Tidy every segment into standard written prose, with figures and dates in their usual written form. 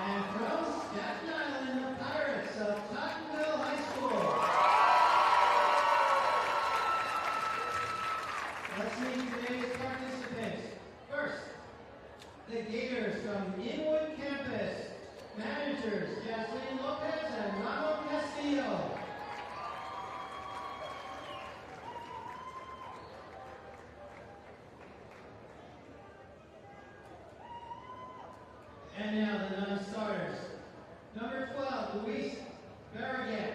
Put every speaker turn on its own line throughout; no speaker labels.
And from Staten Island, the Pirates of Tottenville High School. Let's meet today's participants. First, the Gators from Inwood campus. Managers, Kathleen Lopez and Ronald Castillo. And now the non-starters. Number 12, Luis Barraget.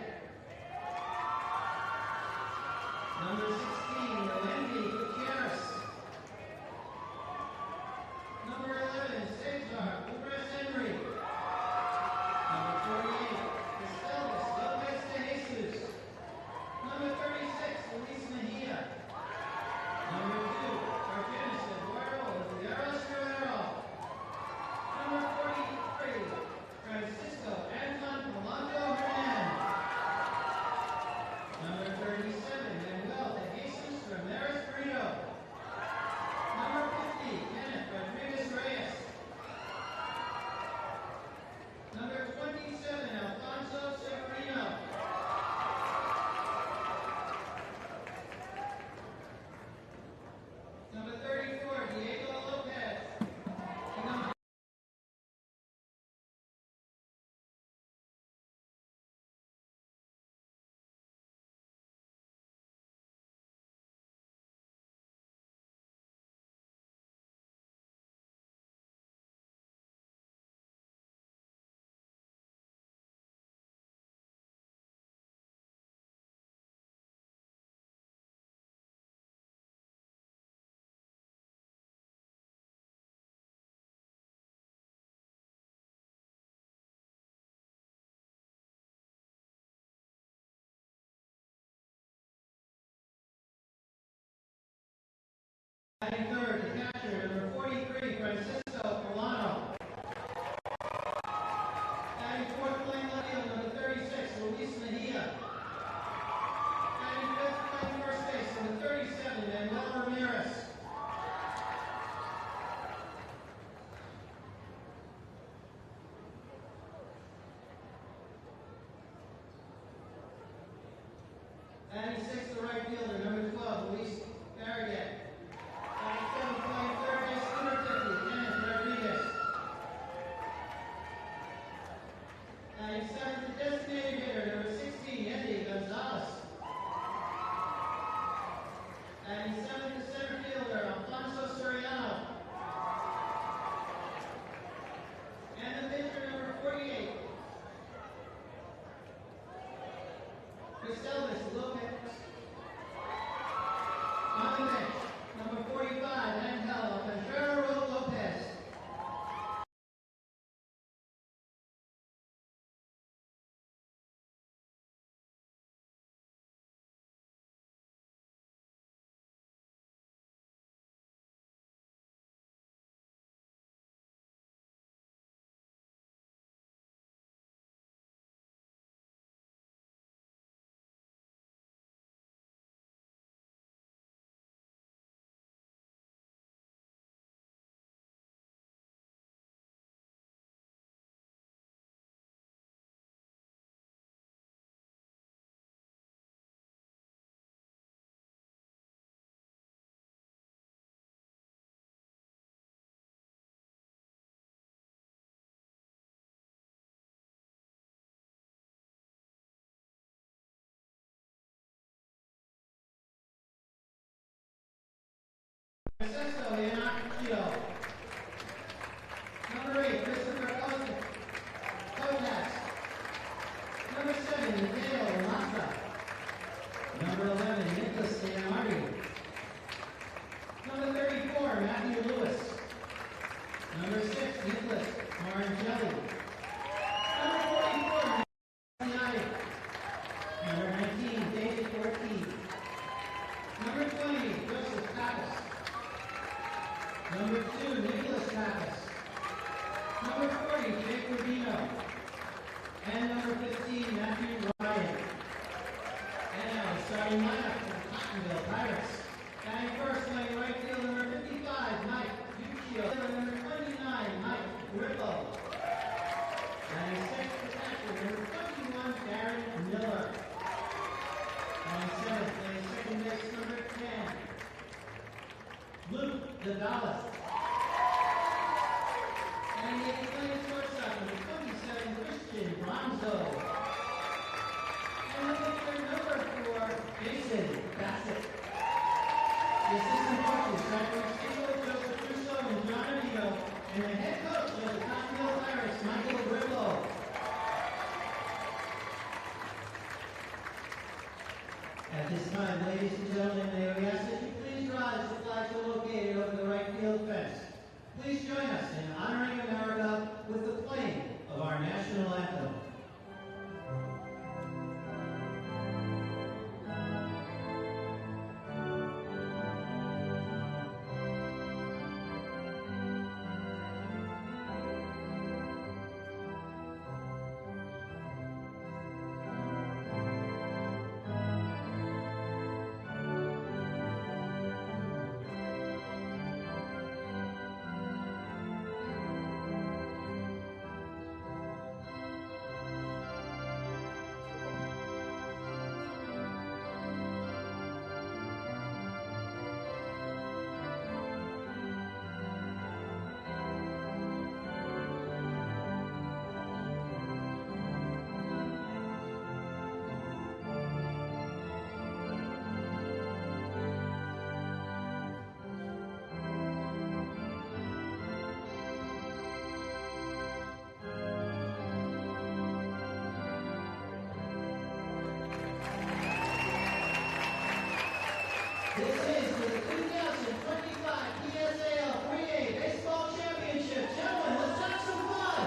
Number 16, Wendy Gutierrez. Number 11, Cesar Ubres Henry. Number 48, Estelvis Lopez de Jesus. Number 36, Luis Mejia. Number 2, Argenis Eduardo Oliveros Guerrero. Number 43, Francisco Anton Polanco Hernan. Number 37, Manuel de Jesus Ramirez Brito. Number 50, Kenneth Rodriguez Reyes. Number 27, Alfonso Severino. Number 34, Diego Lopez. And number batting third, the catcher, number 43, Francisco Polano. Batting fourth, playing left field, number 36, Luis Mejia. Batting fifth, playing first base, number 37, Manuel Ramirez. Batting sixth, the right fielder, number 12, Luis Barraget. Batting seventh, playing third base, number 50, Kenneth Rodriguez. Batting seventh, the designated hitter, number 16, Eddie Gonzalez. Batting seventh, the center fielder, Alfonso Soriano. And the pitcher, number 48, Estelvis Lopez. On the bench, number 45, Angel Contreras Lopez. Francisco Ianaccio. Number 8, Christopher Kotas. Number 7, Mateo Massa. Number 11, Nicholas Leonardi. Number 34, Matthew Lewis. Number 6, Nicholas Marangelli. Number 44, Matthew. Number 19, David Ortiz. Number 20, Joseph Pappas. Number 2, Nicholas Pappas. Number 40, Jake Rubino. And number 15, Matthew Ryan. And now, starting lineup for the Tottenville Pirates. Batting first, playing right field, number 55, Mike Duccio. Number 29, Mike Ripple. 96, protector, number 21, Darren Miller. 97, playing second base, number 10, Luke Gonzalez. 98, playing shortstop, number 27, Christian Bronzo. And number 4, Jason Bassett. The assistant coaches, Patrick Inwood, Joseph Russo, and John Anito, and the head coach of the Tottenville Pirates, Michael Grillo. At this time, ladies and gentlemen, may we ask that you please rise. The flags are located over the right field fence. Please join us in honoring America with the playing of our national anthem. This is the 2025 PSAL 3A Baseball Championship. Gentlemen, let's have some fun!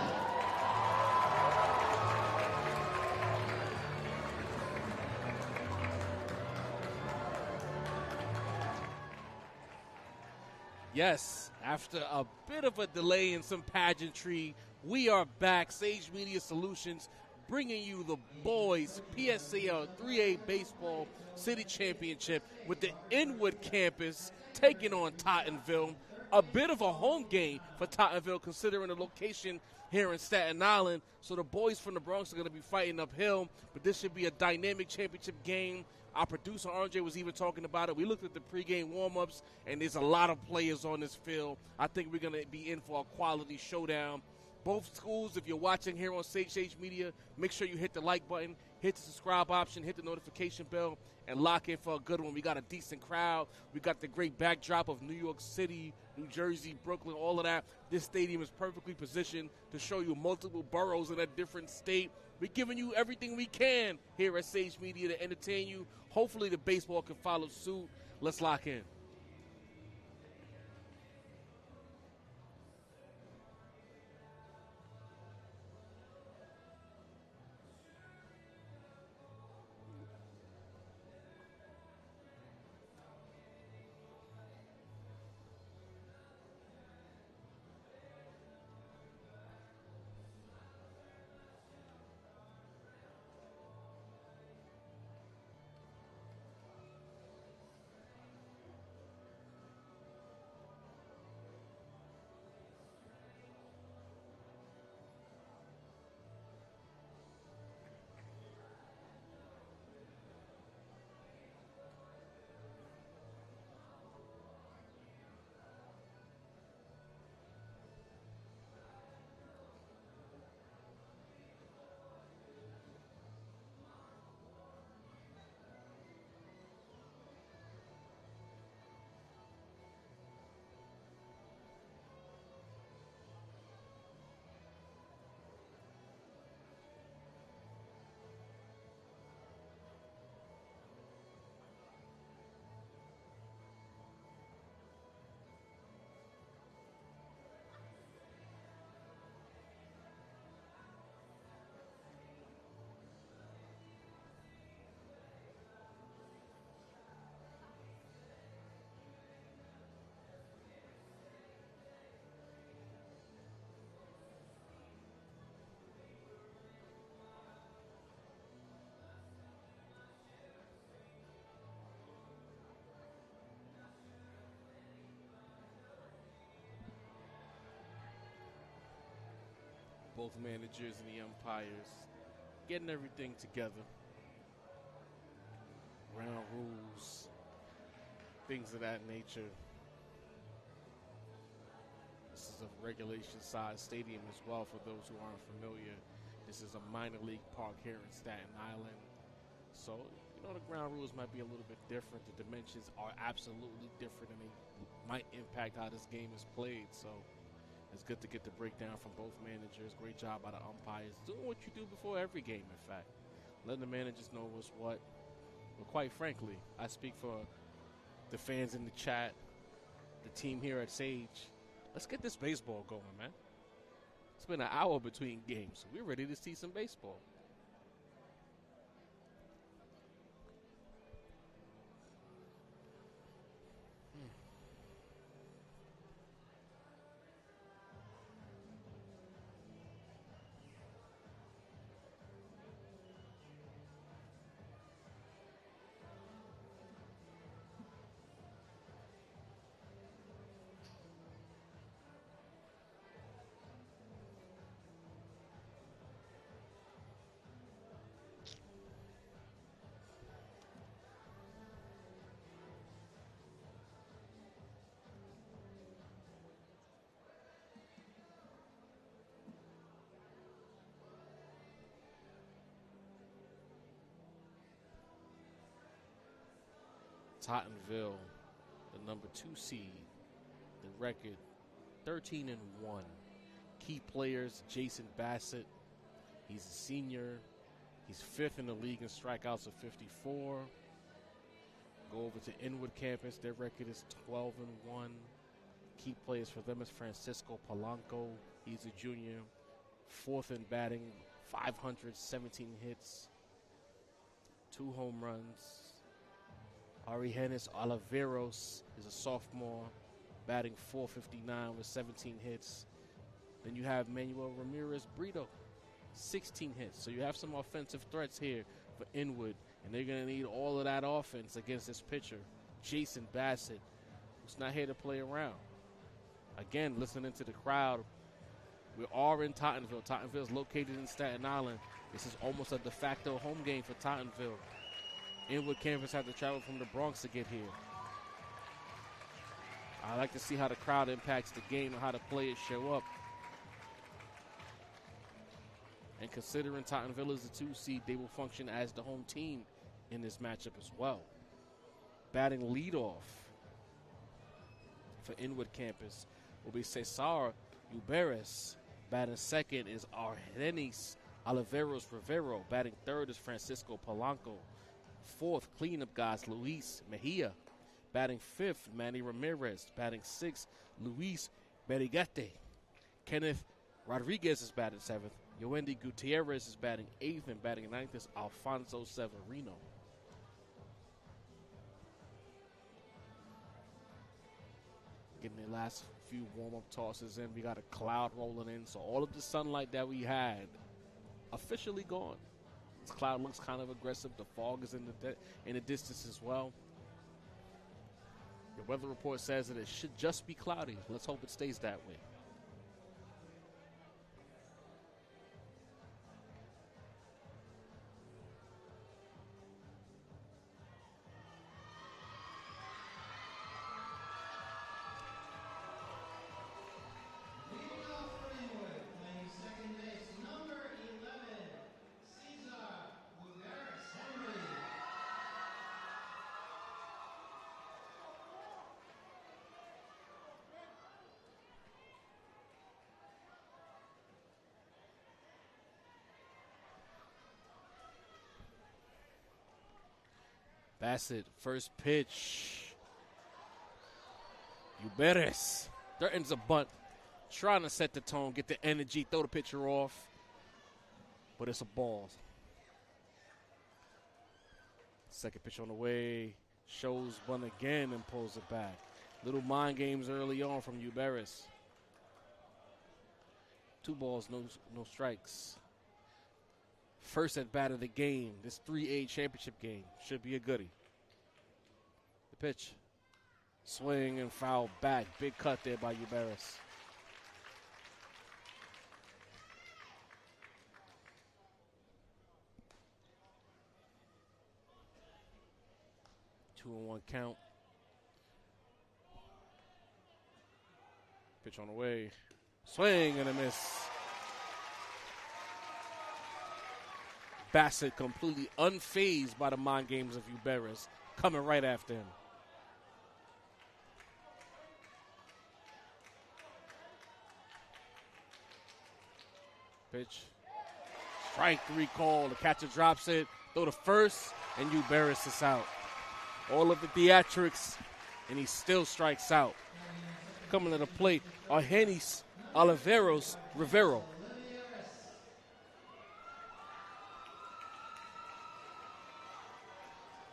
Yes, after a bit of a delay and some pageantry, we are back. Sage Media Solutions bringing you the boys PSAL 3A Baseball City Championship with the Inwood campus taking on Tottenville. A bit of a home game for Tottenville considering the location here in Staten Island. So the boys from the Bronx are going to be fighting uphill, but this should be a dynamic championship game. Our producer, Andre, was even talking about it. We looked at the pregame warm-ups, and there's a lot of players on this field. I think we're going to be in for a quality showdown. Both schools, if you're watching here on Sage Media, make sure you hit the like button, hit the subscribe option, hit the notification bell, and lock in for a good one. We got a decent crowd. We got the great backdrop of New York City, New Jersey, Brooklyn, all of that. This stadium is perfectly positioned to show you multiple boroughs in a different state. We're giving you everything we can here at Sage Media to entertain you. Hopefully the baseball can follow suit. Let's lock in. both managers and the umpires getting everything together. Ground rules, things of that nature. This is a regulation-sized stadium as well for those who aren't familiar. This is a minor league park here in Staten Island. So, the ground rules might be a little bit different. The dimensions are absolutely different, and they might impact how this game is played. So, it's good to get the breakdown from both managers. Great job by the umpires. Doing what you do before every game, in fact. Letting the managers know what's what. But quite frankly, I speak for the fans in the chat, the team here at Sage. Let's get this baseball going, man. It's been an hour between games. We're ready to see some baseball. Tottenville, the number 2 seed, the record 13-1. Key players: Jason Bassett. He's a senior. He's 5th in the league in strikeouts of 54. Go over to Inwood campus. Their record is 12-1. Key players for them is Francisco Polanco. He's a junior. 4th in batting, 517 hits, 2 home runs. Arigenis Oliveros is a sophomore, batting .459 with 17 hits. Then you have Manuel Ramirez Brito, 16 hits. So you have some offensive threats here for Inwood, and they're going to need all of that offense against this pitcher, Jason Bassett, who's not here to play around. Again, listening to the crowd, we are in Tottenville. Tottenville is located in Staten Island. This is almost a de facto home game for Tottenville. Inwood campus had to travel from the Bronx to get here. I like to see how the crowd impacts the game and how the players show up. And considering Tottenville is the 2 seed, they will function as the home team in this matchup as well. Batting leadoff for Inwood campus will be Cesar Uberes. Batting second is Argenis Oliveros Rivero. Batting third is Francisco Polanco. 4th, cleanup guys, Luis Mejia. Batting 5th, Manny Ramirez. Batting 6th, Luis Berigate. Kenneth Rodriguez is batting 7th. Yoendi Gutierrez is batting 8th, and batting 9th is Alfonso Severino. Getting the last few warm-up tosses in. We got a cloud rolling in, so all of the sunlight that we had officially gone. This cloud looks kind of aggressive. The fog is in the distance as well. The weather report says that it should just be cloudy. Let's hope it stays that way. Bassett, first pitch. Uberes threatens a bunt, trying to set the tone, get the energy, throw the pitcher off, but it's a ball. Second pitch on the way, shows bunt again and pulls it back. Little mind games early on from Uberes. 2 balls, no strikes. First at bat of the game, this 3A championship game, should be a goodie. The pitch, swing and foul back. Big cut there by Uberes. 2-1 count. Pitch on the way. Swing and a miss. Bassett completely unfazed by the mind games of Uberis, coming right after him. Pitch. Strike 3 call. The catcher drops it. Throw to first, and Uberis is out. All of the theatrics, and he still strikes out. Coming to the plate, Argenis Oliveros Rivero.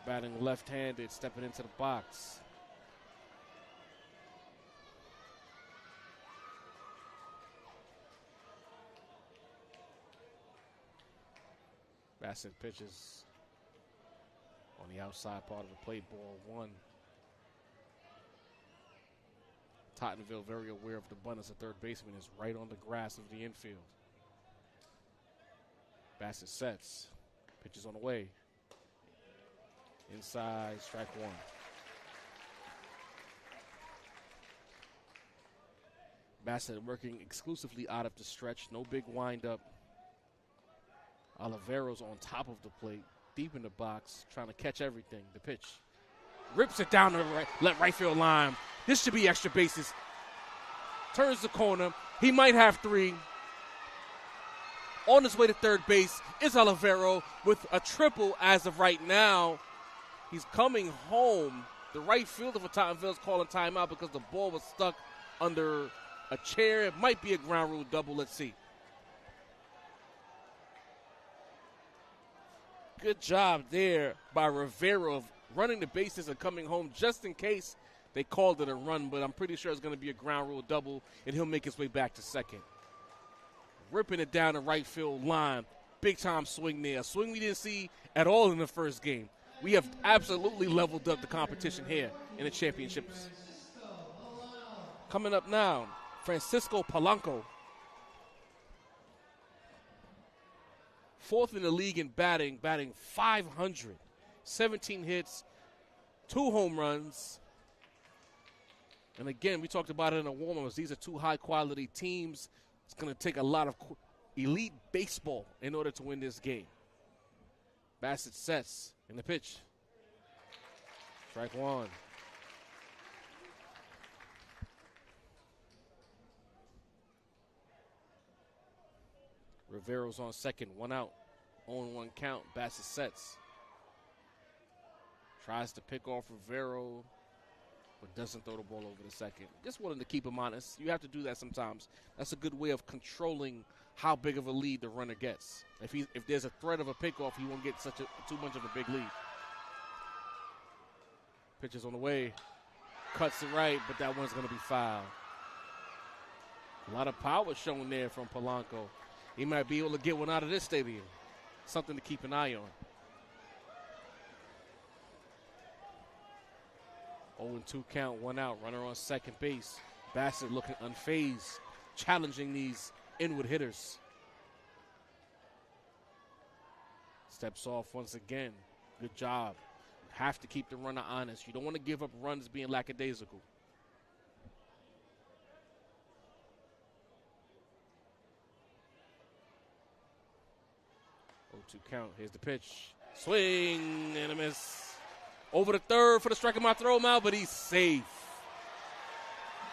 Batting left-handed, stepping into the box. Bassett pitches on the outside part of the plate, ball 1. Tottenville very aware of the abundance of third baseman is right on the grass of the infield. Bassett sets, pitches on the way. Inside, strike 1. Bassett working exclusively out of the stretch, no big windup. Oliveros on top of the plate, deep in the box, trying to catch everything. The pitch. Rips it down the right field line. This should be extra bases. Turns the corner. He might have 3. On his way to third base is Olivero with a triple as of right now. He's coming home. The right fielder for Tottenville is calling timeout because the ball was stuck under a chair. It might be a ground rule double. Let's see. Good job there by Rivero of running the bases and coming home just in case they called it a run, but I'm pretty sure it's going to be a ground rule double, and he'll make his way back to second. Ripping it down the right field line. Big-time swing there. A swing we didn't see at all in the first game. We have absolutely leveled up the competition here in the championships. Coming up now, Francisco Polanco. 4th in the league in batting 500. 17 hits, 2 home runs. And again, we talked about it in the warm-ups. These are 2 high-quality teams. It's going to take a lot of elite baseball in order to win this game. Bassett sets in the pitch. Strike 1. Rivero's on second, 1 out. 0-1 count. Bassett sets. Tries to pick off Rivero, but doesn't throw the ball over the second. Just wanted to keep him honest. You have to do that sometimes. That's a good way of controlling how big of a lead the runner gets. If there's a threat of a pickoff, he won't get too much of a big lead. Pitches on the way. Cuts it right, but that one's going to be foul. A lot of power shown there from Polanco. He might be able to get one out of this stadium. Something to keep an eye on. 0-2 count, 1 out. Runner on second base. Bassett looking unfazed, challenging these Inwood hitters. Steps off once again. Good job. You have to keep the runner honest. You don't want to give up runs being lackadaisical. 0-2 count. Here's the pitch. Swing and a miss. Over the third for the strike him out, throw him out, but he's safe.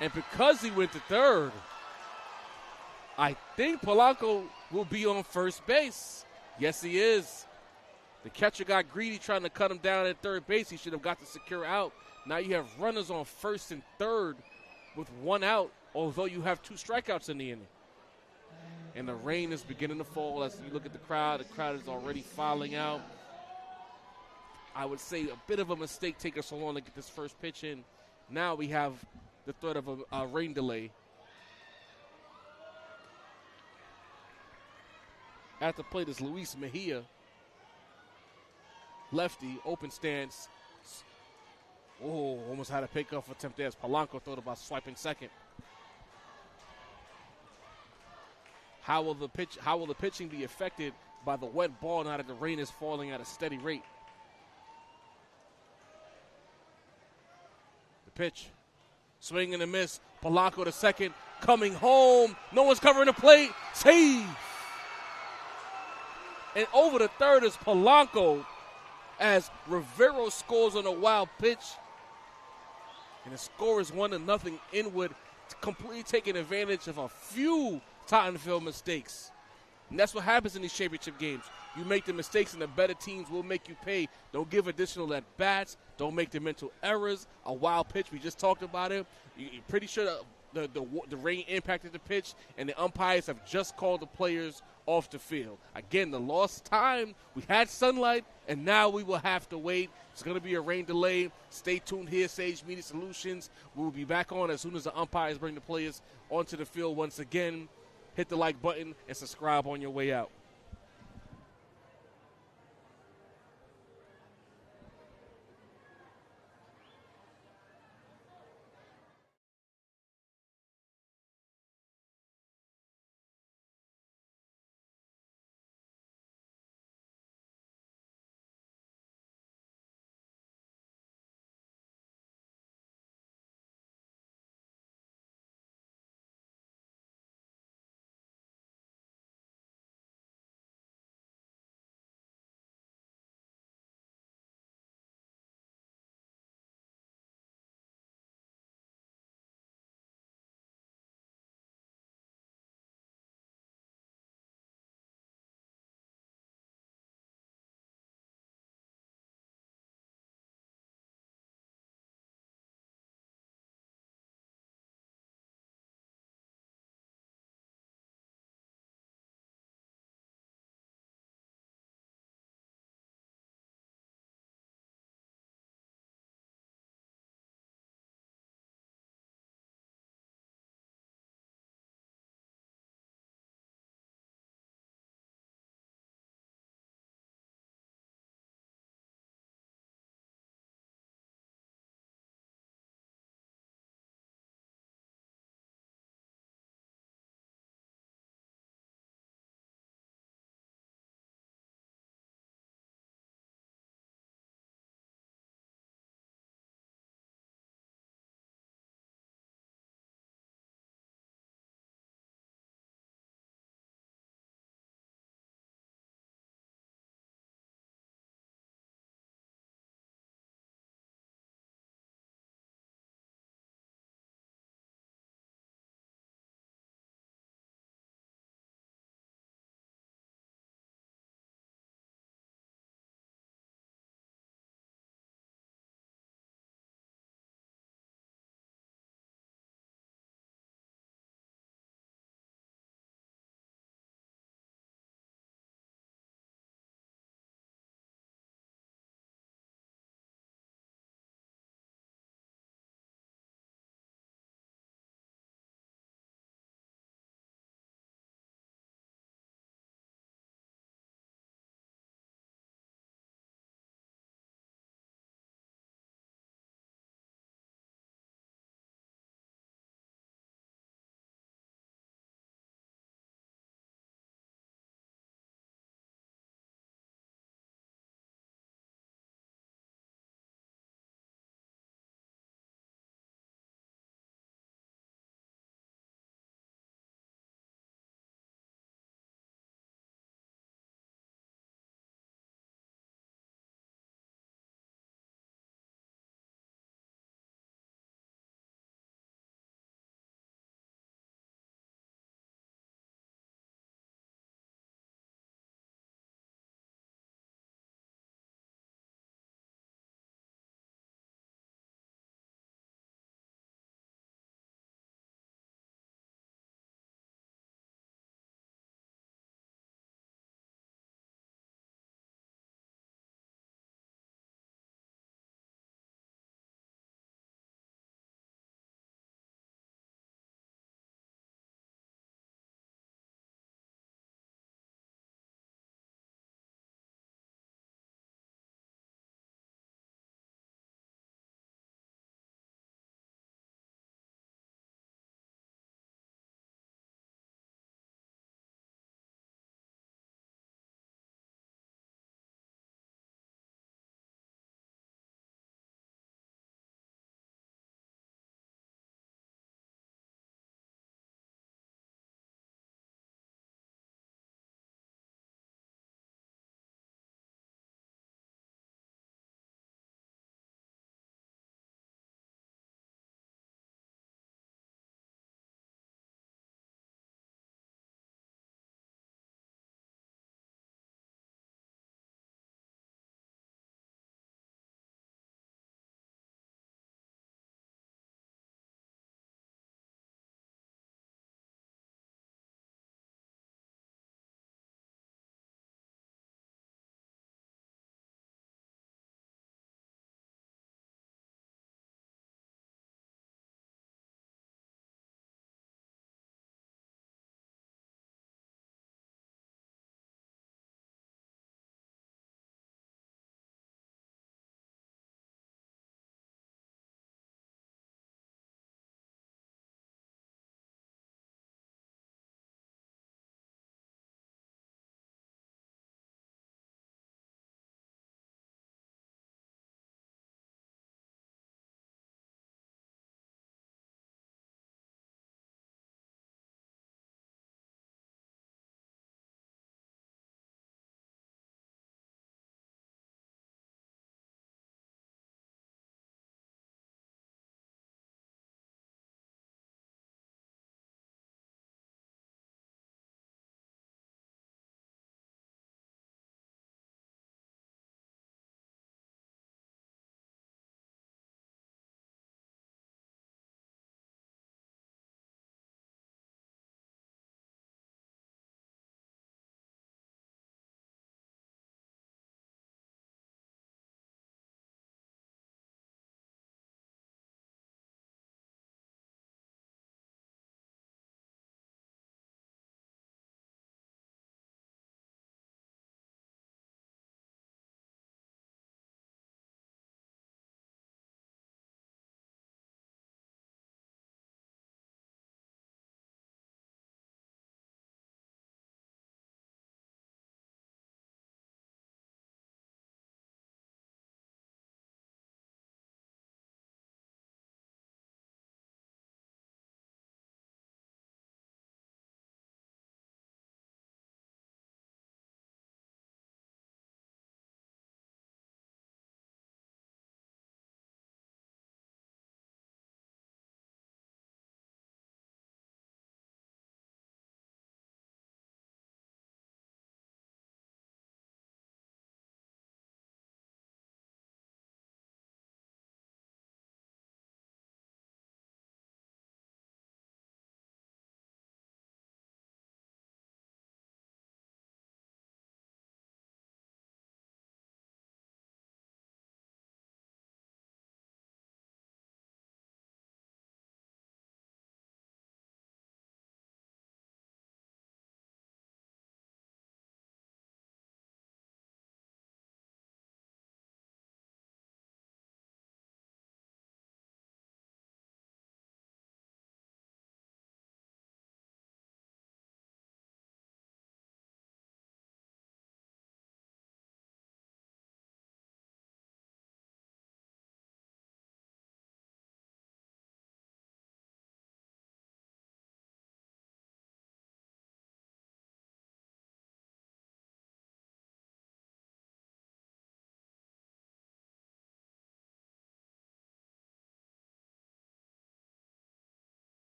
And because he went to third, I think Polanco will be on first base. Yes, he is. The catcher got greedy trying to cut him down at third base. He should have got the secure out. Now you have runners on first and third with 1 out, although you have 2 strikeouts in the inning. And the rain is beginning to fall. As you look at the crowd is already filing out. I would say a bit of a mistake taking so long to get this first pitch in. Now we have the threat of a rain delay. At the plate is Luis Mejia. Lefty, open stance. Oh, almost had a pickoff attempt there as Polanco thought about swiping second. How will the pitching be affected by the wet ball now that the rain is falling at a steady rate? pitch. Swing and a miss. Polanco to second. Coming home. No one's covering the plate. Save. And over the third is Polanco as Rivero scores on a wild pitch. And the score is 1-0. Inwood completely taking advantage of a few Tottenville mistakes. And that's what happens in these championship games. You make the mistakes and the better teams will make you pay. Don't give additional at-bats. Don't make the mental errors. A wild pitch, we just talked about it. You're pretty sure the rain impacted the pitch, and the umpires have just called the players off the field. Again, the lost time, we had sunlight, and now we will have to wait. It's going to be a rain delay. Stay tuned here, Sage Media Solutions. We will be back on as soon as the umpires bring the players onto the field once again. Hit the like button and subscribe on your way out.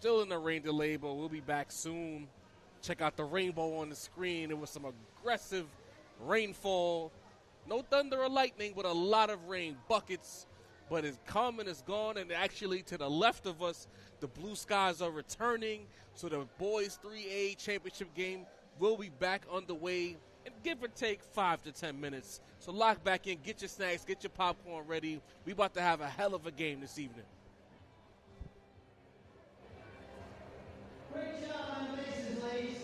Still in the rain delay, but we'll be back soon. Check out the rainbow on the screen. It was some aggressive rainfall. No thunder or lightning, but a lot of rain, buckets. But it's come and it's gone, and actually to the left of us, the blue skies are returning. So the boys 3A championship game will be back underway in give or take 5 to 10 minutes. So lock back in, get your snacks, get your popcorn ready. We about to have a hell of a game this evening.
Great job on the bases, ladies.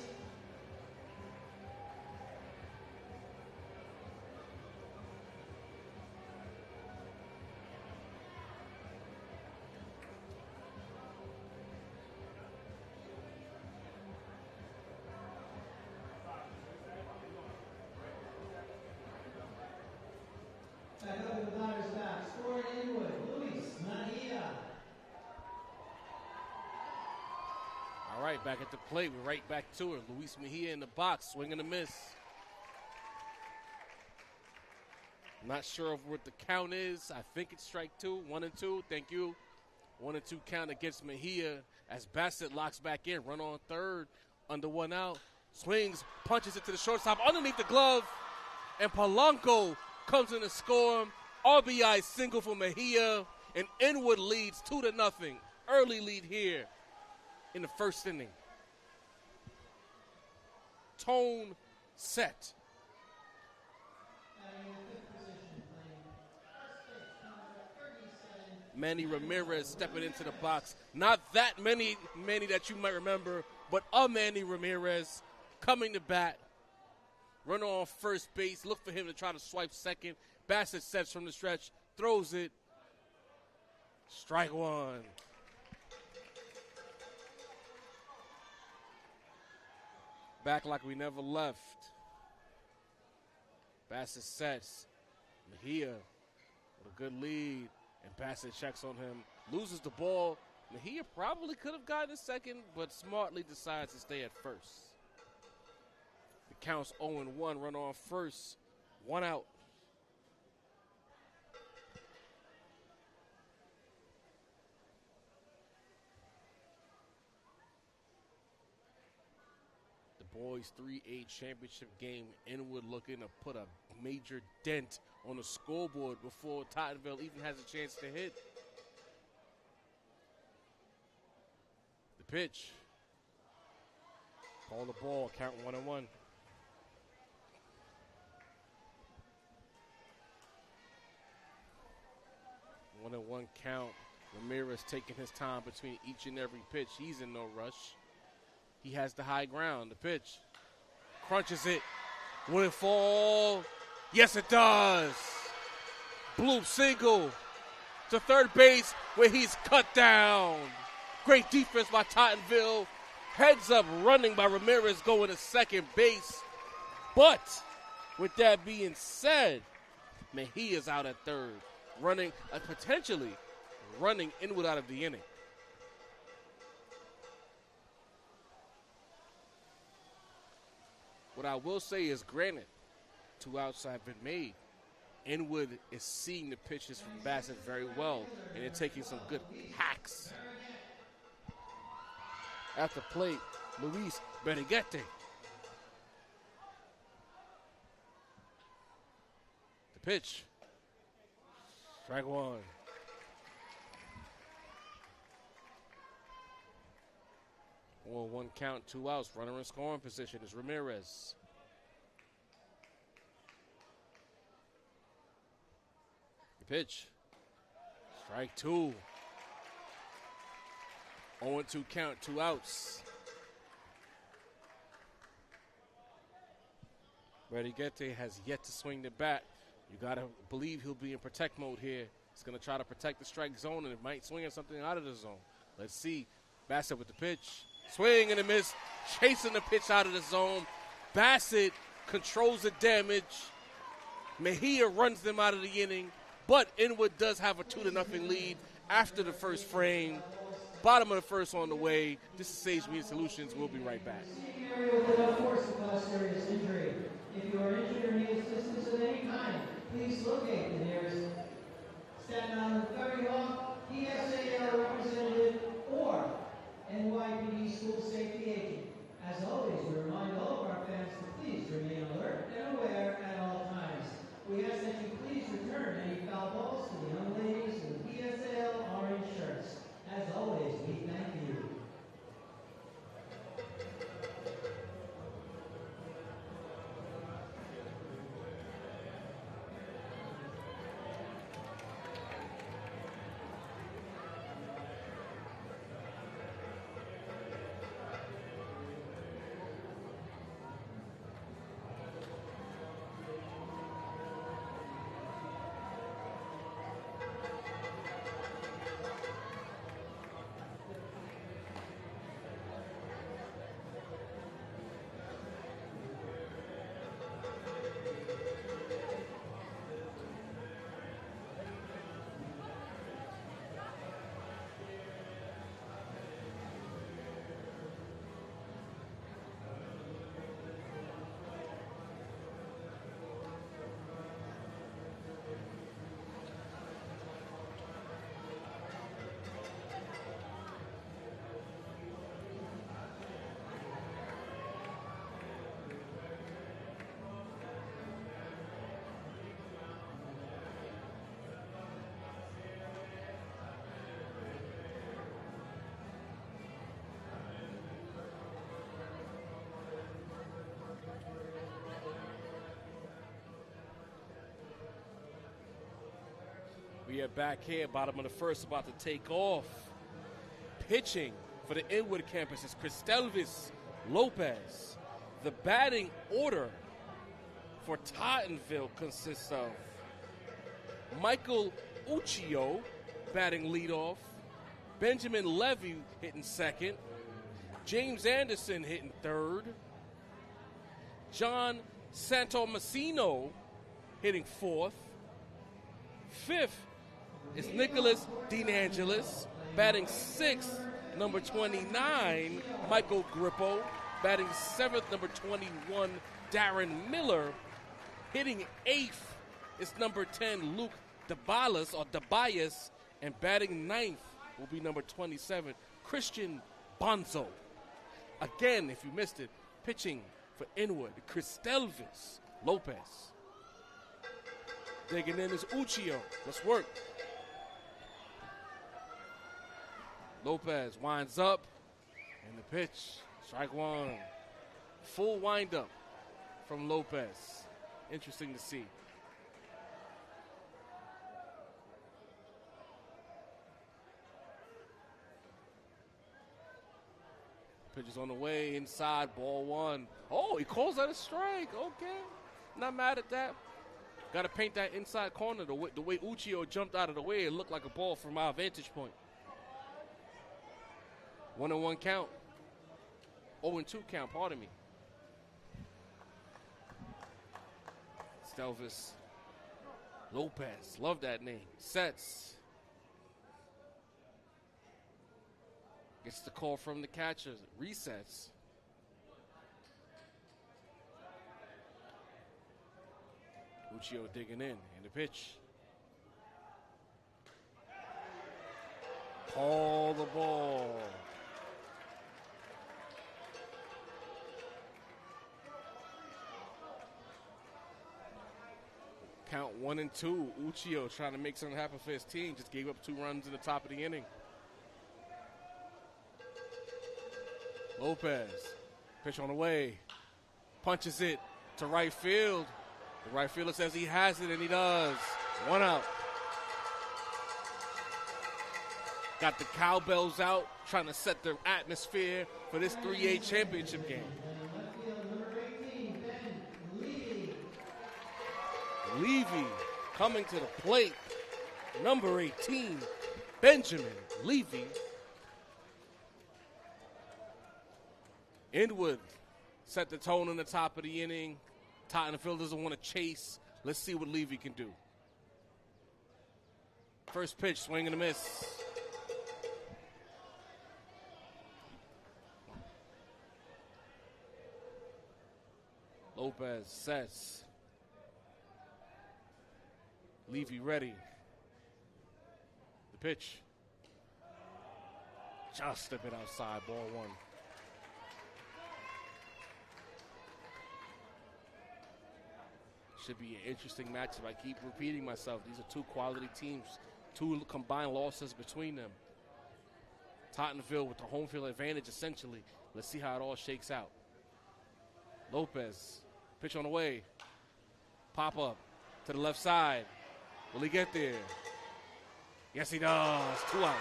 Back up to the batter's back. Scoring Inwood. Luis Mejia.
All right, back at the plate. We're right back to it. Luis Mejia in the box, swing and a miss. Not sure of what the count is. I think it's strike 2, 1-2. Thank you. 1-2 count against Mejia as Bassett locks back in. Run on third, under 1 out. Swings, punches it to the shortstop underneath the glove, and Polanco comes in to score. RBI single for Mejia, and Inwood leads 2-0. Early lead here in the first inning. Tone set. Manny Ramirez stepping into the box. Not that many that you might remember, but a Manny Ramirez coming to bat. Runner on first base. Look for him to try to swipe second. Bassett sets from the stretch, throws it. Strike 1. Back like we never left. Bassett sets. Mejia with a good lead. And Bassett checks on him. Loses the ball. Mejia probably could have gotten a second, but smartly decides to stay at first. The count's 0-1. Run on first. 1 out. Boys 3A championship game. Inwood looking to put a major dent on the scoreboard before Tottenville even has a chance to hit. The pitch. Call the ball. Count 1-1. One and one count. Ramirez taking his time between each and every pitch. He's in no rush. He has the high ground. The pitch. Crunches it. Will it fall? Yes, it does. Bloop single to third base where he's cut down. Great defense by Tottenville. Heads up running by Ramirez going to second base. But with that being said, Mejia's out at third. Potentially running Inwood out of the inning. What I will say is, granted, 2 outs have been made. Inwood is seeing the pitches from Bassett very well, and they're taking some good hacks. At the plate, Luis Beriguete. The pitch. Strike 1. 1 count, 2 outs. Runner in scoring position is Ramirez. The pitch. Strike 2. 0-2 count, 2 outs. Beriguete has yet to swing the bat. You got to believe he'll be in protect mode here. He's going to try to protect the strike zone, and it might swing at something out of the zone. Let's see. Bassett with the pitch. Swing and a miss. Chasing the pitch out of the zone. Bassett controls the damage. Mejia runs them out of the inning. But Inwood does have a 2-0 lead after the first frame. Bottom of the first on the way. This is Sage Media Solutions. We'll be right back.
If you are injured or need assistance of any kind, please locate the nearest Staten Island Ferry Hawk, PSAL representative, or NYPD school safety agent. As always, we remind all of our fans to please remain alert and aware at all times. We ask that you please return any foul balls to the young ladies in PSAL orange shirts. As always, we thank you.
We are back here, bottom of the first, about to take off. Pitching for the Inwood campus is Cristelvis Lopez. The batting order for Tottenville consists of Michael Uccio batting leadoff, Benjamin Levy hitting second, James Anderson hitting third, John Santomassino hitting fourth, fifth is Nicholas DeAngelis, batting sixth, number 29, Michael Grippo, batting seventh, number 21, Darren Miller, hitting eighth is number 10, Luke DeBias, and batting ninth will be number 27, Christian Bonzo. Again, if you missed it, pitching for Inwood, Cristelvis Lopez. Digging in is Uccio. Let's work. Lopez winds up, and the pitch, strike one. Full windup from Lopez. Interesting to see. Pitch is on the way, inside, ball one. Oh, he calls that a strike. Okay. Not mad at that. Got to paint that inside corner. The way Uccio jumped out of the way, it looked like a ball from our vantage point. 1-1 count. 0-2 count, pardon me. Stelvis Lopez, love that name. Sets. Gets the call from the catcher. Resets. Uccio digging in the pitch. Call the ball. Count 1-2. Uccio trying to make something happen for his team. Just gave up 2 runs in the top of the inning. Lopez, pitch on the way. Punches it to right field. The right fielder says he has it, and he does. 1 out. Got the cowbells out, trying to set the atmosphere for this 3A championship game. Levy coming to the plate. Number 18, Benjamin Levy. Inwood set the tone in the top of the inning. Tottenville doesn't want to chase. Let's see what Levy can do. First pitch, swing and a miss. Lopez sets. Levy ready. The pitch. just a bit outside, ball one. Should be an interesting matchup. I keep repeating myself. These are two quality teams, two combined losses between them. Tottenville with the home field advantage, essentially. Let's see how it all shakes out. Lopez, pitch on the way. Pop up to the left side. Will he get there? Yes, he does. 2 outs.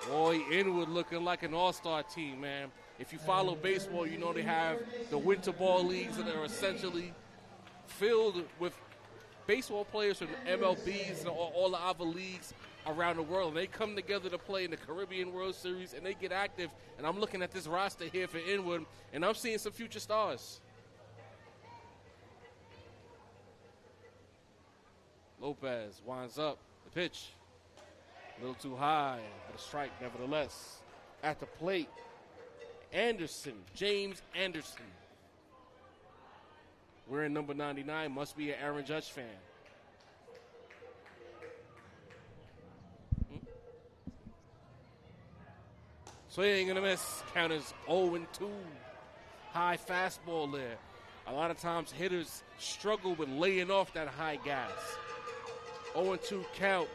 Boy, Inwood looking like an all-star team, man. If you follow baseball, you know they have the winter ball leagues that are essentially filled with baseball players from MLBs and all the other leagues around the world. And they come together to play in the Caribbean World Series, and they get active. And I'm looking at this roster here for Inwood, and I'm seeing some future stars. Lopez winds up the pitch. A little too high, but a strike nevertheless. At the plate, Anderson, James Anderson. Wearing number 99, must be an Aaron Judge fan. Swing and a miss. Count is 0-2. High fastball there. A lot of times hitters struggle with laying off that high gas. 0-2 count.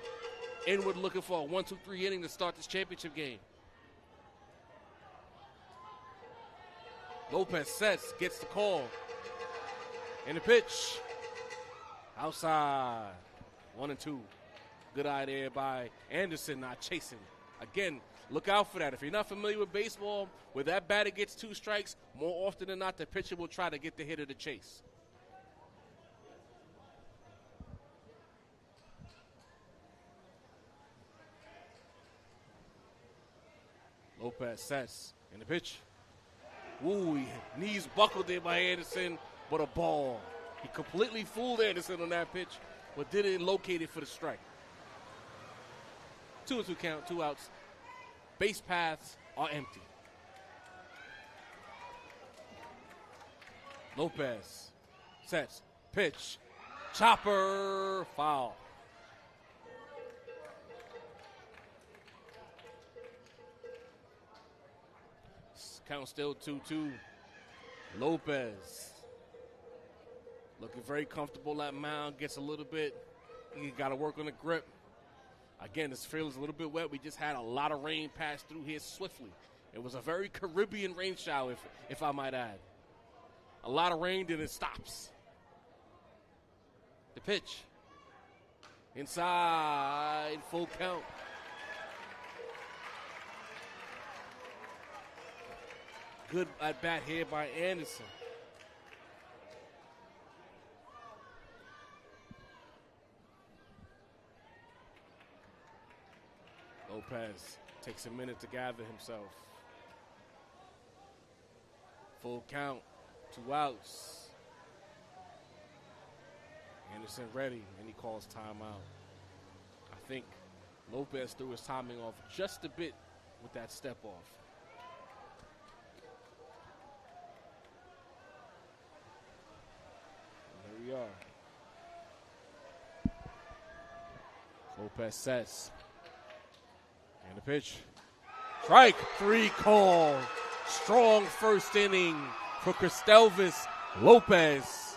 Inwood looking for a 1-2-3 inning to start this championship game. Lopez sets, gets the call. And the pitch. Outside. 1-2. Good idea by Anderson, not chasing. Again, look out for that. If you're not familiar with baseball, where that batter gets 2 strikes, more often than not, the pitcher will try to get the hitter to chase. Lopez sets. And the pitch. Ooh, knees buckled there by Anderson, but a ball. He completely fooled Anderson on that pitch, but didn't locate it for the strike. 2-2 count, 2 outs. Base paths are empty. Lopez sets, pitch, chopper, foul. Count still 2-2. Lopez looking very comfortable at mound. Gets a little bit. He got to work on the grip. Again, this field is a little bit wet. We just had a lot of rain pass through here swiftly. It was a very Caribbean rain shower, if I might add. A lot of rain, then it stops. The pitch. Inside, full count. Good at bat here by Anderson. Lopez takes a minute to gather himself. Full count, 2 outs. Anderson ready, and he calls timeout. I think Lopez threw his timing off just a bit with that step off. And there we are. Lopez sets. And the pitch. Strike 3 call. Strong first inning for Cristelvis Lopez.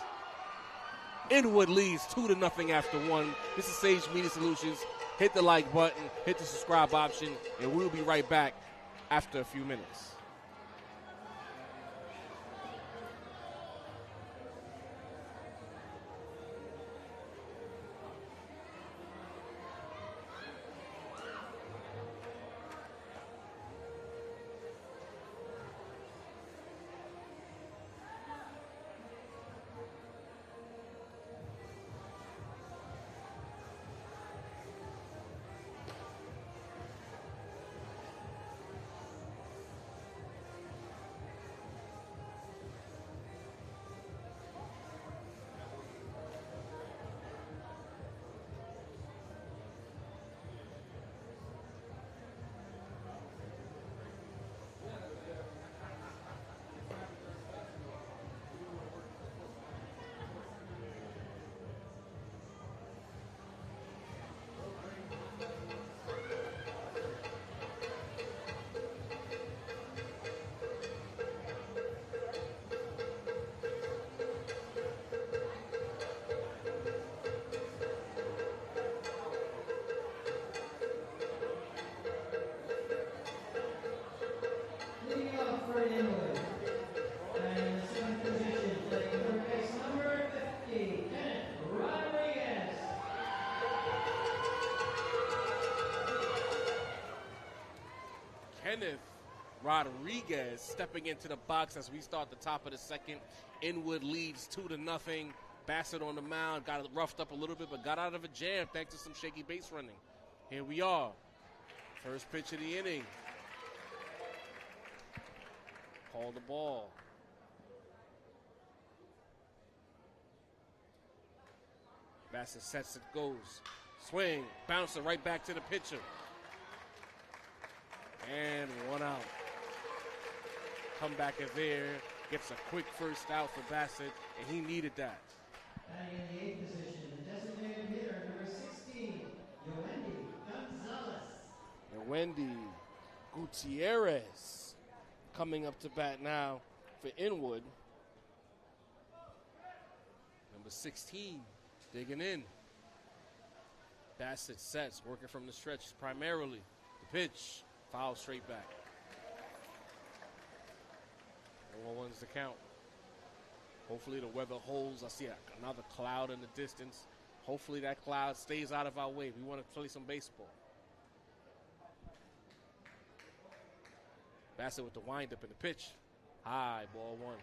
Inwood leads 2-0 after 1. This is Sage Media Solutions. Hit the like button, hit the subscribe option, and we'll be right back after a few minutes. Kenneth Rodriguez stepping into the box as we start the top of the second. Inwood leads 2-0. Bassett on the mound, got it roughed up a little bit, but got out of a jam thanks to some shaky base running. Here we are. First pitch of the inning. Call the ball. Bassett sets it, goes. Swing, bouncer right back to the pitcher. And one out. Comeback is there. Gets a quick first out for Bassett, and he needed that.
Batting in the 8th position, the designated hitter, number 16, Yoendi Gonzalez.
Yoendi Gutierrez coming up to bat now for Inwood. Number 16 digging in. Bassett sets, working from the stretch primarily. The pitch, foul straight back. 1-1's the count. Hopefully the weather holds. I see another cloud in the distance. Hopefully that cloud stays out of our way. We want to play some baseball. Bassett with the windup and the pitch. High, ball one.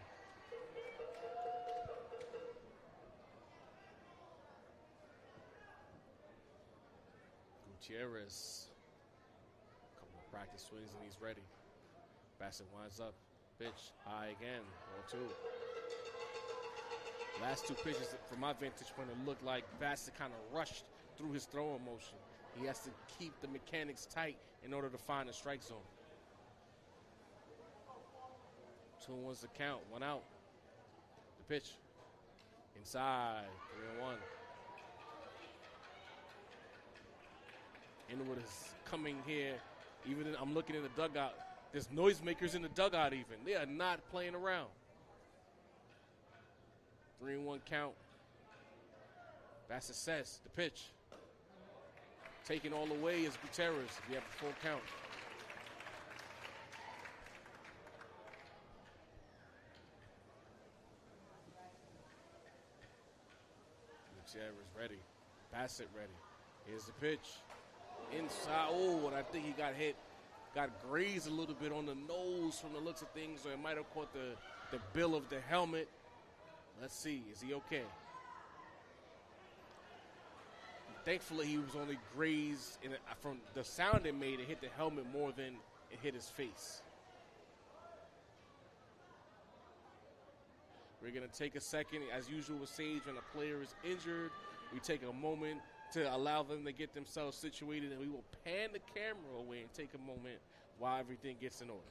Gutierrez. Couple of practice swings and he's ready. Bassett winds up. Pitch, high again, ball two. Last two pitches, from my vantage point, it looked like Bassett kind of rushed through his throwing motion. He has to keep the mechanics tight in order to find a strike zone. 2-1's the count, one out. The pitch, inside, 3-1. Inwood is coming here. Even I'm looking in the dugout. There's noisemakers in the dugout even. They are not playing around. 3-1 count. Bassett sets the pitch. Taking all the way is Gutierrez. We have a full count. Gutierrez ready. Bassett ready. Here's the pitch. Inside. Oh, and I think he got hit. Got grazed a little bit on the nose from the looks of things, or it might have caught the bill of the helmet. Let's see. Is he okay? Thankfully, he was only grazed. From the sound it made, it hit the helmet more than it hit his face. We're going to take a second. As usual with Sage, when a player is injured, we take a moment to allow them to get themselves situated, and we will pan the camera away and take a moment while everything gets in order.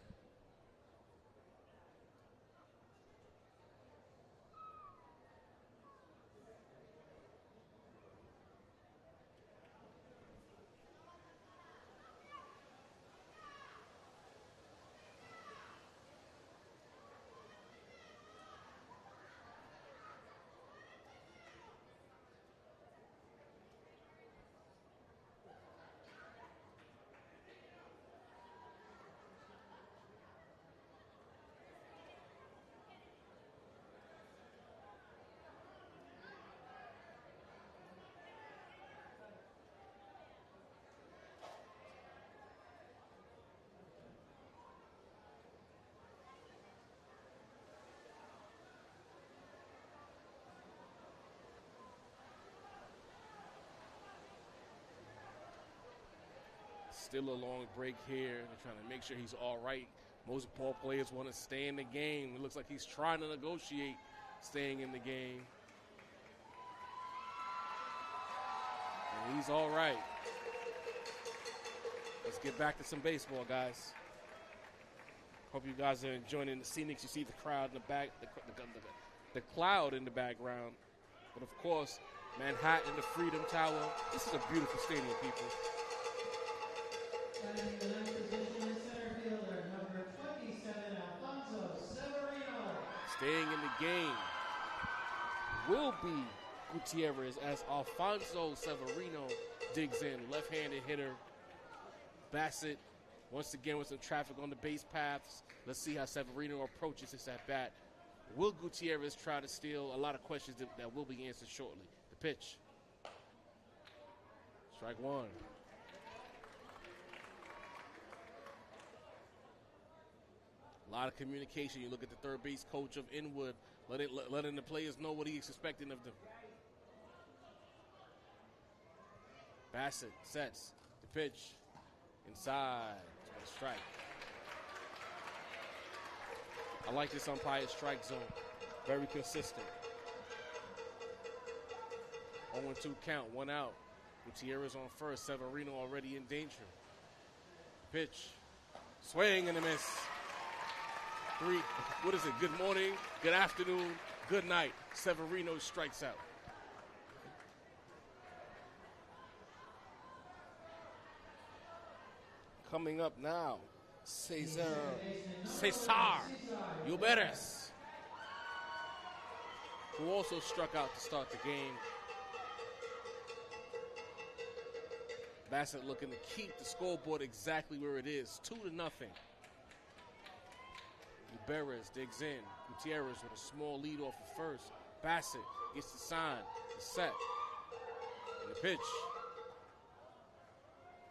Still a long break here. They're trying to make sure he's all right. Most ball players want to stay in the game. It looks like he's trying to negotiate staying in the game. And he's all right. Let's get back to some baseball, guys. Hope you guys are enjoying the scenics. You see the crowd in the back, the cloud in the background. But, of course, Manhattan, the Freedom Tower. This is a beautiful stadium, people.
Batting in the 9th position is center fielder, number 27, Alfonso Severino.
Staying in the game will be Gutierrez as Alfonso Severino digs in. Left-handed hitter. Bassett once again with some traffic on the base paths. Let's see how Severino approaches this at-bat. Will Gutierrez try to steal? A lot of questions that will be answered shortly. The pitch. Strike one. lot of communication. You look at the third base coach of Inwood, letting the players know what he's expecting of them. Bassett sets the pitch inside. Strike. I like this umpire's strike zone. Very consistent. 0-2 count, 1 out. Gutierrez on first. Severino already in danger. Pitch. Swing and a miss. What is it? Good morning, good afternoon, good night. Severino strikes out. Coming up now, Cesar Uberes, who also struck out to start the game. Bassett looking to keep the scoreboard exactly where it is, 2-0. Uberes digs in. Gutierrez with a small lead off of first. Bassett gets the sign, the set, and the pitch.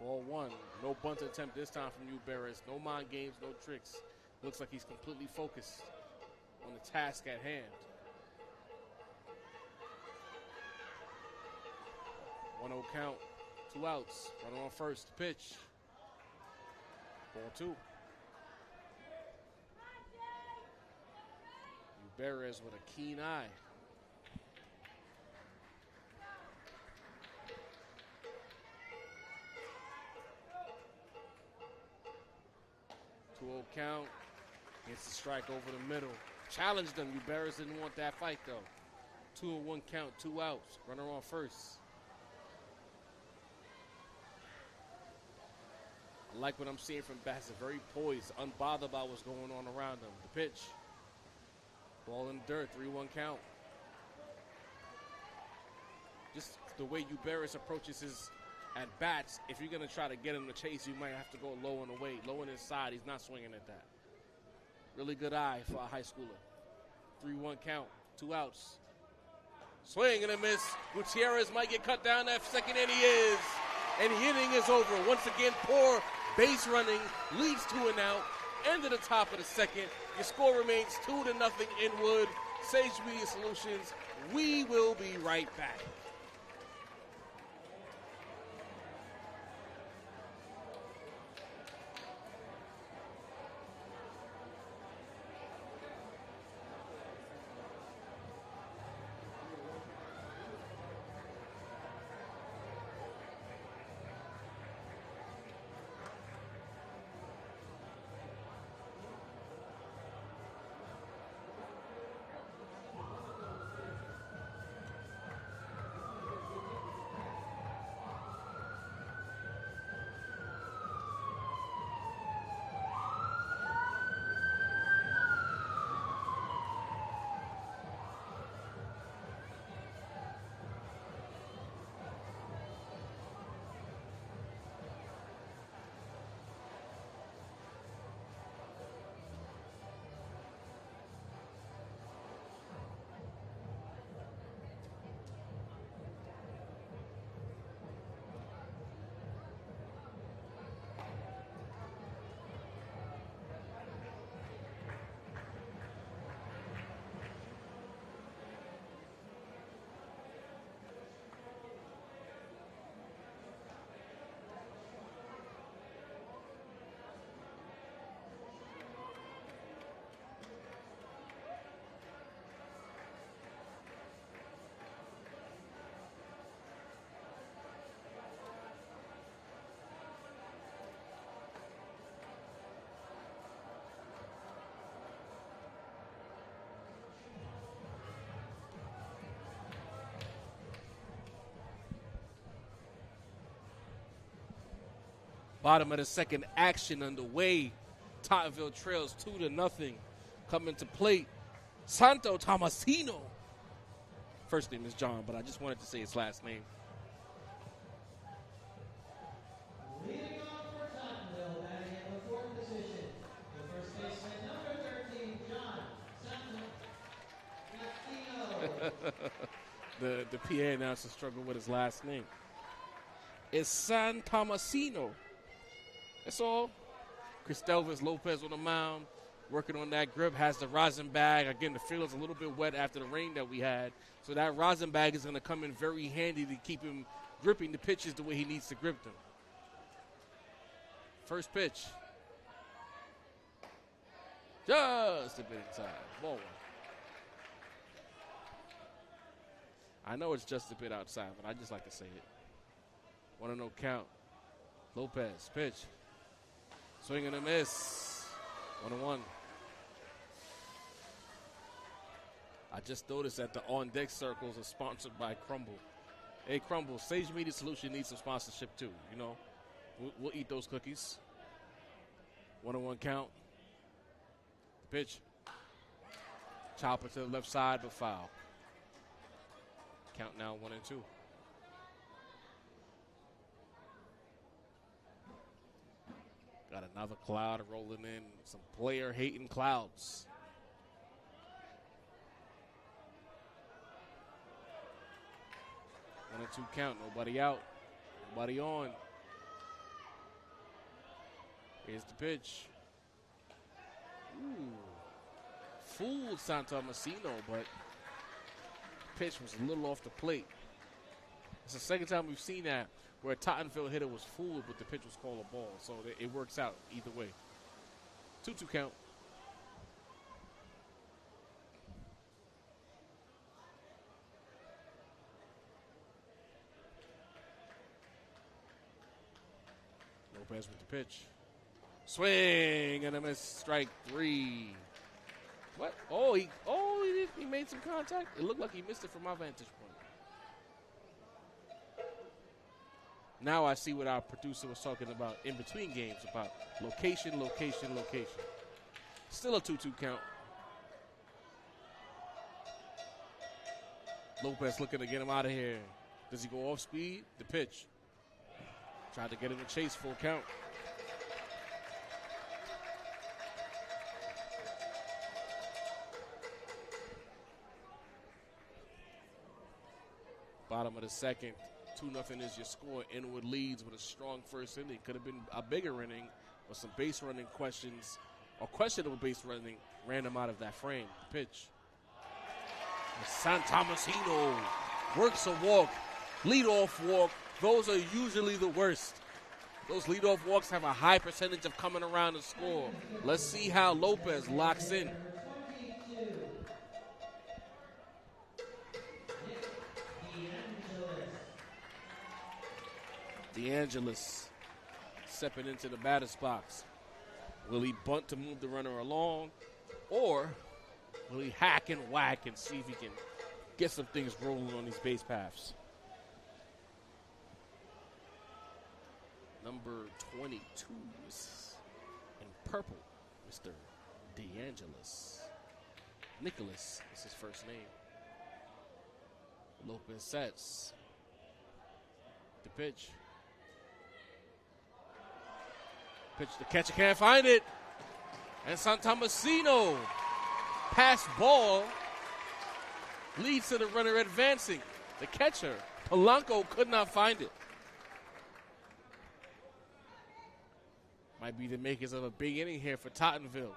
Ball 1. No bunt attempt this time from Uberes. No mind games, no tricks. Looks like he's completely focused on the task at hand. 1-0 count. 2 outs. Runner on first. Pitch. Ball 2. Uberes with a keen eye. Count. Gets the strike over the middle. Challenged him. Uberes didn't want that fight though. 2-1 count, 2 outs. Runner on first. I like what I'm seeing from Bassett. Very poised, unbothered by what's going on around him. The pitch. Ball in the dirt, 3-1 count. Just the way Uberes approaches his at bats, if you're going to try to get him to chase, you might have to go low and away. Low and inside, he's not swinging at that. Really good eye for a high schooler. 3-1 count, 2 outs. Swing and a miss. Gutierrez might get cut down that second, and he is. And the inning is over. Once again, poor base running leads to an out. End of the top of the second. Your score remains 2-0 Inwood. Sage Media Solutions. We will be right back. Bottom of the second, action underway. Tottenville trails 2-0. Coming to plate, Santo Tomasino. First name is John, but I just wanted to say his last name.
Leading off for Tottenville, batting in the fourth position, the first baseman, number 13, John Santo.
The PA announcer struggled with his last name. It's San Tomasino. That's all. Cristelvis Lopez on the mound. working on that grip, has the rosin bag. Again, the field is a little bit wet after the rain that we had, so that rosin bag is going to come in very handy to keep him gripping the pitches the way he needs to grip them. First pitch. Just a bit inside. Ball one. I know it's just a bit outside, but I just like to say it. 1-0 count. Lopez, pitch. Swing and a miss. 1-1. I just noticed that the on-deck circles are sponsored by Crumble. Hey, Crumble, Sage Media Solution needs some sponsorship too, you know. We'll eat those cookies. 1-1 count. Pitch. Chopper to the left side, but foul. Count now 1-2. Got another cloud rolling in. Some player-hating clouds. One and two count. Nobody out. Nobody on. Here's the pitch. Ooh. Fooled Santomasino, but pitch was a little off the plate. It's the second time we've seen that where a Tottenville hitter was fooled, but the pitch was called a ball. So it works out either way. 2-2 count. Lopez with the pitch. Swing and a miss. Strike three. What? He made some contact. It looked like he missed it from my vantage point. Now I see what our producer was talking about in between games about location, location, location. Still a 2-2 count. Lopez looking to get him out of here. Does he go off speed? The pitch. Tried to get him to chase, full count. Bottom of the second, 2-0 is your score. Inwood leads with a strong first inning. Could have been a bigger inning, but some base running questions, or questionable base running, ran him out of that frame. The pitch. Santomasino works a walk, leadoff walk. Those are usually the worst. Those leadoff walks have a high percentage of coming around to score. Let's see how Lopez locks in. DeAngelis stepping into the batter's box. Will he bunt to move the runner along, or will he hack and whack and see if he can get some things rolling on these base paths? Number 22 is in purple, Mr. DeAngelis. Nicholas is his first name. Lopez sets. The pitch. Pitch, the catcher can't find it. And Santomasino, pass ball, leads to the runner advancing. The catcher, Polanco, could not find it. Might be the makers of a big inning here for Tottenville.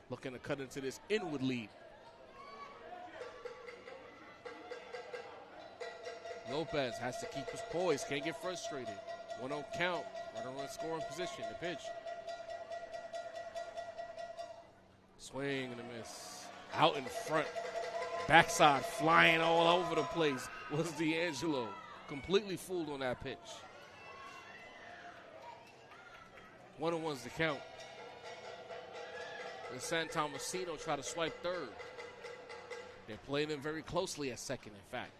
Looking to cut into this Inwood lead. Lopez has to keep his poise, can't get frustrated. 1-0 count, runner on scoring position. The pitch. Swing and a miss. Out in front. Backside flying all over the place was D'Angelo. Completely fooled on that pitch. 1-1's the count. And Santomasino try to swipe third. They're playing him very closely at second, in fact.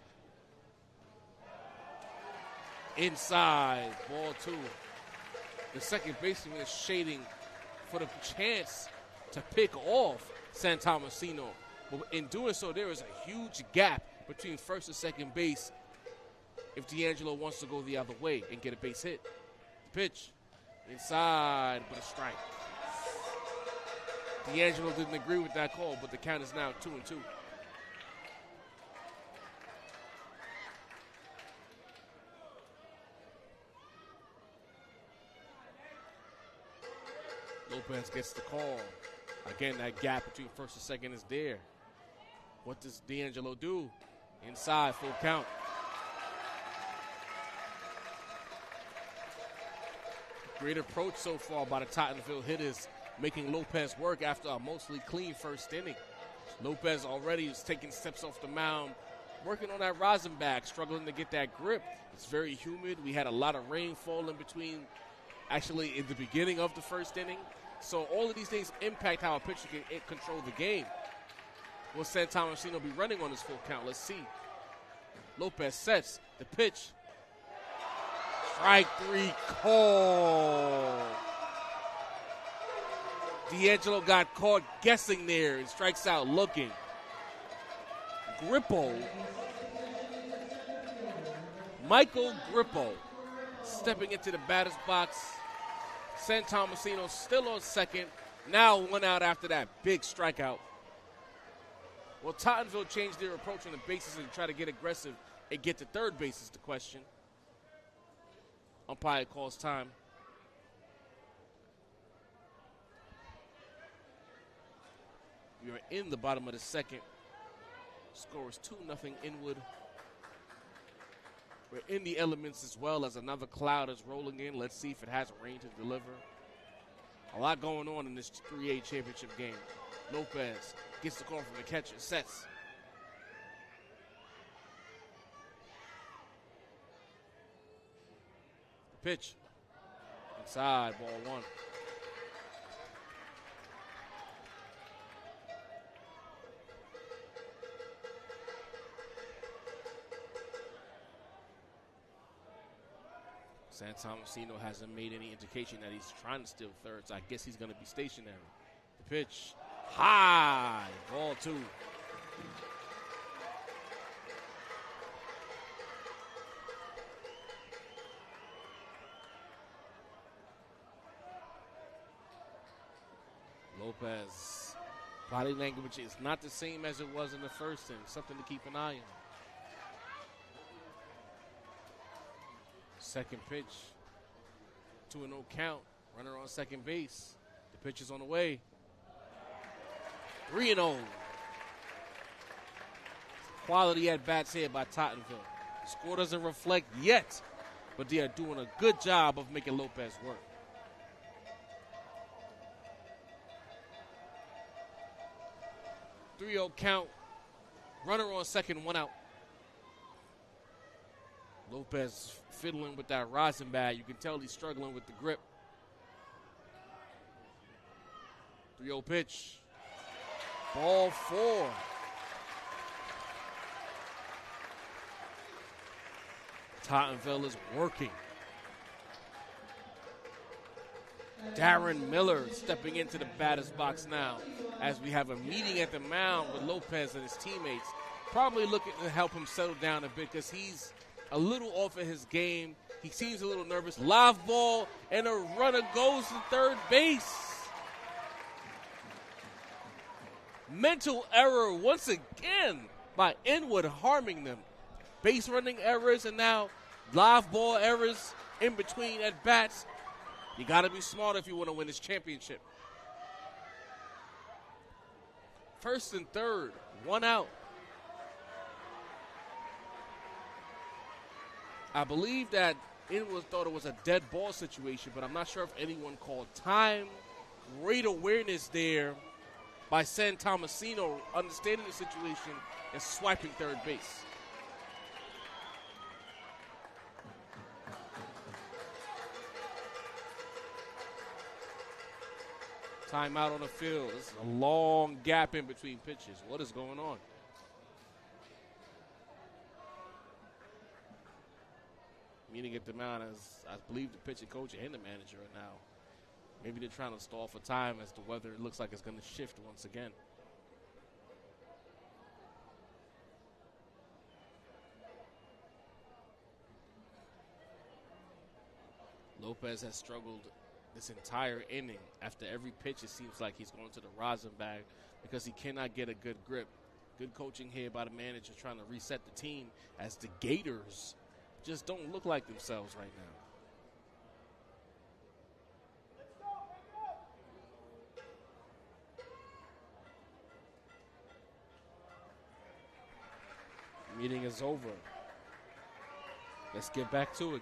Inside, ball two. The second baseman is shading for the chance to pick off Santomasino. But in doing so, there is a huge gap between first and second base if D'Angelo wants to go the other way and get a base hit. Pitch. Inside, but a strike. D'Angelo didn't agree with that call, but the count is now 2-2. Lopez gets the call. Again, that gap between first and second is there. What does D'Angelo do? Inside, full count. Great approach so far by the Tottenville hitters, making Lopez work after a mostly clean first inning. Lopez already is taking steps off the mound, working on that rosin bag, struggling to get that grip. It's very humid. We had a lot of rainfall in between, actually in the beginning of the first inning. So all of these things impact how a pitcher can control the game. Will San Tomasino be running on this full count? Let's see. Lopez sets the pitch. Strike three call. D'Angelo got caught guessing there and strikes out looking. Grippo. Michael Grippo stepping into the batter's box. San Tomasino still on second. Now 1 out after that big strikeout. Well, Tottenville changed their approach on the bases and try to get aggressive and get to third base is the question. Umpire calls time. We are in the bottom of the second. Score is 2-0 Inwood. We're in the elements as well as another cloud is rolling in. Let's see if it has rain to deliver. A lot going on in this 3A championship game. Lopez gets the call from the catcher, sets. The pitch. Inside, ball one. San Tomasino hasn't made any indication that he's trying to steal third, so I guess he's going to be stationary. The pitch, high, ball two. Lopez, body language is not the same as it was in the first inning. Something to keep an eye on. Second pitch, 2-0 count, runner on second base. The pitch is on the way. 3-0. Quality at bats here by Tottenville. The score doesn't reflect yet, but they are doing a good job of making Lopez work. Three-0 count, runner on second, 1 out. Lopez fiddling with that rosin bag. You can tell he's struggling with the grip. 3-0 pitch. Ball four. Tottenville is working. Darren Miller stepping into the batter's box now as we have a meeting at the mound with Lopez and his teammates. Probably looking to help him settle down a bit because he's a little off of his game. He seems a little nervous. Live ball, and a runner goes to third base. Mental error once again by Inwood, harming them. Base running errors and now live ball errors in between at bats. You got to be smart if you want to win this championship. First and third, 1 out. I believe that Inwood thought it was a dead ball situation, but I'm not sure if anyone called time. Great awareness there by San Tomasino, understanding the situation and swiping third base. Timeout on the field. This is a long gap in between pitches. What is going on? Meeting at the mound as I believe the pitching coach and the manager are now. Maybe they're trying to stall for time as the weather looks like it's going to shift once again. Lopez has struggled this entire inning. After every pitch, it seems like he's going to the rosin bag because he cannot get a good grip. Good coaching here by the manager trying to reset the team as the Gators just don't look like themselves right now. Meeting is over. Let's get back to it.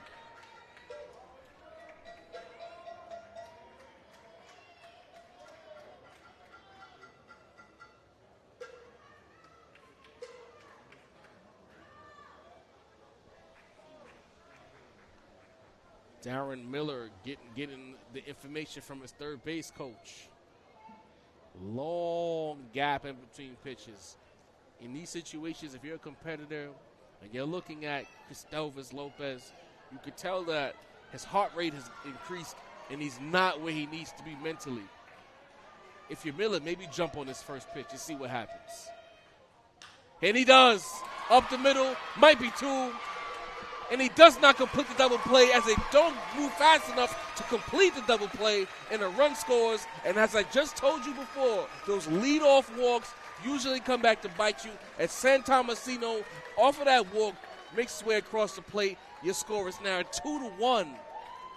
Darren Miller getting the information from his third base coach. Long gap in between pitches. In these situations, if you're a competitor and you're looking at Christelvis Lopez, you could tell that his heart rate has increased and he's not where he needs to be mentally. If you're Miller, maybe jump on this first pitch and see what happens. And he does. Up the middle, might be two. And he does not complete the double play as they don't move fast enough to complete the double play, and a run scores. And as I just told you before, those leadoff walks usually come back to bite you. As San Tomasino, off of that walk, makes his way across the plate. Your score is now 2-1.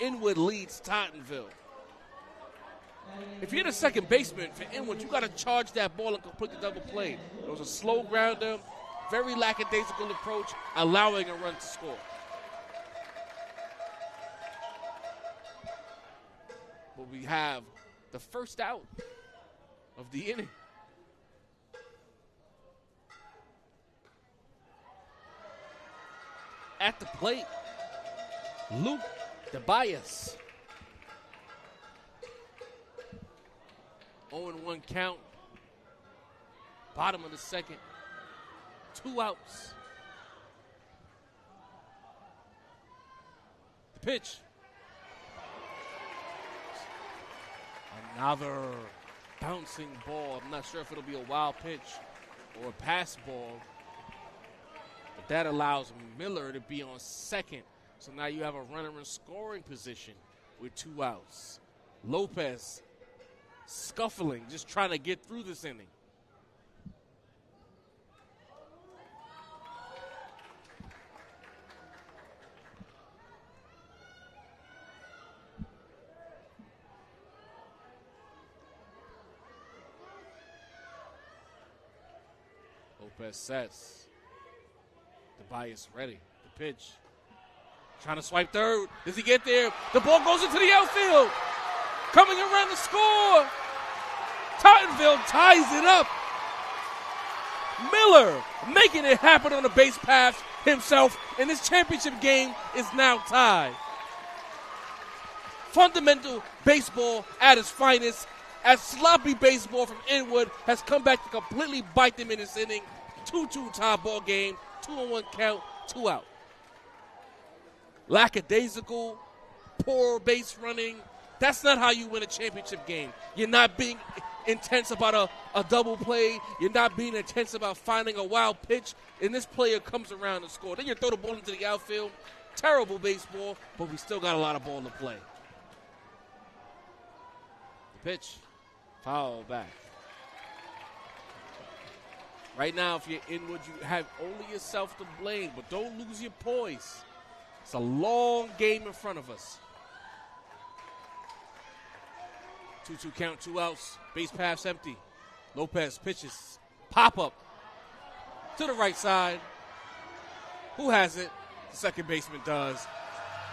Inwood leads Tottenville. If you're the second baseman for Inwood, you got to charge that ball and complete the double play. It was a slow grounder, very lackadaisical approach, allowing a run to score. But we have the first out of the inning. At the plate, Luke DeBias. 0-1 count. Bottom of the second. 2 outs. The pitch. Another bouncing ball. I'm not sure if it'll be a wild pitch or a pass ball. But that allows Miller to be on second. So now you have a runner in scoring position with 2 outs. Lopez scuffling, just trying to get through this inning. Lopez sets. DeBias ready. The pitch. Trying to swipe third. Does he get there? The ball goes into the outfield. Coming around to score. Tottenville ties it up. Miller making it happen on the base pass himself. And this championship game is now tied. Fundamental baseball at its finest. As sloppy baseball from Inwood has come back to completely bite them in this inning. 2-2 tie ball game. 2-1 count. 2 out. Lackadaisical, poor base running. That's not how you win a championship game. You're not being intense about a double play. You're not being intense about finding a wild pitch. And this player comes around and scores. Then you throw the ball into the outfield. Terrible baseball, but we still got a lot of ball to play. The pitch. Foul back. Right now, if you're Inwood, you have only yourself to blame, but don't lose your poise. It's a long game in front of us. 2-2 count, 2 outs. Base pass empty. Lopez pitches. Pop up to the right side. Who has it? The second baseman does.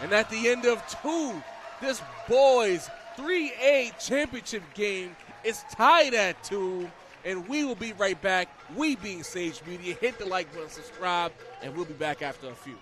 And at the end of 2, this boys 3A championship game is tied at 2. And we will be right back. We being Sage Media. Hit the like button, subscribe, and we'll be back after a few.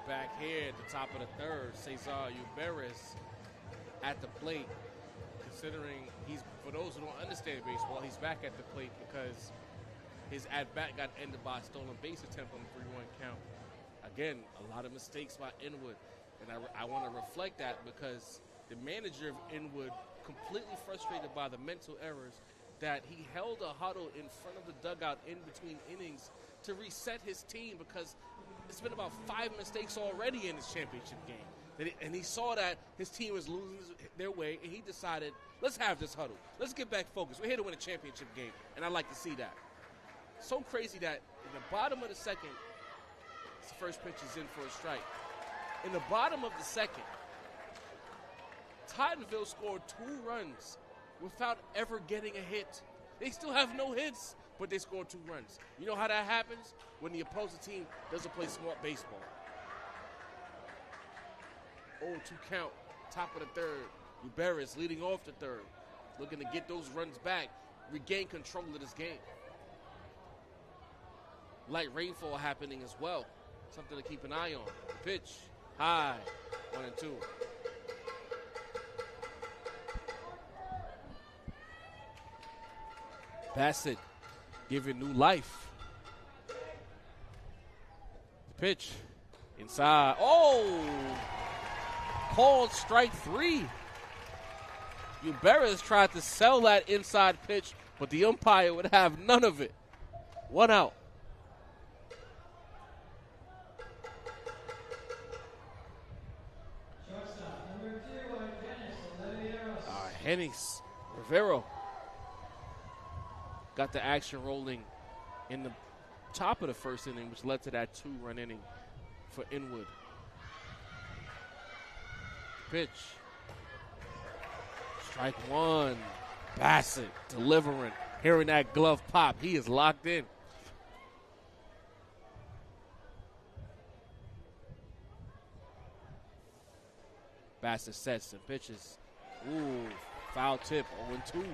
back here at the top of the third. Cesar Uberis at the plate. Considering for those who don't understand baseball, he's back at the plate because his at-bat got ended by a stolen base attempt on the 3-1 count. Again, a lot of mistakes by Inwood. And I want to reflect that because the manager of Inwood, completely frustrated by the mental errors, that he held a huddle in front of the dugout in between innings to reset his team because it's been about 5 mistakes already in this championship game. And he saw that his team was losing their way, and he decided, let's have this huddle. Let's get back focused. We're here to win a championship game, and I like to see that. So crazy that in the bottom of the second, the first pitch is in for a strike. In the bottom of the second, Tottenville scored 2 runs without ever getting a hit. They still have no hits, but they scored 2 runs. You know how that happens? When the opposing team doesn't play smart baseball. 0-2 count, top of the third. Uberis leading off the third, looking to get those runs back, regain control of this game. Light rainfall happening as well. Something to keep an eye on. Pitch, high, 1-2. Bassett giving new life. Pitch, inside. Oh! Called strike 3. Uberis tried to sell that inside pitch, but the umpire would have none of it. 1 out. Innings, Rivero got the action rolling in the top of the first inning, which led to that 2-run inning for Inwood. Pitch. Strike 1. Bassett delivering. Hearing that glove pop, he is locked in. Bassett sets and pitches. Ooh, foul tip, 0-2.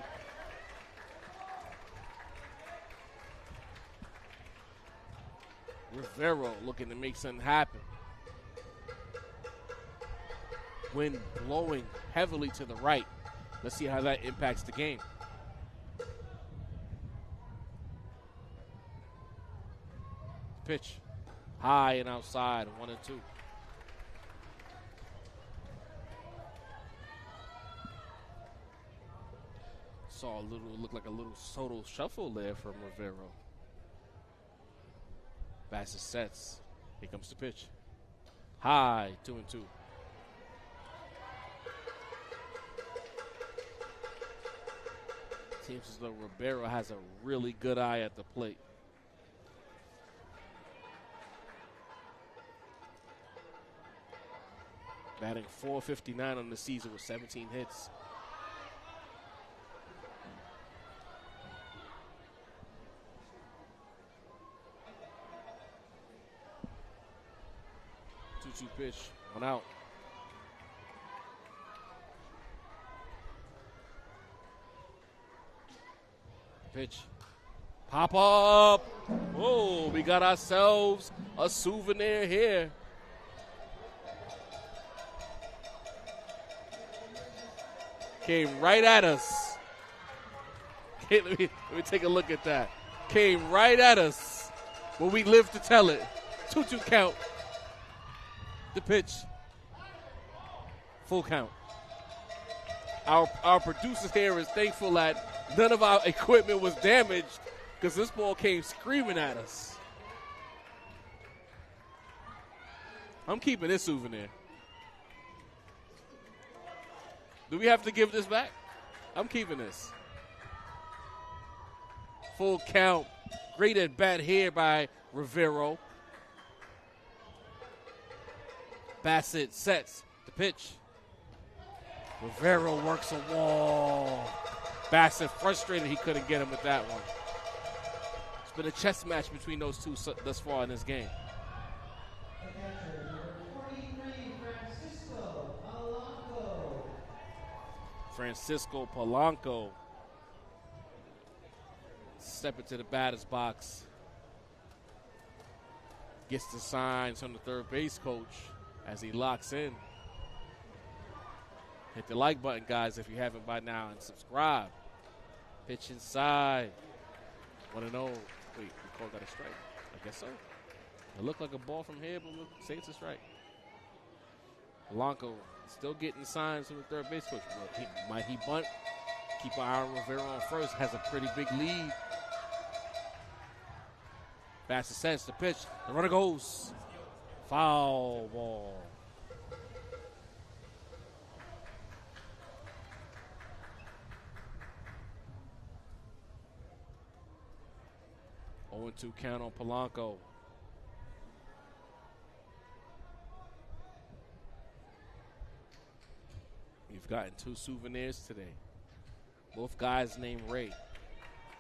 Rivero looking to make something happen. Wind blowing heavily to the right. Let's see how that impacts the game. Pitch, high and outside, 1-2. Saw look like a little subtle shuffle there from Rivero. Bassett sets. Here comes the pitch. High, 2-2. Seems as though Rivero has a really good eye at the plate. Batting .459 on the season with 17 hits. Pitch, 1 out. Pitch, pop up. Oh, we got ourselves a souvenir here. Came right at us. Okay, let me take a look at that. Came right at us, but we lived to tell it. 2-2 count. The pitch, full count. Our producers here is thankful that none of our equipment was damaged because this ball came screaming at us. I'm keeping this souvenir. Do we have to give this back? I'm keeping this. Full count. Great at bat here by Rivero. Bassett sets the pitch. Rivero works a wall. Bassett frustrated he couldn't get him with that one. It's been a chess match between those two thus far in this game. Francisco Polanco step into the batter's box. Gets the signs from the third base coach as he locks in. Hit the like button, guys, if you haven't by now, and subscribe. Pitch inside. 1-0. Wait, we called that a strike? I guess so. It looked like a ball from here, but we'll say it's a strike. Polanco still getting signs from the third base coach. Might he bunt? Keep an eye on Rivera on first. Has a pretty big lead. Bassett sends the pitch. The runner goes. Foul ball. Oh, 0-2 count on Polanco. We've gotten 2 souvenirs today. Both guys named Ray.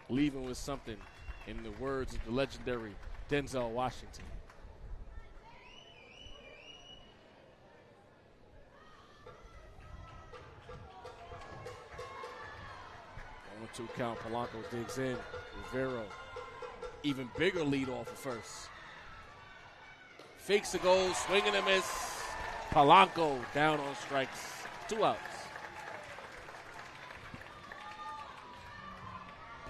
Leaving with something, in the words of the legendary Denzel Washington. On 2 count, Polanco digs in. Rivera, even bigger lead off of first. Fakes the goal, swing and a miss. Polanco down on strikes. 2 outs.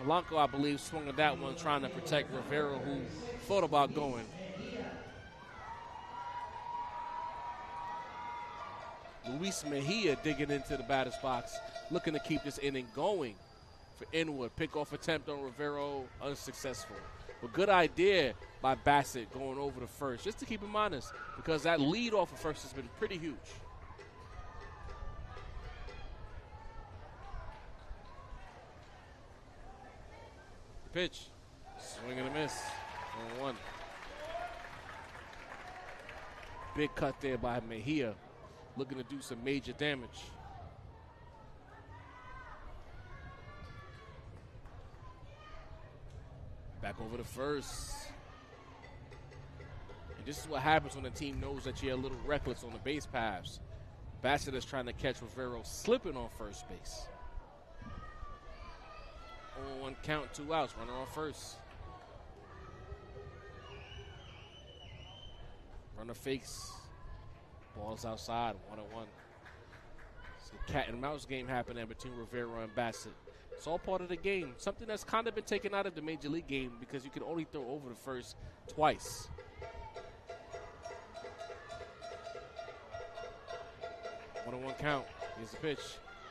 Polanco, I believe, swung at that one trying to protect Rivera, who thought about going. Luis Mejia digging into the batter's box, looking to keep this inning going for Inwood. Pickoff attempt on Rivera, unsuccessful. But good idea by Bassett going over to first, just to keep him honest, because that lead off of first has been pretty huge. Pitch, swing and a miss, 1-1. Big cut there by Mejia, looking to do some major damage. Back over to first. And this is what happens when a team knows that you're a little reckless on the base paths. Bassett is trying to catch Rivera slipping on first base. 0-1 count, 2 outs, runner on first. Runner fakes. Ball's outside, 1-1. It's a cat and mouse game happening between Rivera and Bassett. It's all part of the game. Something that's kind of been taken out of the Major League game because you can only throw over the first twice. One count. Here's the pitch.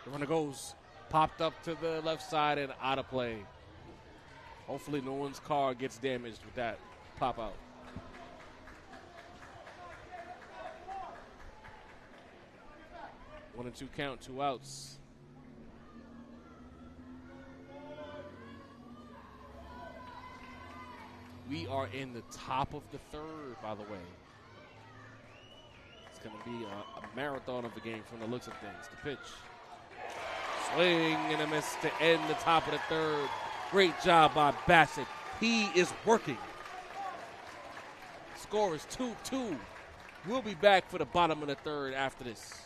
The runner goes. Popped up to the left side and out of play. Hopefully no one's car gets damaged with that pop out. One and 2 count, 2 outs. We are in the top of the third, by the way. It's going to be a marathon of the game from the looks of things. The pitch. Swing and a miss to end the top of the third. Great job by Bassett. He is working. Score is 2-2. We'll be back for the bottom of the third after this.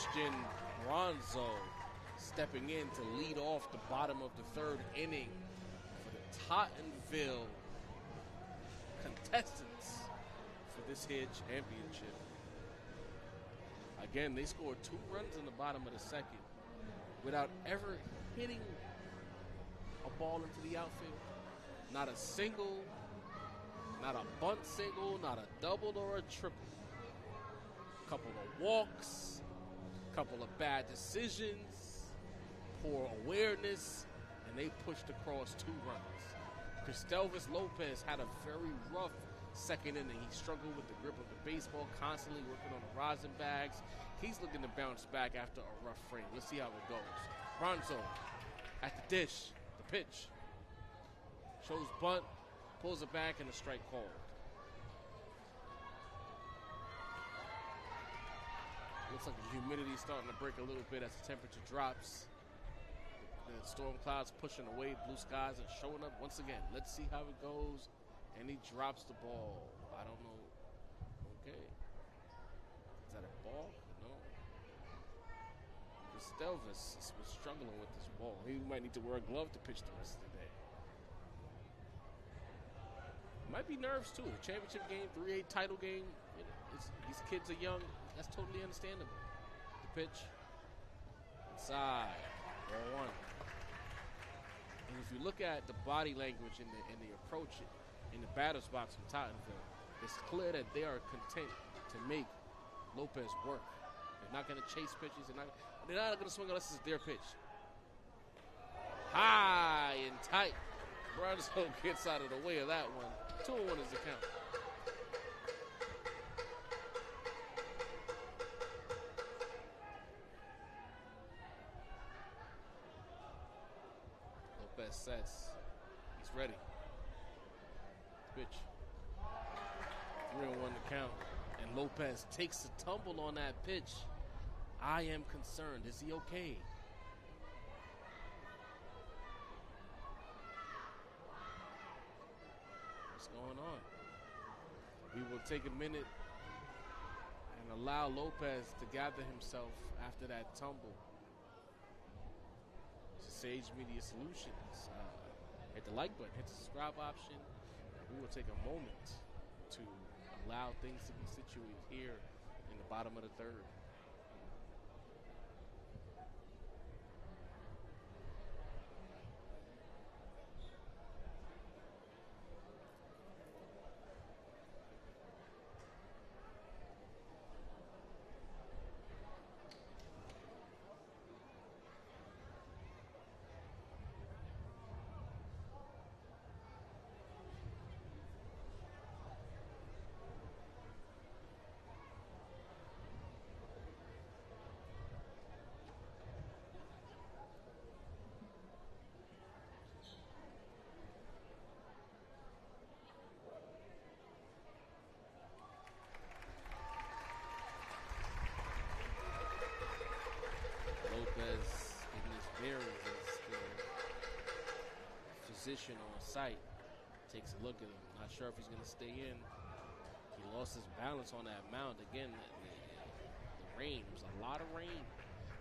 Christian Bronzo stepping in to lead off the bottom of the third inning for the Tottenville contestants for this here championship. Again, they scored 2 runs in the bottom of the second without ever hitting a ball into the outfield. Not a single, not a bunt single, not a double or a triple. Couple of walks, couple of bad decisions, poor awareness, and they pushed across 2 runs. Cristelvis Lopez had a very rough second inning. He struggled with the grip of the baseball, constantly working on the rosin bags. He's looking to bounce back after a rough frame. Let's see how it goes. Bronzo at the dish, the pitch. Shows bunt, pulls it back, and a strike called. Looks like the humidity's starting to break a little bit as the temperature drops. The storm clouds pushing away, blue skies are showing up once again. Let's see how it goes. And he drops the ball. I don't know. Okay. Is that a ball? No. Cristelvis was struggling with this ball. He might need to wear a glove to pitch the rest of the day. Might be nerves too. The championship game, 3A title game. You know, these kids are young. That's totally understandable. The pitch. Inside. Ball 1. And if you look at the body language and the approach in the batter's box from Tottenville, it's clear that they are content to make Lopez work. They're not going to chase pitches. They're not going to swing unless it's their pitch. High and tight. Bronzo gets out of the way of that one. 2-1 is the count. Lopez sets. He's ready. Pitch. 3-1 to count. And Lopez takes a tumble on that pitch. I am concerned. Is he okay? What's going on? We will take a minute and allow Lopez to gather himself after that tumble. Sage Media Solutions. Hit the like button, hit the subscribe option. We will take a moment to allow things to be situated here in the bottom of the third. Physician on site takes a look at him. Not sure if he's going to stay in. He lost his balance on that mound. Again, the rain. There was a lot of rain.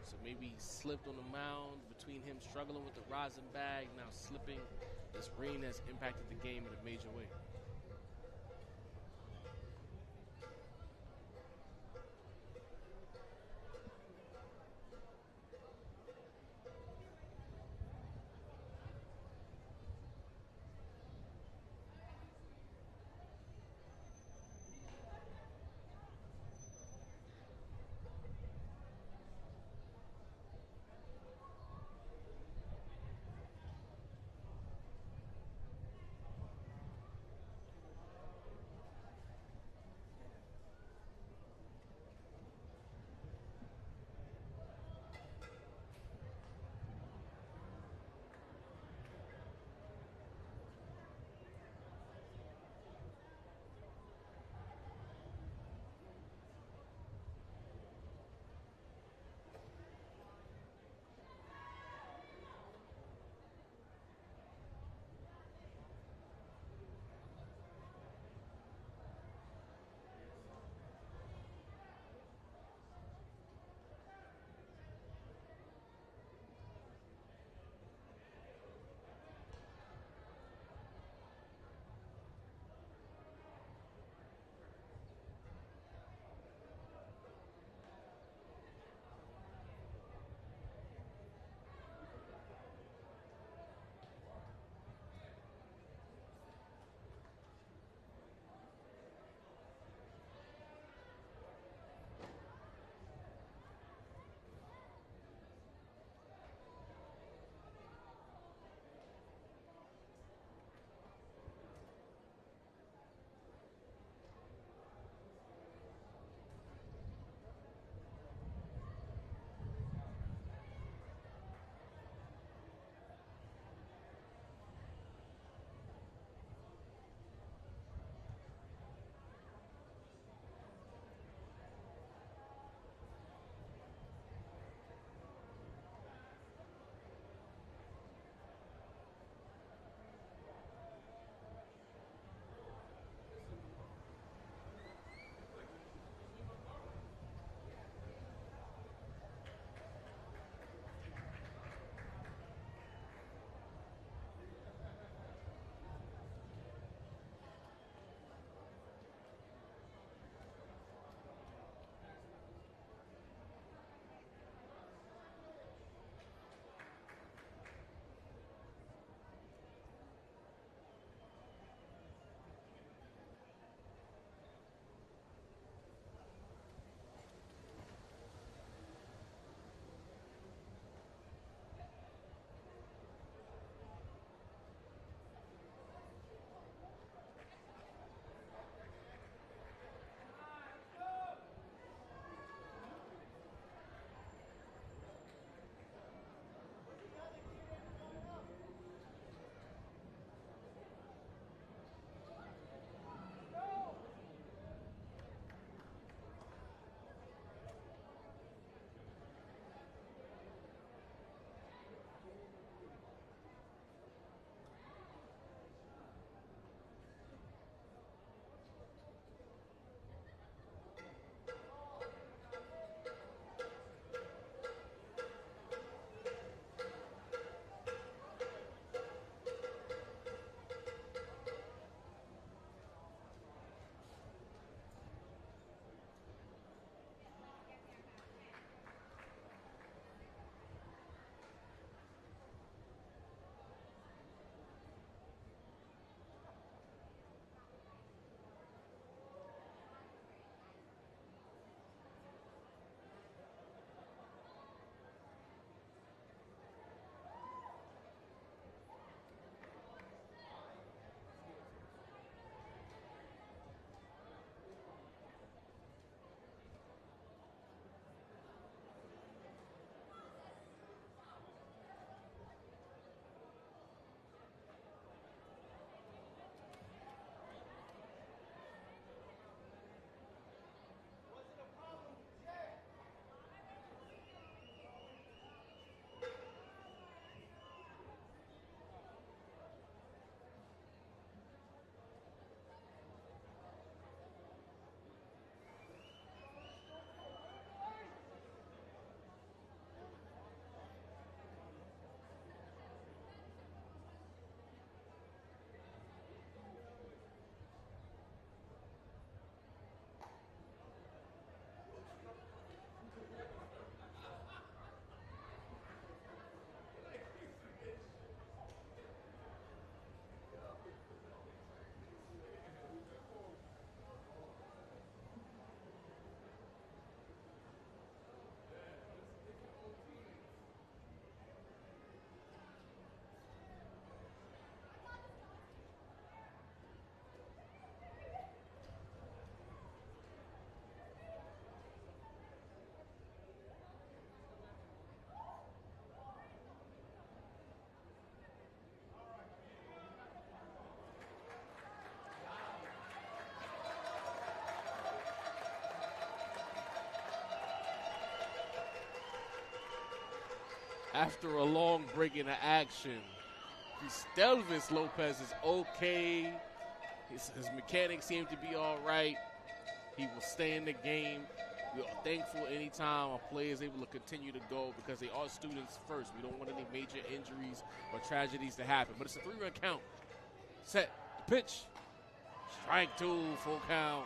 So maybe he slipped on the mound between him struggling with the rosin bag, now slipping. This rain has impacted the game in a major way. After a long break in the action, Tottenville Lopez is okay. His mechanics seem to be all right. He will stay in the game. We are thankful anytime a player is able to continue to go because they are students first. We don't want any major injuries or tragedies to happen. But it's a 3-run count. Set, the pitch. Strike 2, full count.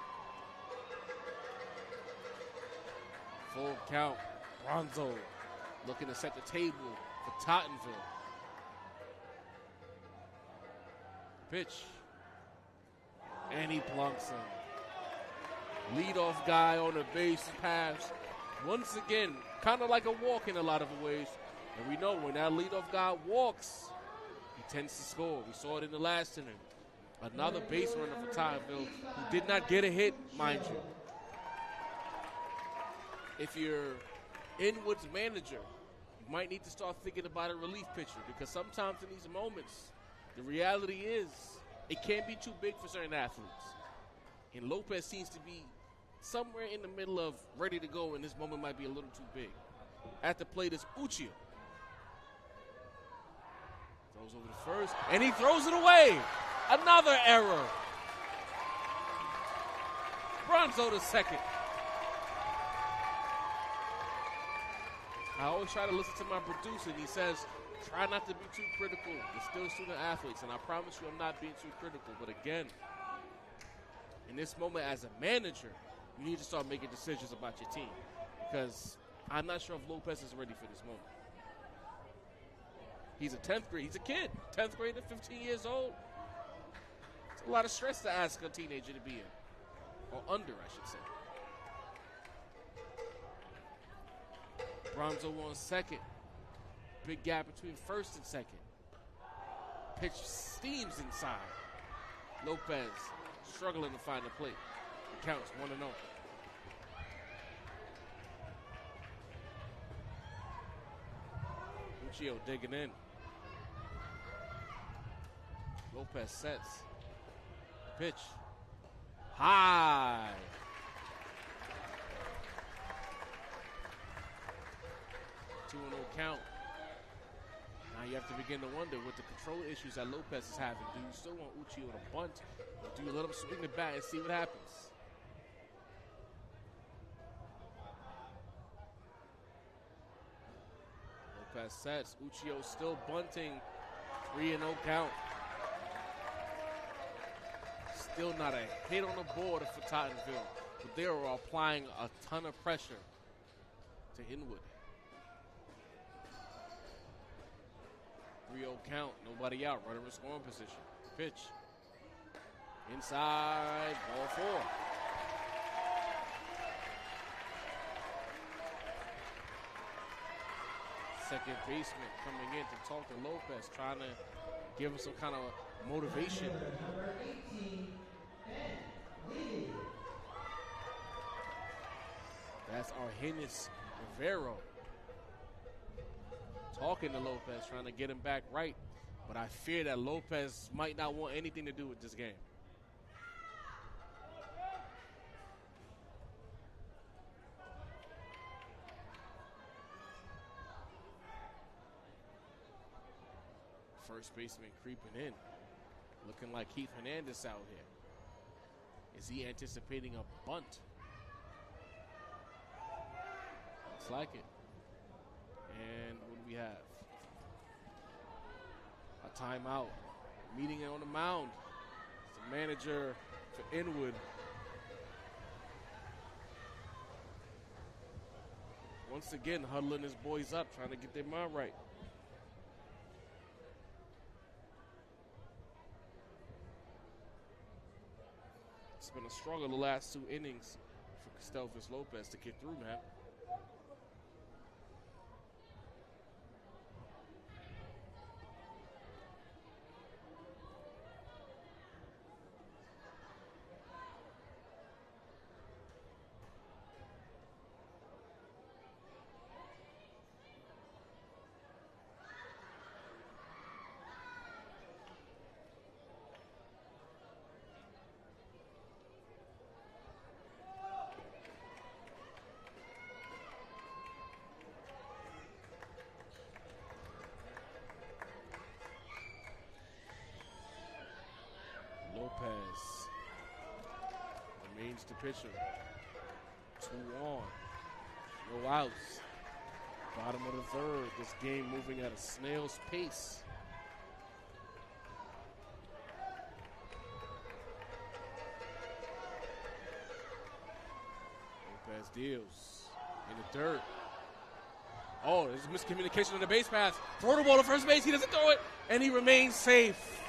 Full count. Bronzo looking to set the table for Tottenville. Pitch. And he plunks him. Leadoff guy on the base pass. Once again, kind of like a walk in a lot of ways. And we know when that leadoff guy walks, he tends to score. We saw it in the last inning. Another base runner for Tottenville who did not get a hit, mind you. If you're Inwood's manager, you might need to start thinking about a relief pitcher because sometimes in these moments, the reality is it can be too big for certain athletes. And Lopez seems to be somewhere in the middle of ready to go, and this moment might be a little too big. At the plate is Uchiho. Throws over to first, and he throws it away. Another error. Bronzo to second. I always try to listen to my producer, and he says, try not to be too critical. They're still student athletes, and I promise you I'm not being too critical. But again, in this moment as a manager, you need to start making decisions about your team because I'm not sure if Lopez is ready for this moment. He's a 10th grade. He's a kid. 10th grader, 15 years old. It's a lot of stress to ask a teenager to be in. Or under, I should say. Bronzo on second. Big gap between first and second. Pitch steams inside. Lopez struggling to find the plate. It counts 1-0. Uchiho digging in. Lopez sets. Pitch. High. 2-0 count. Now you have to begin to wonder with the control issues that Lopez is having. Do you still want Uchiho to bunt? Or do you let him swing the bat and see what happens? Lopez sets. Uchiho still bunting. 3-0 count. Still not a hit on the board for Tottenville. But they are applying a ton of pressure to Inwood. 3-0 count, nobody out, runner in scoring position. Pitch. Inside, ball 4. Second baseman coming in to talk to Lopez, trying to give him some kind of motivation.
Number 18, Ben.
That's Argenis Rivero. Talking to Lopez, trying to get him back right. But I fear that Lopez might not want anything to do with this game. First baseman creeping in. Looking like Keith Hernandez out here. Is he anticipating a bunt? Looks like it. And what do we have? A timeout. Meeting on the mound. It's the manager for Inwood. Once again, huddling his boys up, trying to get their mind right. It's been a struggle the last 2 innings for Tottenville Lopez to get through, man. Lopez remains the pitcher. 2 on. No outs. Bottom of the third. This game moving at a snail's pace. Lopez deals in the dirt. Oh, there's a miscommunication on the base pass. Throw the ball to first base. He doesn't throw it, and he remains safe.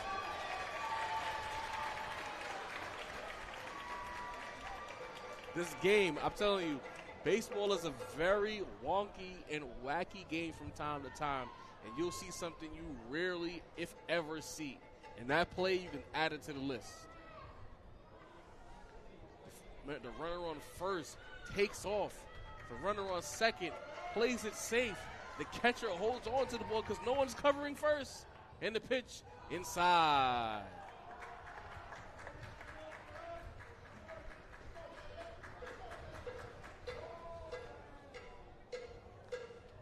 This game, I'm telling you, baseball is a very wonky and wacky game from time to time, and you'll see something you rarely, if ever, see. And that play, you can add it to the list. The runner on first takes off. The runner on second plays it safe. The catcher holds on to the ball because no one's covering first. And the pitch inside.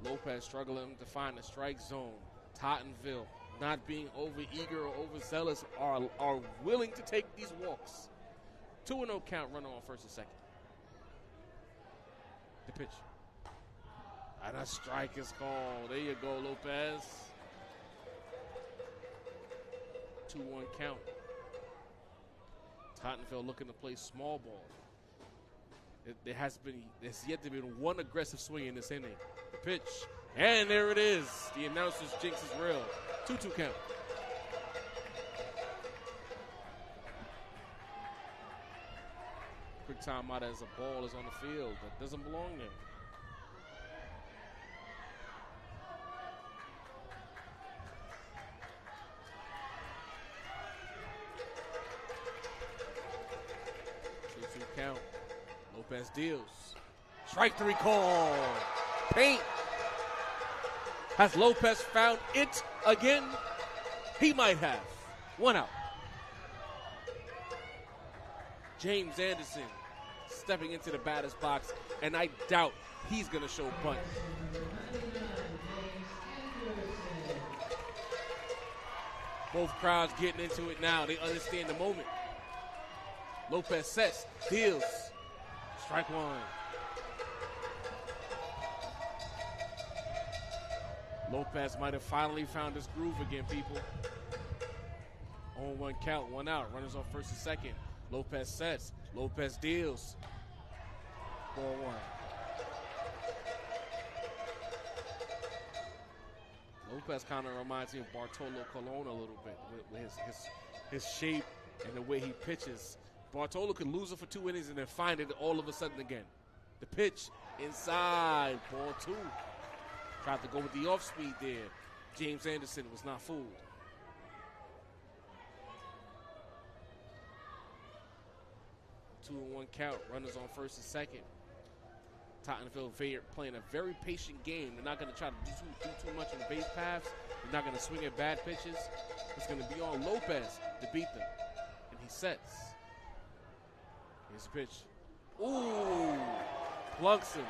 Lopez struggling to find the strike zone. Tottenville, not being over-eager or overzealous, are willing to take these walks. 2-0 count, runner on first and second. The pitch. And a strike is called. There you go, Lopez. 2-1 count. Tottenville looking to play small ball. There's yet to be one aggressive swing in this inning. The pitch. And there it is. The announcer's jinx is real. 2-2 count. Quick timeout as a ball is on the field that doesn't belong there. Count. Lopez deals. Strike 3 call. Paint. Has Lopez found it again? He might have. 1 out. James Anderson stepping into the batter's box, and I doubt he's going to show bunt. Both crowds getting into it now. They understand the moment. Lopez sets, deals, strike 1. Lopez might have finally found his groove again, people. On 1 count, 1 out. Runners on first and second. Lopez sets, Lopez deals. Ball 1. Lopez kind of reminds me of Bartolo Colon a little bit with his shape and the way he pitches. Bartolo could lose it for 2 innings and then find it all of a sudden again. The pitch inside, ball 2. Tried to go with the off speed there. James Anderson was not fooled. 2-1 count. Runners on first and second. Tottenville playing a very patient game. They're not going to try to do too much on the base paths. They're not going to swing at bad pitches. It's going to be on Lopez to beat them. And he sets. Here's the pitch. Ooh! Plunks him.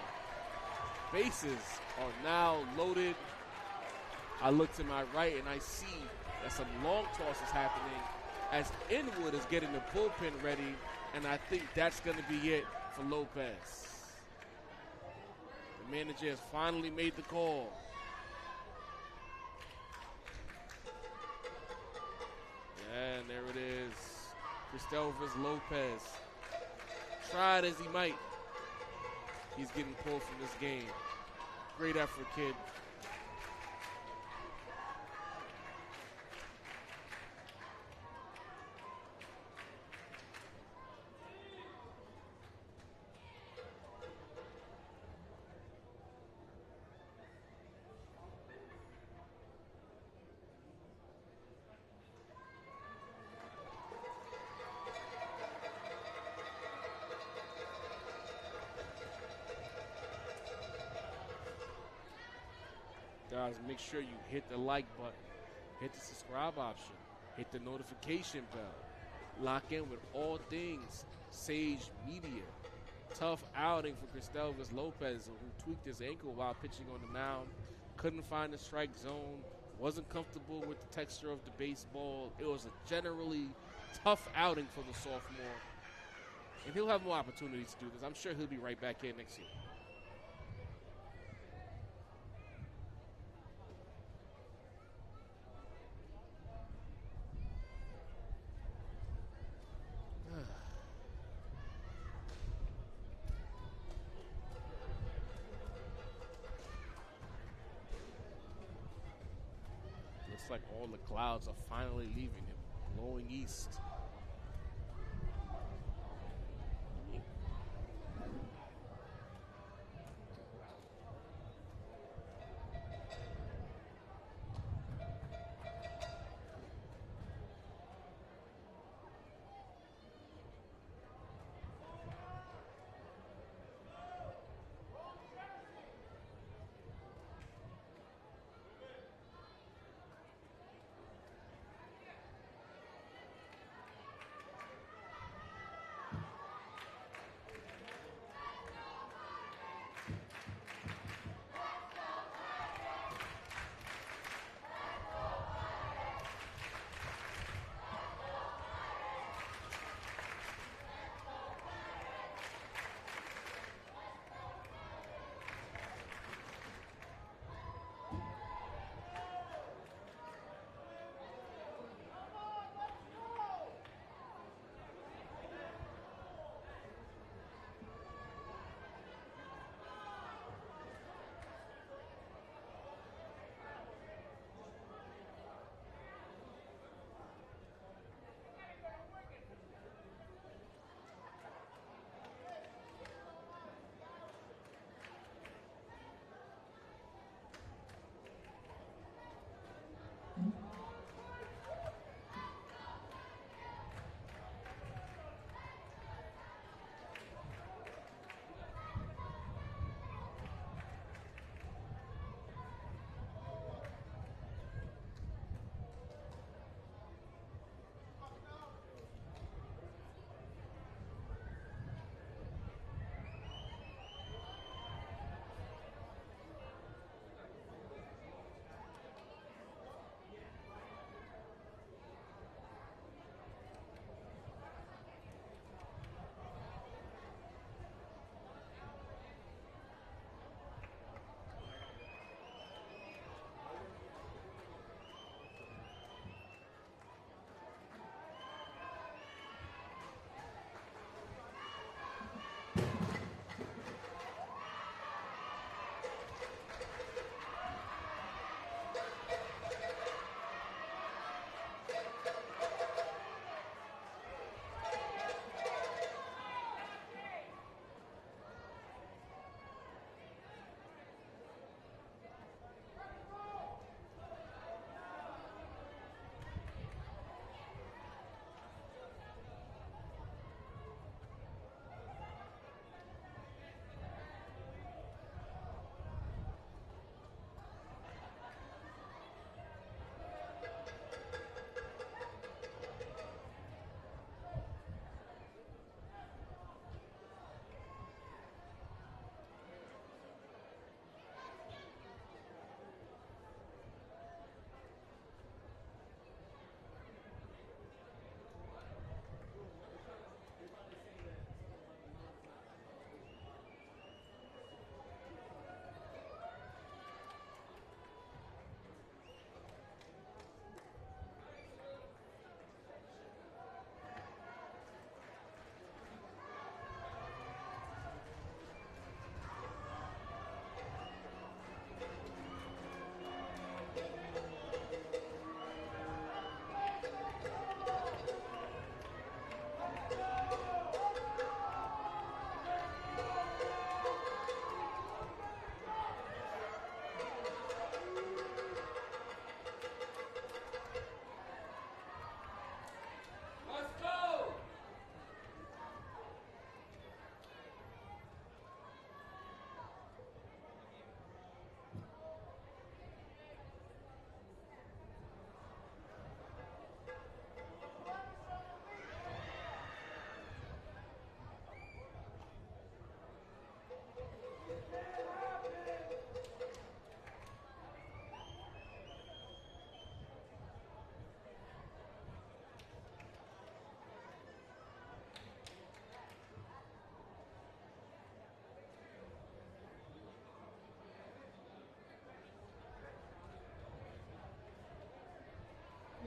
Bases are now loaded. I look to my right and I see that some long tosses happening as Inwood is getting the bullpen ready, and I think that's going to be it for Lopez. The manager has finally made the call. And there it is. Cristelvis Lopez. Tried as he might. He's getting pulled from this game. Great effort, kid. Guys, make sure you hit the like button, hit the subscribe option, hit the notification bell. Lock in with all things Sage Media. Tough outing for Cristelvis Lopez, who tweaked his ankle while pitching on the mound. Couldn't find the strike zone. Wasn't comfortable with the texture of the baseball. It was a generally tough outing for the sophomore. And he'll have more opportunities to do this. I'm sure he'll be right back here next year. Looks like all the clouds are finally leaving him, blowing east.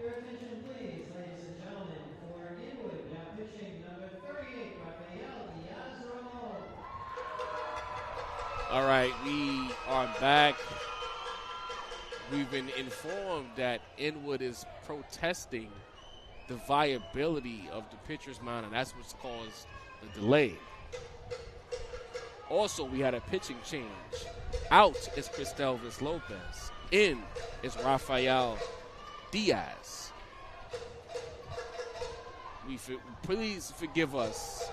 Your attention, please, ladies and gentlemen, for Inwood, now pitching number 38, Rafael Diaz-Romo.
All right, we are back. We've been informed that Inwood is protesting the viability of the pitcher's mound, and that's what's caused the delay. Also, we had a pitching change. Out is Cristelvis Lopez. In is Rafael Diaz. Please forgive us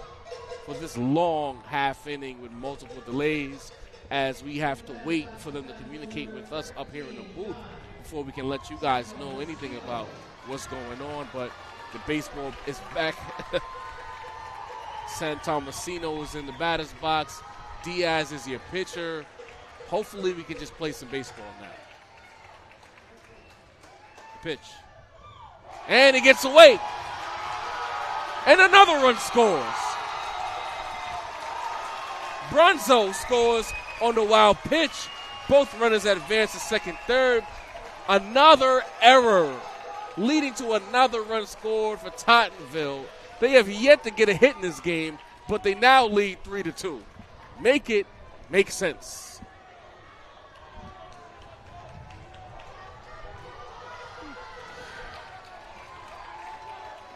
for this long half inning with multiple delays, as we have to wait for them to communicate with us up here in the booth before we can let you guys know anything about what's going on. But the baseball is back. San Tomasino is in the batter's box. Diaz is your pitcher. Hopefully we can just play some baseball now. The pitch. And he gets away. And another run scores. Bronzo scores on the wild pitch. Both runners advance to second, third. Another error leading to another run scored for Tottenville. They have yet to get a hit in this game, but they now lead 3-2. Make it make sense.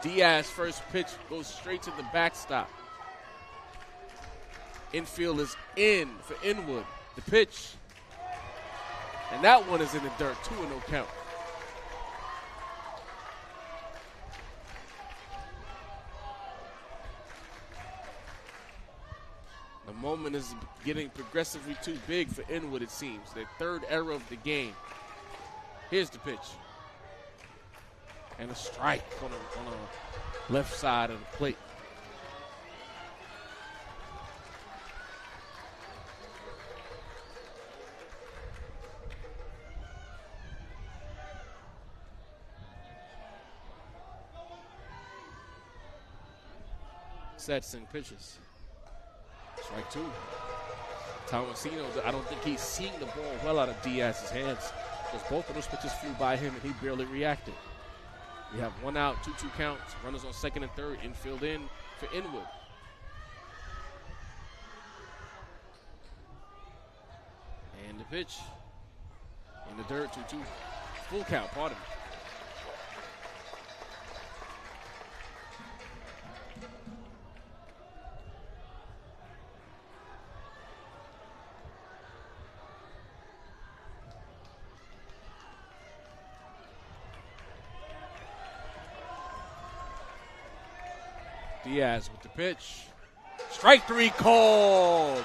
Diaz's first pitch goes straight to the backstop. Infield is in for Inwood. The pitch. And that one is in the dirt. 2-0 count. The moment is getting progressively too big for Inwood, it seems. Their third error of the game. Here's the pitch. And a strike on the left side of the plate. Sets and pitches. Strike two. Tomasino, I don't think he's seeing the ball well out of Diaz's hands, because both of those pitches flew by him and he barely reacted. We have 1 out, 2-2 counts. Runners on second and third. Infield in for Inwood. And the pitch. In the dirt, 2-2. Full count, pardon me. Diaz with the pitch. Strike three called.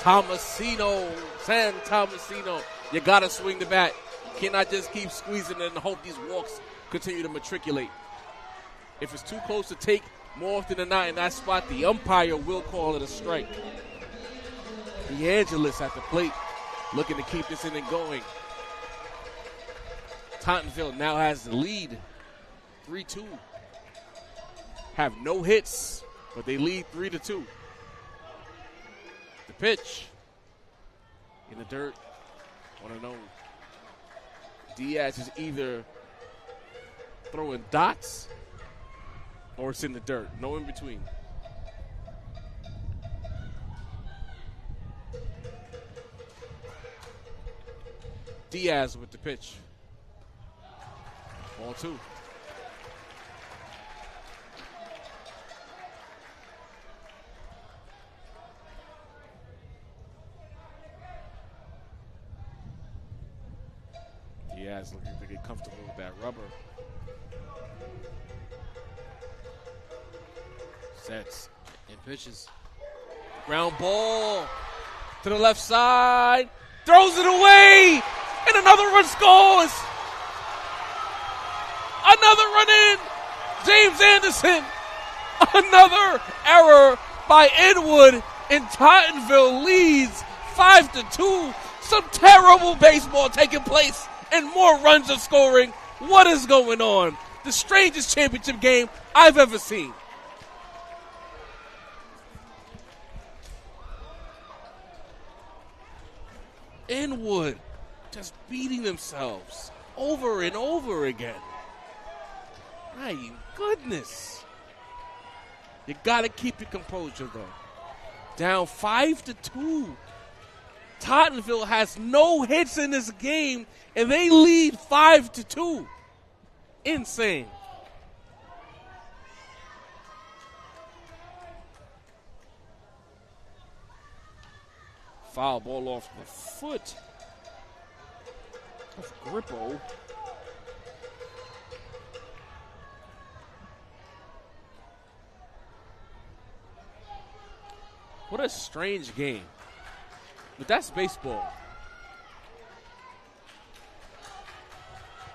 Tomasino, San Tomasino. You got to swing the bat. You cannot just keep squeezing it and hope these walks continue to matriculate. If it's too close to take, more often than not in that spot, the umpire will call it a strike. DeAngelis at the plate, looking to keep this inning going. Tottenville now has the lead, 3-2. Have no hits, but they lead 3-2. The pitch in the dirt, 1-0. Diaz is either throwing dots or it's in the dirt. No in between. Diaz with the pitch. Ball two. Diaz looking to get comfortable with that rubber. Sets and pitches. Ground ball to the left side. Throws it away. And another run scores. Another run in. James Anderson. Another error by Inwood. And Tottenville leads 5-2. Some terrible baseball taking place. And more runs are scoring. What is going on? The strangest championship game I've ever seen. Inwood just beating themselves over and over again. My goodness. You got to keep your composure, though. Down 5-2. Tottenville has no hits in this game, and they lead 5-2. Insane. Foul ball off the foot of Grippo. What a strange game. But that's baseball.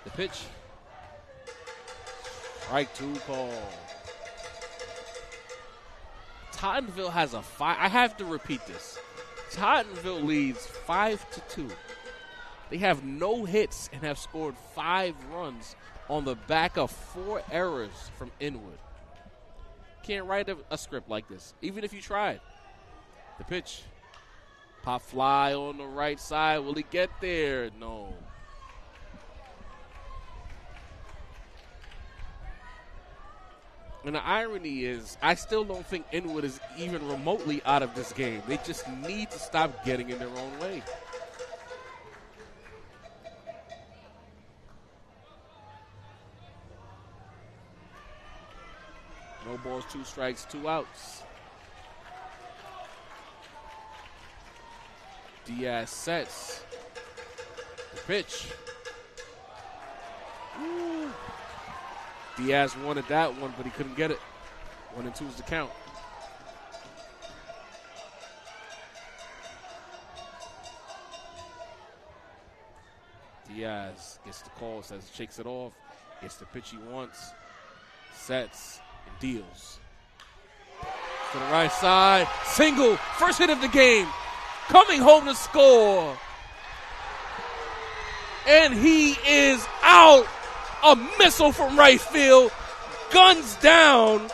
The pitch. Strike 2 call. Tottenville has a 5. I have to repeat this. Tottenville leads 5-2. They have no hits and have scored 5 runs on the back of 4 errors from Inwood. Can't write a script like this, even if you tried. The pitch. Pop fly on the right side. Will he get there? No. And the irony is, I still don't think Inwood is even remotely out of this game. They just need to stop getting in their own way. No balls, 2 strikes, 2 outs. Diaz sets. The pitch. Ooh. Diaz wanted that one, but he couldn't get it. 1-2 is the count. Diaz gets the call, says shakes it off, gets the pitch he wants, sets, and deals. To the right side, single, first hit of the game, coming home to score. And he is out. A missile from right field, guns down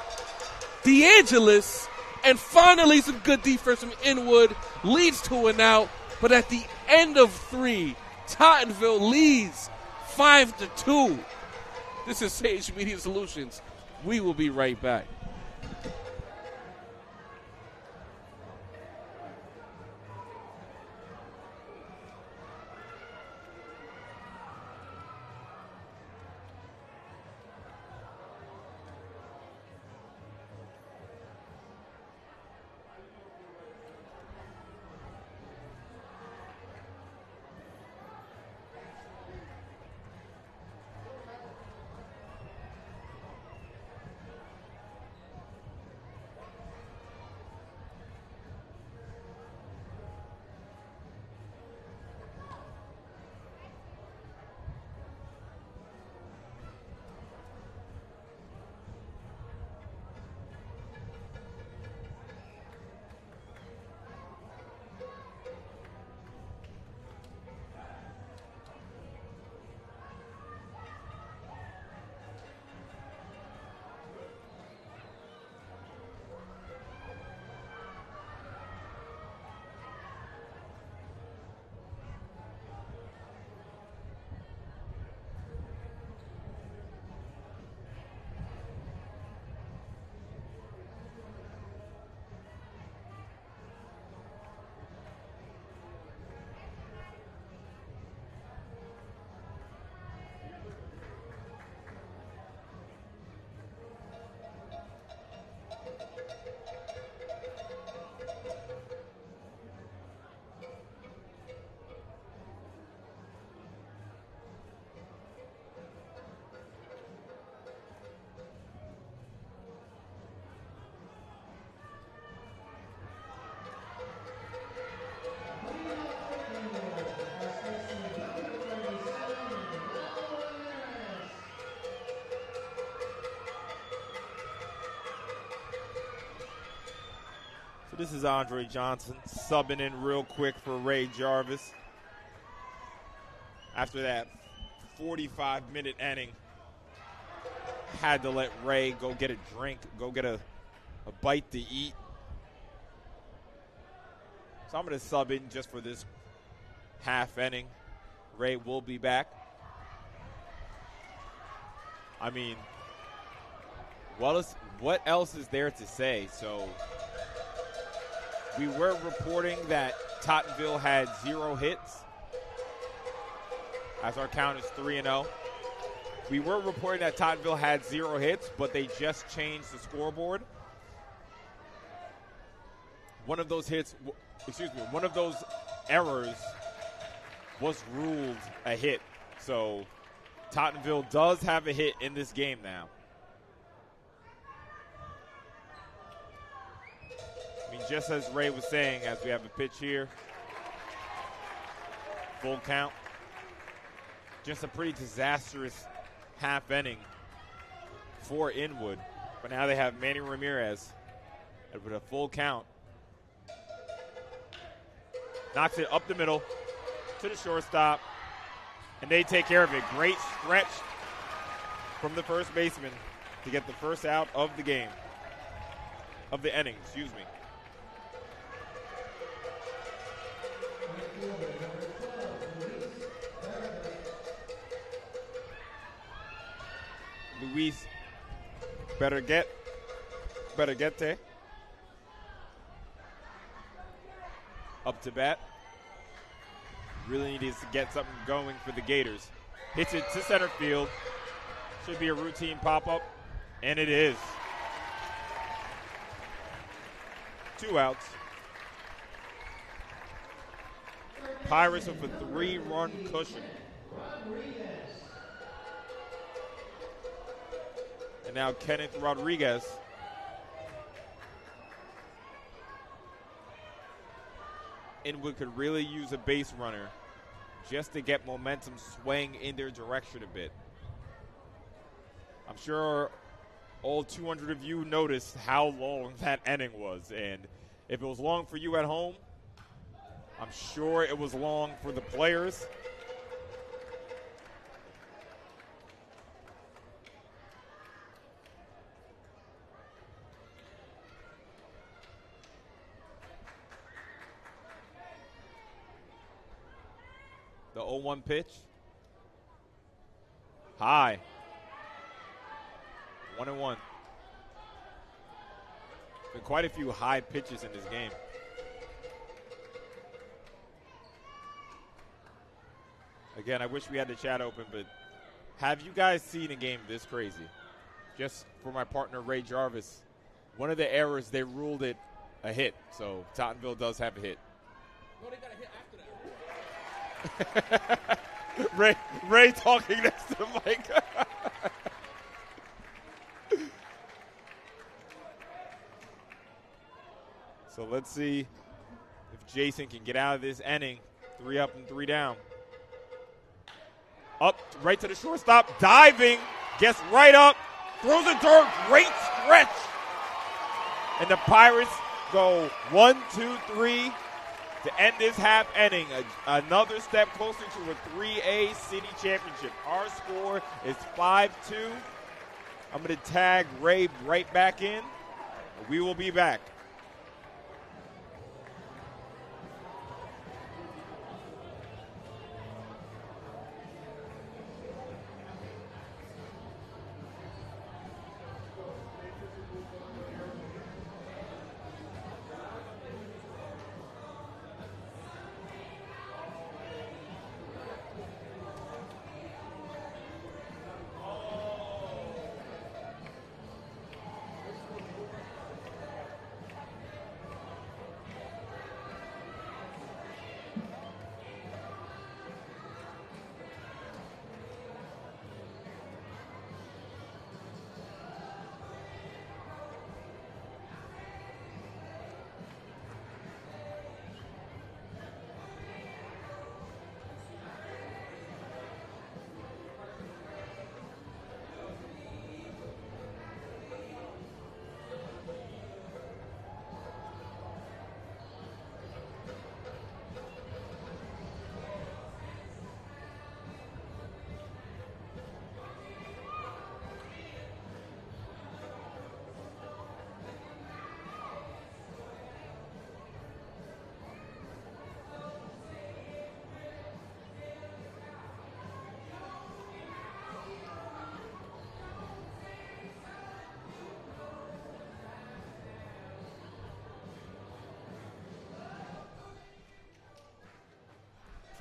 DeAngelis, and finally some good defense from Inwood, leads to an out, but at the end of 3, Tottenville leads 5-2. This is Sage Media Solutions. We will be right back.
This is Andre Johnson subbing in real quick for Ray Jarvis. After that 45-minute inning, had to let Ray go get a drink, go get a bite to eat. So I'm going to sub in just for this half inning. Ray will be back. I mean, what else is there to say? So we were reporting that Tottenville had 0 hits, as our count is 3-0. We were reporting that Tottenville had 0 hits, but they just changed the scoreboard. One of those errors was ruled a hit. So Tottenville does have a hit in this game now. I mean, just as Ray was saying, as we have a pitch here, full count. Just a pretty disastrous half inning for Inwood. But now they have Manny Ramirez with a full count. Knocks it up the middle to the shortstop, and they take care of it. Great stretch from the first baseman to get the first out of the game, of the inning, excuse me. Luis Bergete. Up to bat. Really needs to get something going for the Gators. Hits it to center field. Should be a routine pop-up, and it is. 2 outs. Pirates with a 3-run cushion. And now Kenneth Rodriguez. Inwood could really use a base runner just to get momentum swaying in their direction a bit. I'm sure all 200 of you noticed how long that inning was. And if it was long for you at home, I'm sure it was long for the players. The 0-1 pitch. High. 1-1. Been quite a few high pitches in this game. Again, I wish we had the chat open, but have you guys seen a game this crazy? Just for my partner, Ray Jarvis, one of the errors, they ruled it a hit. So Tottenville does have a hit.
No, they got a hit after that.
Ray talking next to the mic. So let's see if Jason can get out of this inning. 3 up and 3 down. Up, right to the shortstop, diving, gets right up, throws it dirt, great stretch. And the Pirates go 1, 2, 3 to end this half inning. Another step closer to a 3A city championship. Our score is 5-2. I'm going to tag Ray right back in. We will be back.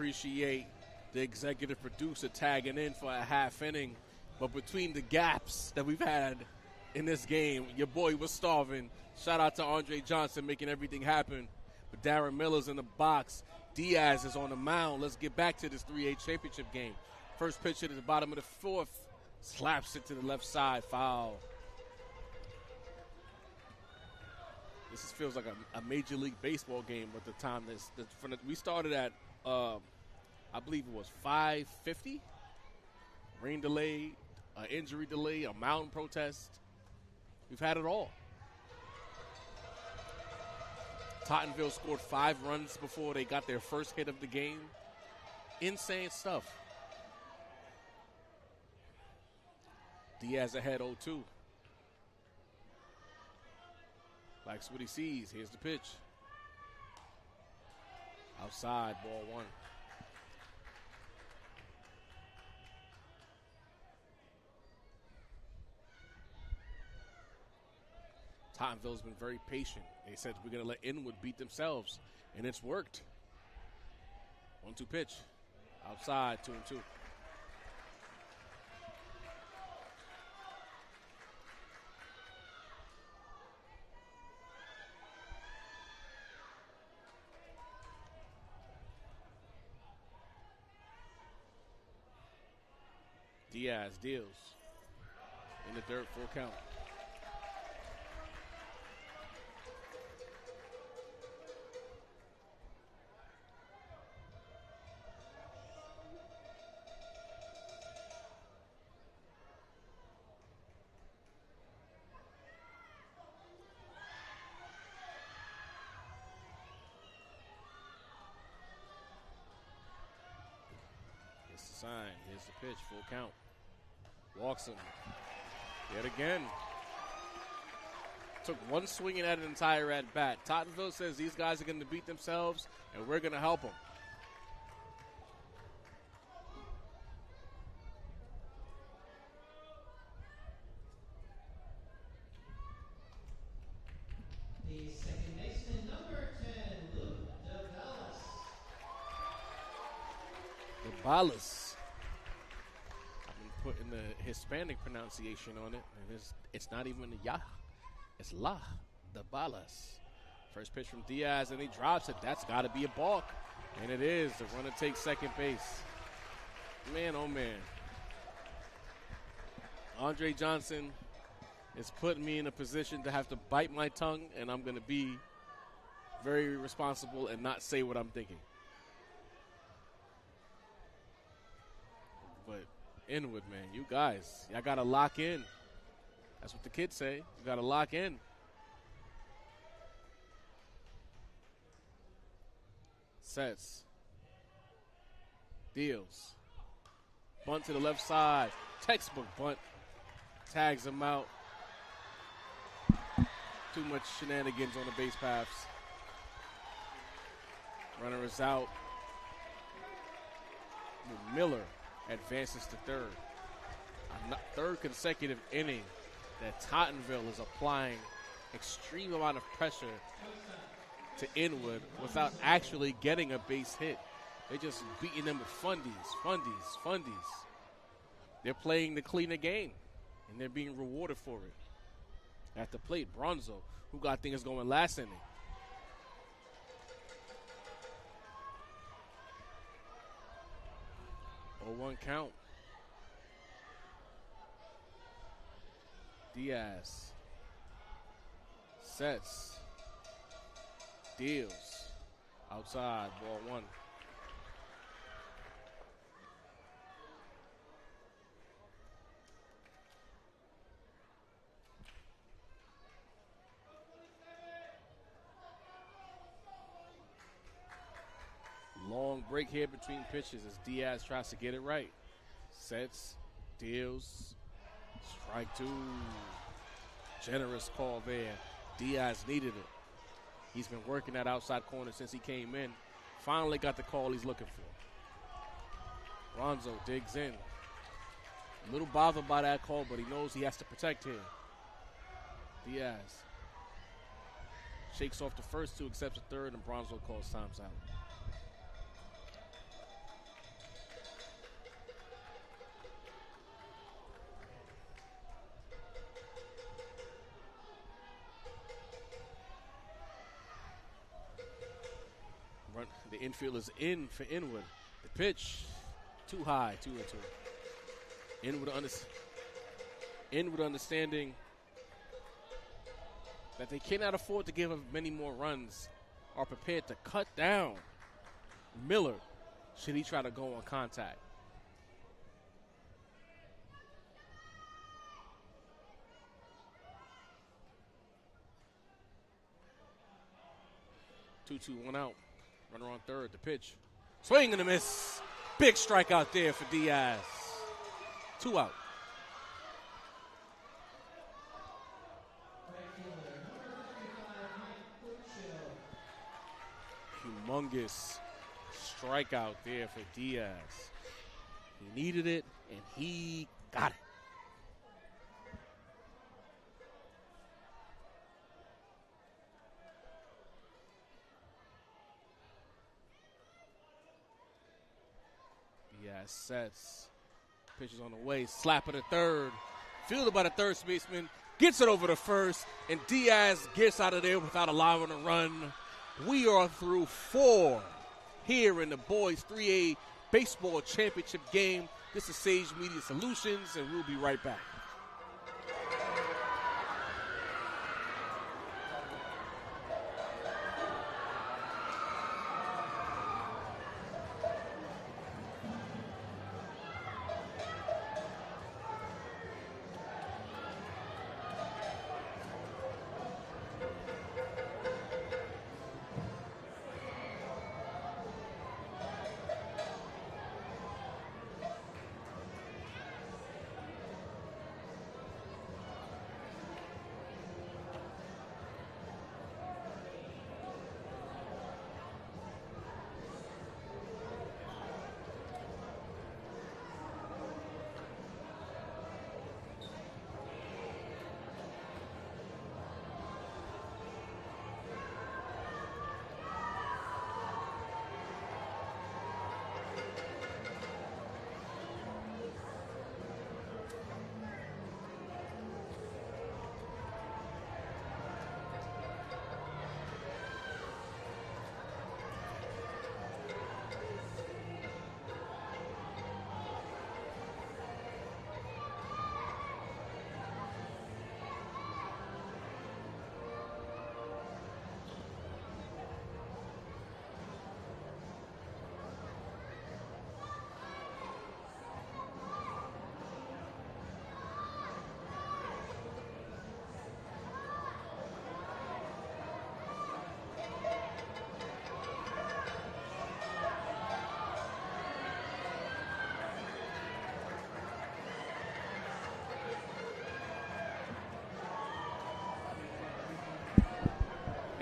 appreciate the executive producer tagging in for a half inning. But between the gaps that we've had in this game, your boy was starving. Shout out to Andre Johnson making everything happen. But Darren Miller's in the box. Diaz is on the mound. Let's get back to this 3A championship game. First pitch hit at the bottom of the fourth. Slaps it to the left side. Foul. This feels like a Major League Baseball game at the time. We started at, I believe it was 5:50. Rain delay, an injury delay, a mountain protest. We've had it all. Tottenville scored 5 runs before they got their first hit of the game. Insane stuff. Diaz ahead 0-2. Likes what he sees. Here's the pitch. Outside, ball 1. Tottenville's been very patient. They said we're going to let Inwood beat themselves, and it's worked. 1-2 pitch. Outside, 2-2. Diaz deals in the dirt, full count. Here's the sign. Here's the pitch, full count. Walks him. Yet again. Took one swing at an entire at bat. Tottenville says these guys are going to beat themselves, and we're going to help them.
The second baseman, number 10, Luke DeBellis.
DeBellis. Putting the Hispanic pronunciation on it, and it's not even a Yah, it's La, DeBellis. First pitch from Diaz, and he drops it. That's got to be a balk, and it is. The runner takes second base. Man, oh man. Andre Johnson is putting me in a position to have to bite my tongue, and I'm going to be very responsible and not say what I'm thinking. But Inwood, man, you guys, y'all got to lock in. That's what the kids say. You got to lock in. Sets. Deals. Bunt to the left side. Textbook bunt. Tags him out. Too much shenanigans on the base paths. Runner is out. Miller advances to third. A third consecutive inning that Tottenville is applying extreme amount of pressure to Inwood without actually getting a base hit. They're just beating them with fundies. They're playing the cleaner game, and they're being rewarded for it. At the plate, Bronzo, who got things going last inning. Oh, 1 count. Diaz sets, deals, outside, ball 1. Long break here between pitches as Diaz tries to get it right. Sets, deals, strike 2. Generous call there. Diaz needed it. He's been working that outside corner since he came in. Finally got the call he's looking for. Ronzo digs in. A little bothered by that call, but he knows he has to protect here. Diaz shakes off the first 2, accepts the third, and Bronzo calls times out. The infield is in for Inwood. The pitch, too high, 2-2. Inwood understanding that they cannot afford to give up many more runs, are prepared to cut down Miller should he try to go on contact. Two, 1 out. Runner on third. The pitch. Swing and a miss. Big strike out there for Diaz. 2 out. Humongous strikeout there for Diaz. He needed it, and he got it. Diaz sets. Pitch is on the way. Slap at the third. Fielded by the third baseman. Gets it over to first, and Diaz gets out of there without allowing a run. We are through 4 here in the boys 3A baseball championship game. This is Sage Media Solutions, and we'll be right back.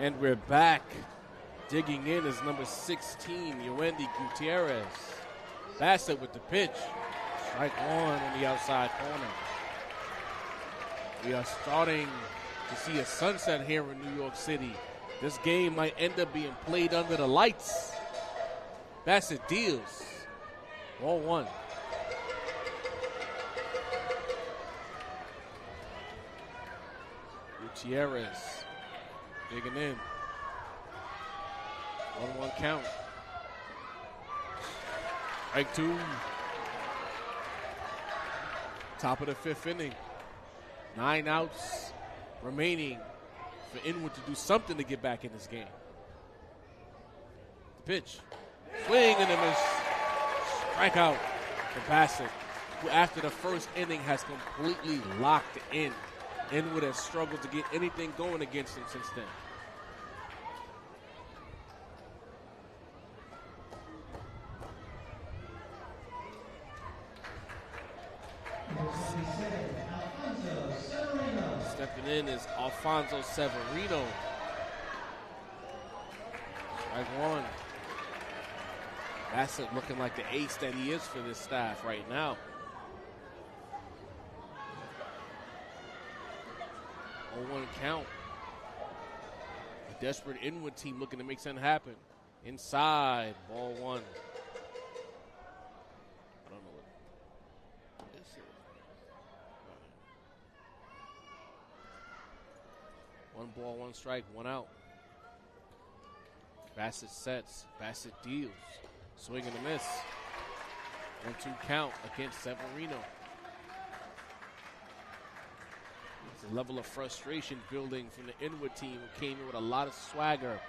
And we're back. Digging in is number 16, Yoendi Gutierrez. Bassett with the pitch. Strike 1 on the outside corner. We are starting to see a sunset here in New York City. This game might end up being played under the lights. Bassett deals. Ball 1. Gutierrez digging in. 1-1 count. Strike 2. Top of the 5th inning. 9 outs remaining for Inwood to do something to get back in this game. The pitch. Swing and a miss. Strikeout for Bassett, who after the first inning has completely locked in. Inwood has struggled to get anything going against him since then. Stepping in is Alfonso Severino. Strike 1. Bassett looking like the ace that he is for this staff right now. 0-1 count. A desperate Inwood team looking to make something happen. Inside, ball 1. I don't know what this is. 1 ball, 1 strike, 1 out. Bassett sets. Bassett deals. Swing and a miss. 1-2 count against Severino. It's a level of frustration building from the Inwood team, who came in with a lot of swagger,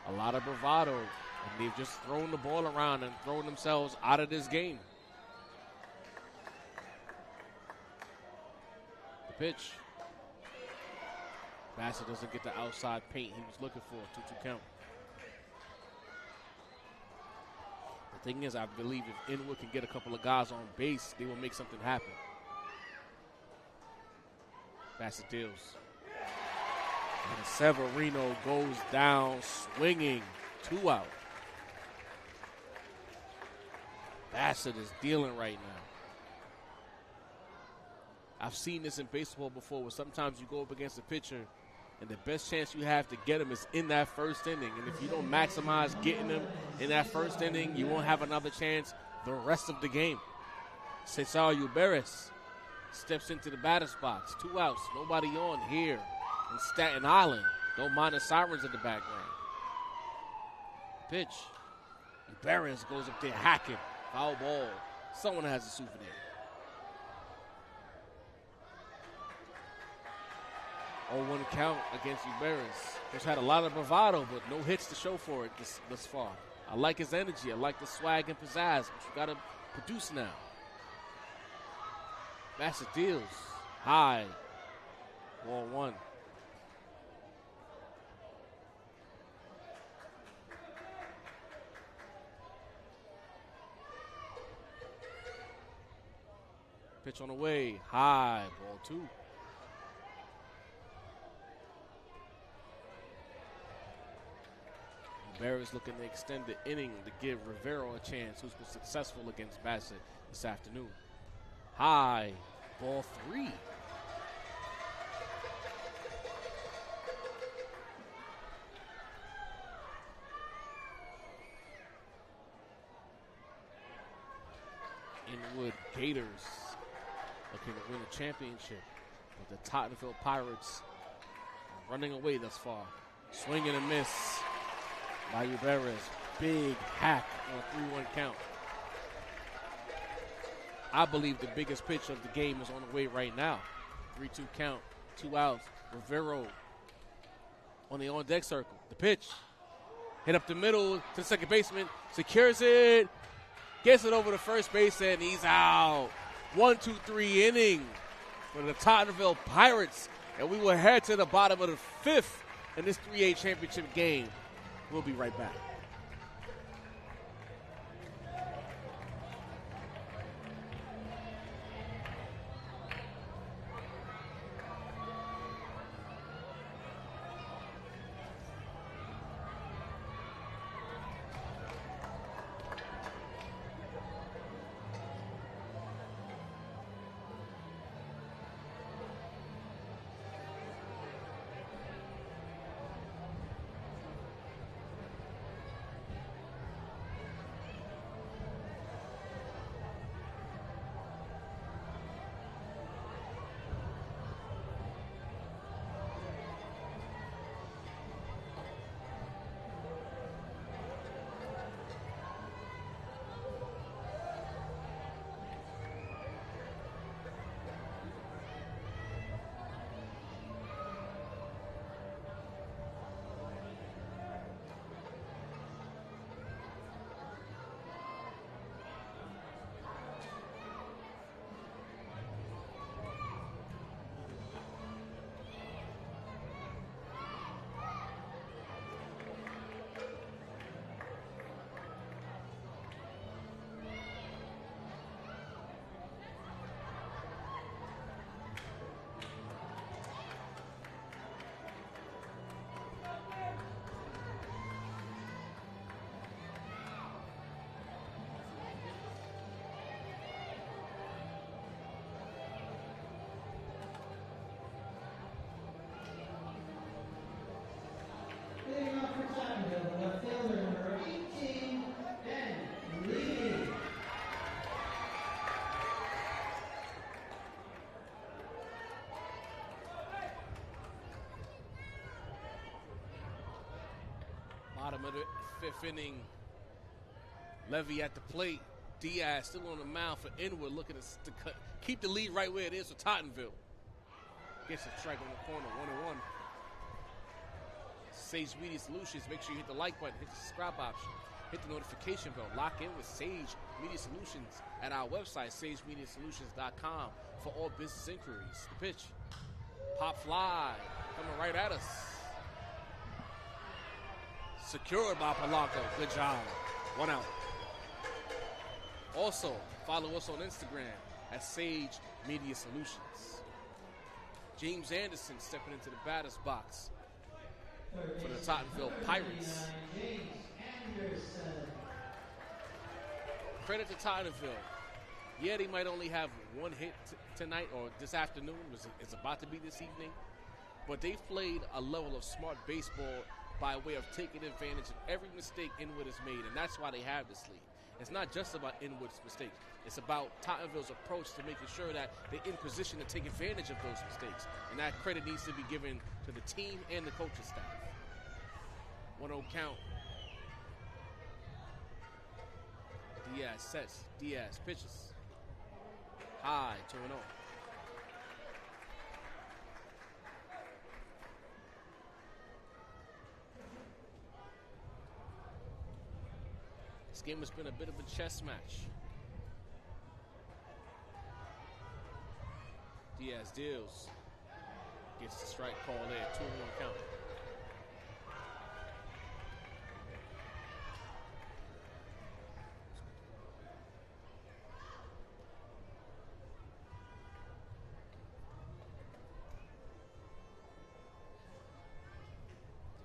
a lot of bravado, and they've just thrown the ball around and thrown themselves out of this game. The pitch. Bassett doesn't get the outside paint he was looking for. 2-2 count. The thing is, I believe if Inwood can get a couple of guys on base, they will make something happen. Bassett deals. And Severino goes down swinging. 2 out. Bassett is dealing right now. I've seen this in baseball before, where sometimes you go up against a pitcher and the best chance you have to get him is in that first inning. And if you don't maximize getting him in that first inning, you won't have another chance the rest of the game. Cesar Uberes steps into the batter's box. 2 outs. Nobody on here in Staten Island. Don't mind the sirens in the background. Pitch. Uberes goes up there hacking. Foul ball. Someone has a souvenir. Oh, 1 count against Uberes. He's had a lot of bravado, but no hits to show for it thus far. I like his energy. I like the swag and pizzazz, but you got to produce now. Bassett deals. High. Ball 1. Pitch on the way. High. Ball 2. Barrett's looking to extend the inning to give Rivero a chance, who's been successful against Bassett this afternoon. High. Ball 3. Inwood Gators looking to win a championship, but the Tottenville Pirates are running away thus far. Swing and a miss by Uberes. Big hack on a 3-1 count. I believe the biggest pitch of the game is on the way right now. 3-2 count, 2 outs. Rivero on the on-deck circle. The pitch. Hit up the middle to the second baseman. Secures it. Gets it over to first base, and he's out. 1-2-3 inning for the Tottenville Pirates. And we will head to the bottom of the 5th in this 3A championship game. We'll be right back. Bottom of the fifth inning. Levy at the plate. Diaz still on the mound for Inwood, looking to keep the lead right where it is for Tottenville. Gets a strike on the corner, 1-1. Sage Media Solutions. Make sure you hit the like button, hit the subscribe option, hit the notification bell. Lock in with Sage Media Solutions at our website, sagemediasolutions.com, for all business inquiries. The pitch. Pop fly. Coming right at us. Secured by Polanco. Good job. 1 out. Also, follow us on Instagram at Sage Media Solutions. James Anderson stepping into the batter's box for the Tottenville Pirates. Credit to Tottenville. Yeah, they might only have one hit tonight or this afternoon. It's about to be this evening. But they've played a level of smart baseball by way of taking advantage of every mistake Inwood has made, and that's why they have this lead. It's not just about Inwood's mistakes. It's about Tottenville's approach to making sure that they're in position to take advantage of those mistakes. And that credit needs to be given to the team and the coaching staff. 1-0 count. Diaz sets. Diaz pitches. High, 2-0. This game has been a bit of a chess match. Diaz deals. Gets the strike call there. 2-1 count.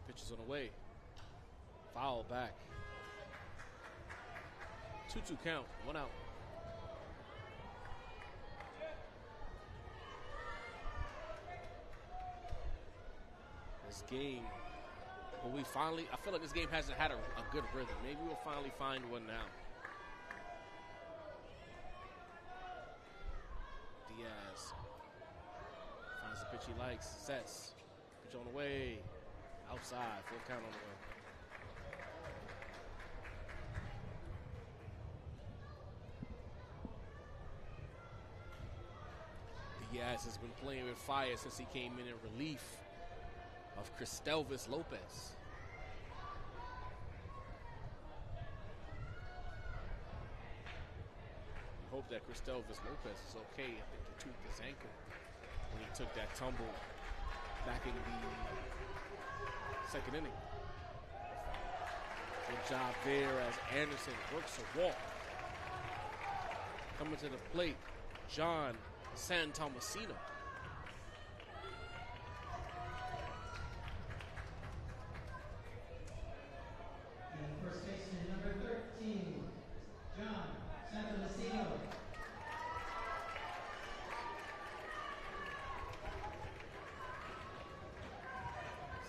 The pitch is on the way. Foul back. 2-2 count, 1 out. This game, I feel like this game hasn't had a good rhythm. Maybe we'll finally find one now. Diaz finds the pitch he likes, sets, pitch on the way, outside, full count on the way. Diaz has been playing with fire since he came in relief of Cristelvis Lopez. We hope that Cristelvis Lopez is okay. I think he tweaked his ankle when he took that tumble back in the second inning. Good job there as Anderson works a walk. Coming to the plate, John Santomasino.
And first baseman number 13, John Santomasino.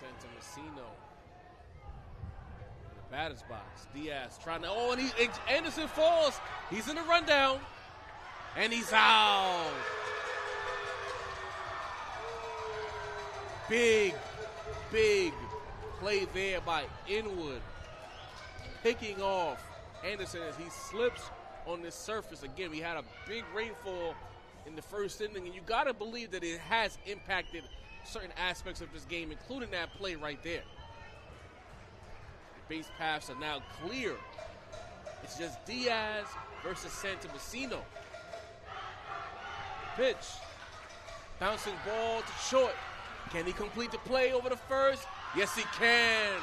Santomasino in the batter's box. Diaz trying to, and Anderson falls. He's in the rundown. And he's out. Big play there by Inwood. Picking off Anderson as he slips on this surface. Again, we had a big rainfall in the first inning, and you got to believe that it has impacted certain aspects of this game, including that play right there. The base paths are now clear. It's just Diaz versus Santomasino. Pitch. Bouncing ball to short. Can he complete the play over the first? Yes, he can.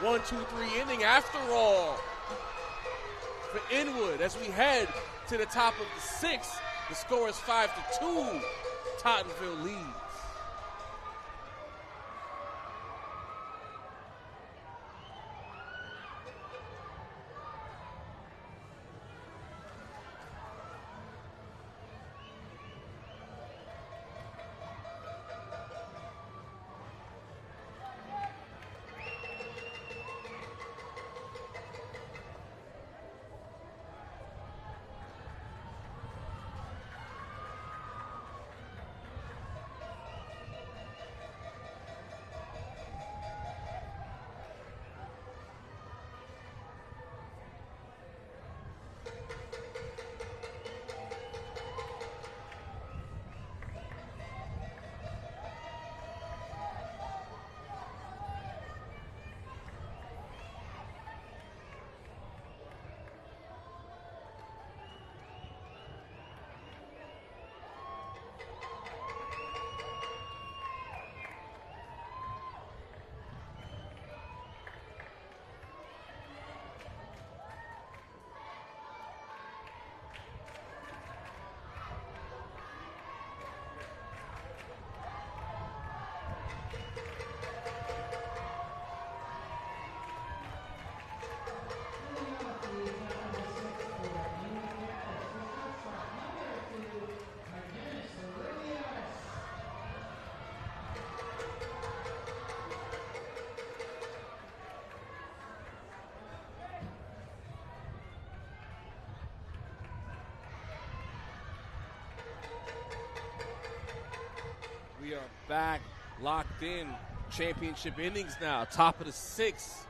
1, 2, 3 inning after all. For Inwood, as we head to the top of the sixth, the score is 5-2. Tottenville leads. We are back, locked in. Championship innings now, top of the 6th.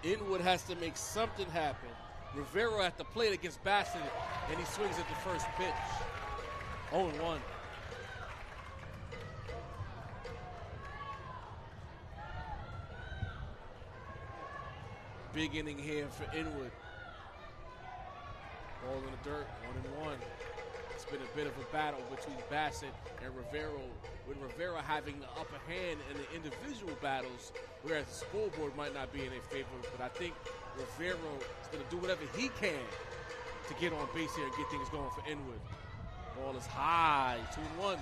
Inwood has to make something happen. Rivero at the plate against Bassett, and he swings at the first pitch. 0-1. Big inning here for Inwood. Ball in the dirt, 1-1. It's been a bit of a battle between Bassett and Rivero, with Rivero having the upper hand in the individual battles, whereas the scoreboard might not be in their favor. But I think Rivero is going to do whatever he can to get on base here and get things going for Inwood. Ball is high, 2-1.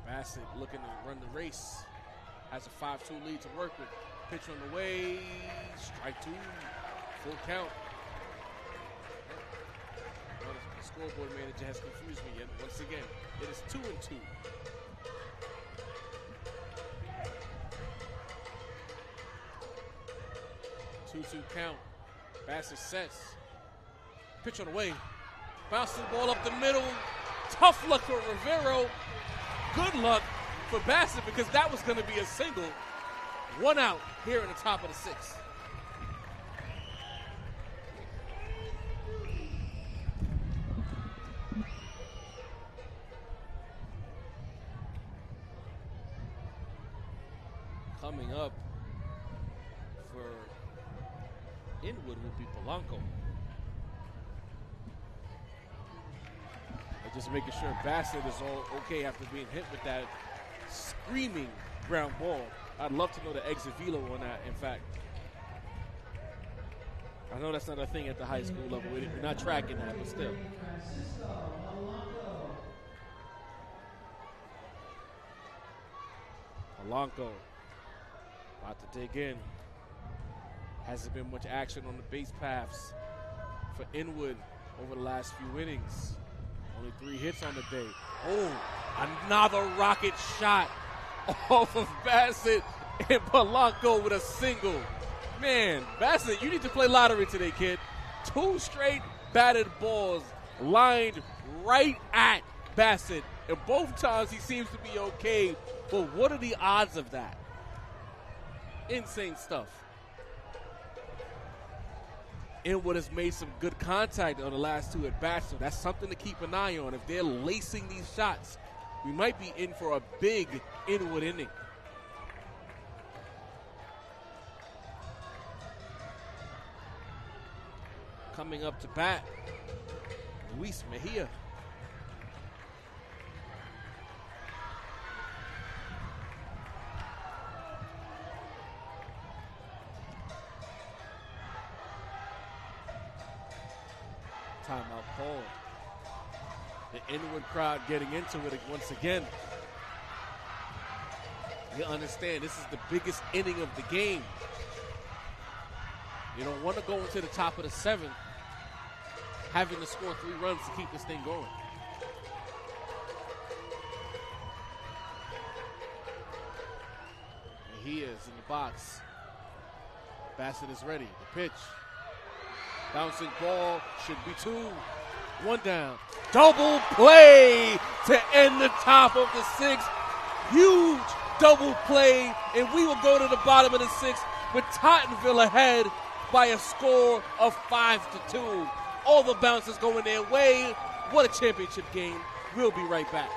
Bassett looking to run the race. Has a 5-2 lead to work with. Pitch on the way. Strike 2. Full count. Well, the scoreboard manager has confused me yet. Once again, it is 2-2. Two count. Bassett sets. Pitch on the way. Bounces the ball up the middle. Tough luck for Rivero. Good luck for Bassett, because that was going to be a single. 1 out here in the top of the 6th. Coming up for Inwood will be Polanco. Just making sure Bassett is all okay after being hit with that screaming ground ball. I'd love to know the exit velo on that, in fact. I know that's not a thing at the high school level. We're not tracking that, but still. Polanco about to dig in. Hasn't been much action on the base paths for Inwood over the last few innings. Only 3 hits on the day. Oh, another rocket shot off of Bassett, and Polanco with a single. Man, Bassett, you need to play lottery today, kid. 2 straight batted balls lined right at Bassett, and both times he seems to be okay. But what are the odds of that? Insane stuff. Inwood has made some good contact on the last 2 at bats, so that's something to keep an eye on. If they're lacing these shots, we might be in for a big Inwood inning. Coming up to bat, Luis Mejia. Timeout called. The Inwood crowd getting into it once again. You understand, this is the biggest inning of the game. You don't want to go into the top of the 7th having to score 3 runs to keep this thing going. And he is in the box. Bassett is ready. The pitch. Bouncing ball, should be 2. 1 down. Double play to end the top of the 6th. Huge double play, and we will go to the bottom of the 6th with Tottenville ahead by a score of 5-2. All the bounces going their way. What a championship game. We'll be right back.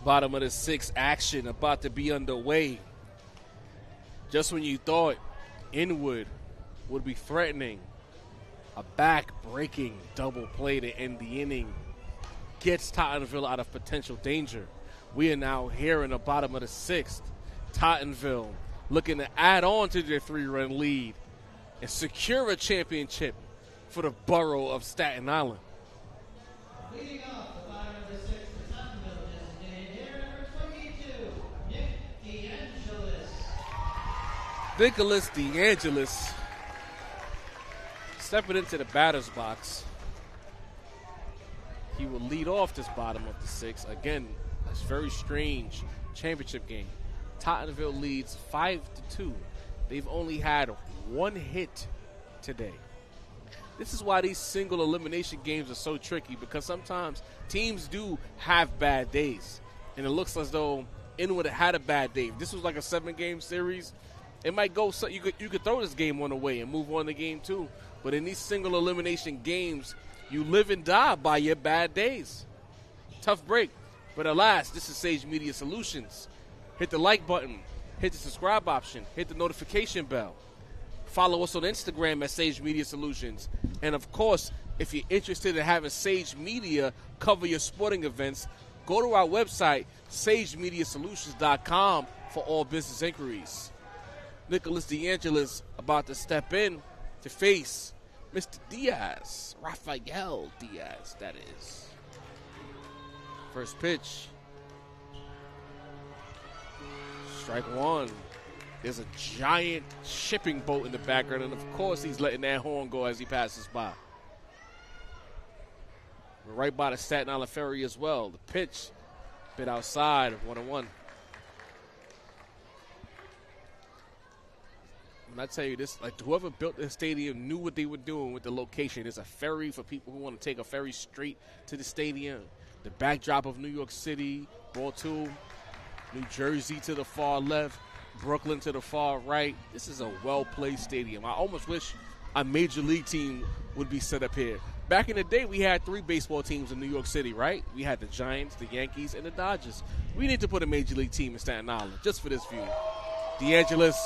Bottom of the sixth, action about to be underway. Just when you thought Inwood would be threatening, a back-breaking double play to end the inning gets Tottenville out of potential danger. We are now here in the bottom of the sixth. Tottenville looking to add on to their 3-run lead and secure a championship for the borough of Staten Island.
Leading off the bottom of the sixth for Tottenville, designated hitter number 22, Nick DeAngelis.
Nicholas DeAngelis stepping into the batter's box. He will lead off this bottom of the sixth. Again, a very strange championship game. Tottenville leads 5-2. They've only had one hit today. This is why these single elimination games are so tricky, because sometimes teams do have bad days. And it looks as though Inwood had a bad day. If this was like a 7-game series, it might go so you could throw this game one away and move on to game 2. But in these single elimination games, you live and die by your bad days. Tough break. But alas, this is Sage Media Solutions. Hit the like button, hit the subscribe option, hit the notification bell. Follow us on Instagram at Sage Media Solutions. And of course, if you're interested in having Sage Media cover your sporting events, go to our website, sagemediasolutions.com, for all business inquiries. Nicholas DeAngelis about to step in to face Mr. Diaz, Rafael Diaz, that is. First pitch. Strike one. There's a giant shipping boat in the background, and of course he's letting that horn go as he passes by. We're right by the Staten Island Ferry as well. The pitch, bit outside of 1-1. And I tell you this, like, whoever built this stadium knew what they were doing with the location. There's a ferry for people who want to take a ferry straight to the stadium. The backdrop of New York City, ball two, New Jersey to the far left, Brooklyn to the far right. This is a well-placed stadium. I almost wish a major league team would be set up here. Back in the day, we had 3 baseball teams in New York City, right? We had the Giants, the Yankees, and the Dodgers. We need to put a major league team in Staten Island just for this view. DeAngelis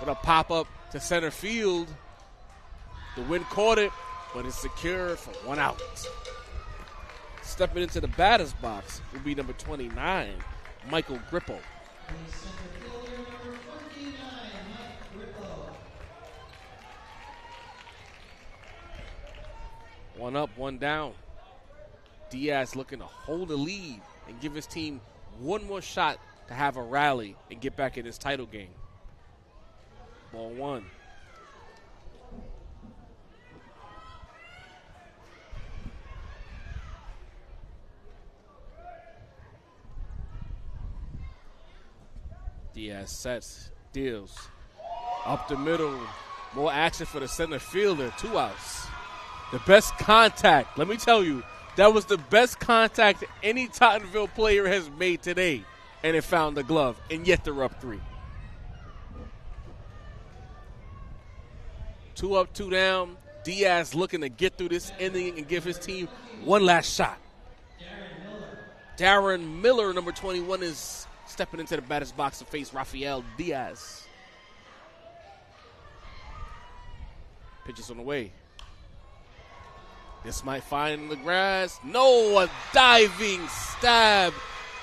with a pop-up to center field. The wind caught it, but it's secured for 1 out. Stepping into the batter's box will be number 29, Michael Grippo.
The center fielder number 29, Mike Grippo.
1 up, 1 down. Diaz looking to hold the lead and give his team one more shot to have a rally and get back in this title game. Ball 1. Diaz sets, deals. Up the middle. More action for the center fielder. 2 outs. The best contact. Let me tell you, that was the best contact any Tottenville player has made today. And it found the glove. And yet they're up 3. 2 up, 2 down. Diaz looking to get through this inning and give his team one last shot. Darren Miller, number 21, is stepping into the batter's box to face Rafael Diaz. Pitches on the way. This might find in the grass. No, a diving stab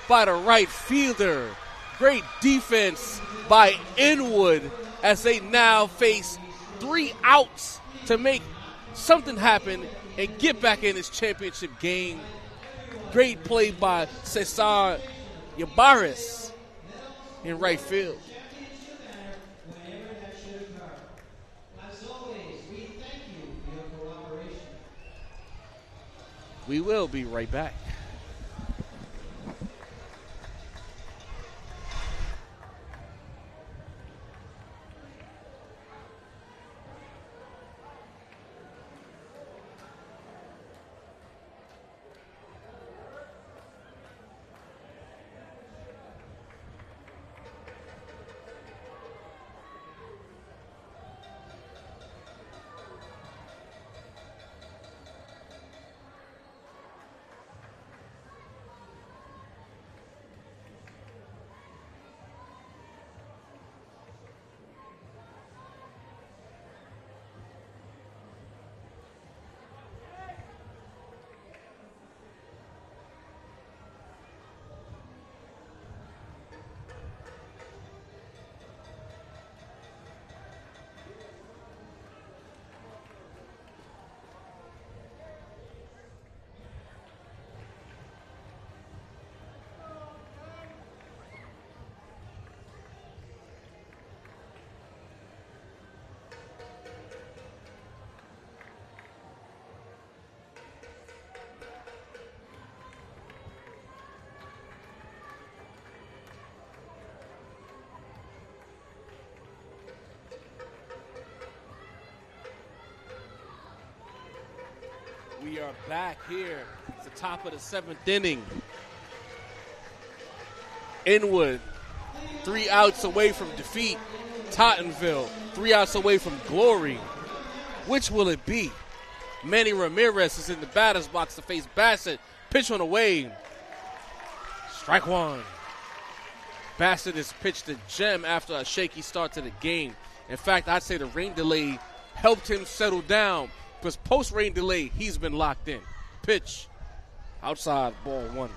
by the right fielder. Great defense by Inwood as they now face 3 outs to make something happen and get back in this championship game. Great play by Cesar Yabaris in right field.
As always, we thank you for your cooperation.
We will be right back. We are back here. It's the top of the 7th inning. Inwood, 3 outs away from defeat. Tottenville, 3 outs away from glory. Which will it be? Manny Ramirez is in the batter's box to face Bassett. Pitch on the way. Strike one. Bassett has pitched a gem after a shaky start to the game. In fact, I'd say the rain delay helped him settle down because post-rain delay, he's been locked in. Pitch. Outside, ball 1.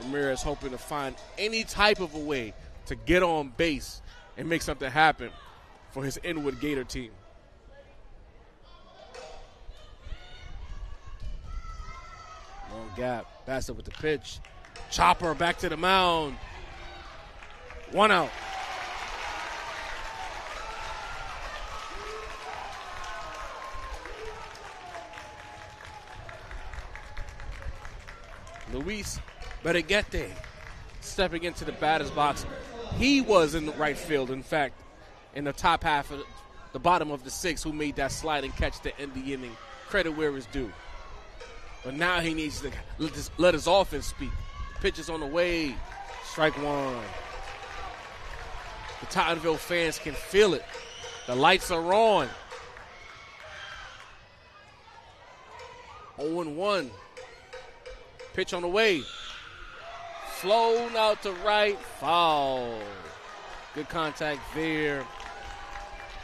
Ramirez hoping to find any type of a way to get on base and make something happen for his Inwood Gator team. Long gap. Bassett with the pitch. Chopper back to the mound. 1 out. Luis Berreguete stepping into the batter's box. He was in the right field, in fact, in the top half of the bottom of the 6th, who made that sliding catch to end the inning. Credit where it's due. But now he needs to let his offense speak. Pitch is on the way. Strike 1. The Tottenville fans can feel it. The lights are on. 0-1. Pitch on the way. Flown out to right. Foul. Good contact there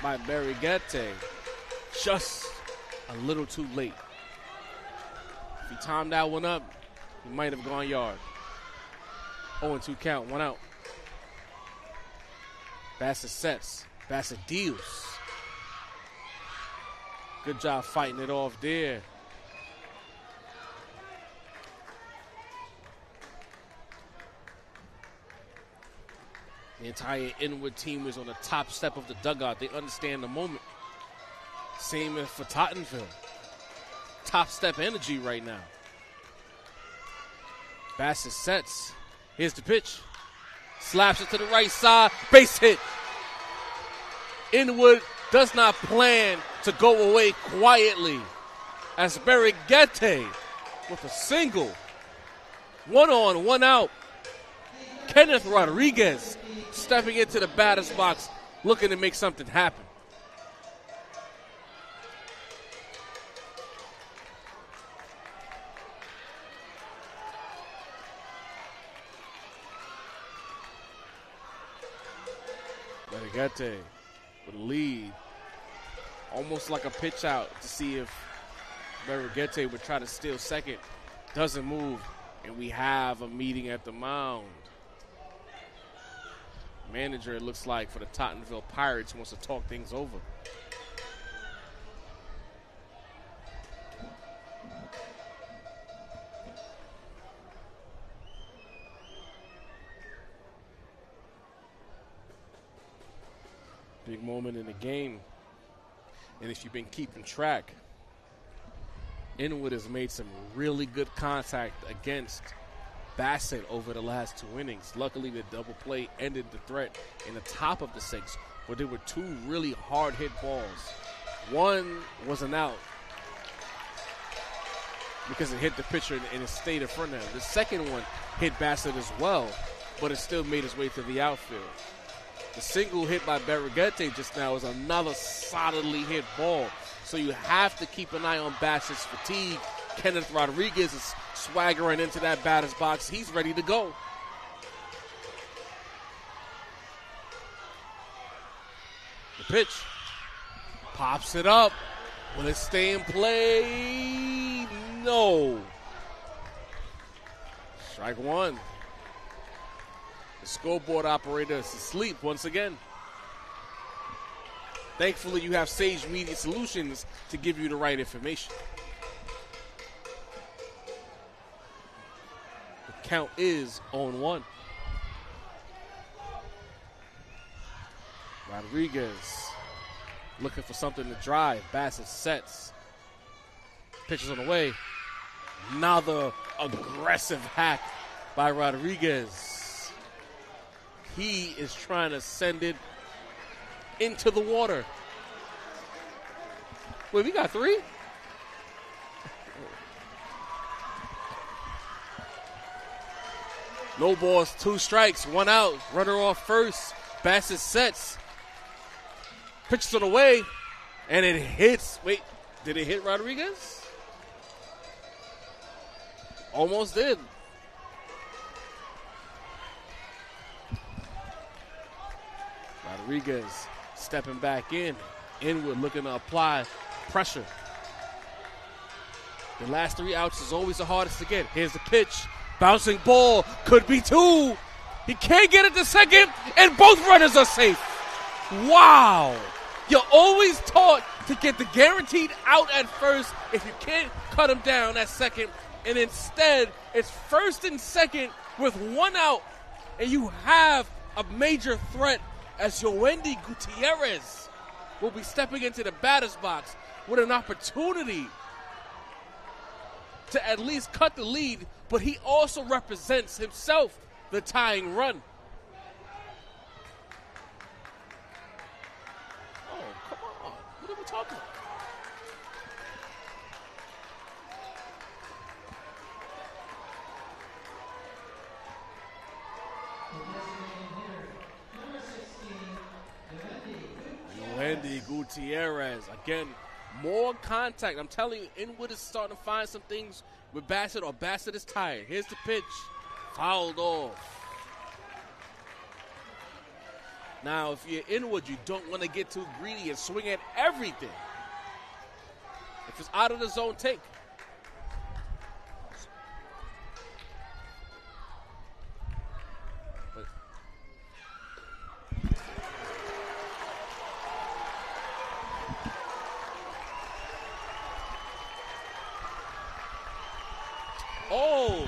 by Berreguete. Just a little too late. If he timed that one up, he might have gone yard. 0-2 count, 1 out. Bassett sets. Bassett deals. Good job fighting it off there. The entire Inwood team is on the top step of the dugout. They understand the moment. Same for Tottenville. Top step energy right now. Bassett sets. Here's the pitch. Slaps it to the right side. Base hit. Inwood does not plan to go away quietly as Berreguete with a single. 1 on, 1 out. Kenneth Rodriguez stepping into the batter's box, looking to make something happen. Berreguete with a lead. Almost like a pitch out to see if Berreguete would try to steal second. Doesn't move, and we have a meeting at the mound. Manager, it looks like, for the Tottenville Pirates wants to talk things over. Big moment in the game. And if you've been keeping track, Inwood has made some really good contact against Bassett over the last 2 innings. Luckily, the double play ended the threat in the top of the 6th, but there were 2 really hard-hit balls. One was an out because it hit the pitcher and it stayed in front of him. The second one hit Bassett as well, but it still made its way to the outfield. The single hit by Berreguete just now is another solidly hit ball. So you have to keep an eye on Bassett's fatigue. Kenneth Rodriguez is swaggering into that batter's box. He's ready to go. The pitch. Pops it up. Will it stay in play? No. Strike 1. The scoreboard operator is asleep once again. Thankfully, you have Sage Media Solutions to give you the right information. The count is 0-1. Rodriguez looking for something to drive. Bassett sets. Pitches on the way. Another aggressive hack by Rodriguez. He is trying to send it into the water. Wait, we got 3? No balls, 2 strikes, 1 out. Runner off first. Bassett sets. Pitches it away, and it hits. Wait, did it hit Rodriguez? Almost did. Rodriguez stepping back in. Inwood looking to apply pressure. The last 3 outs is always the hardest to get. Here's the pitch. Bouncing ball. Could be 2. He can't get it to second, and both runners are safe. Wow. You're always taught to get the guaranteed out at first if you can't cut him down at second. And instead, it's first and second with 1 out, and you have a major threat as Yoendi Gutierrez will be stepping into the batter's box with an opportunity to at least cut the lead, but he also represents himself the tying run. Oh, come on. What are we talking about? Yoendi Gutierrez. Again, more contact. I'm telling you, Inwood is starting to find some things with Bassett, or Bassett is tired. Here's the pitch. Fouled off. Now, if you're Inwood, you don't want to get too greedy and swing at everything. If it's out of the zone, take. But oh!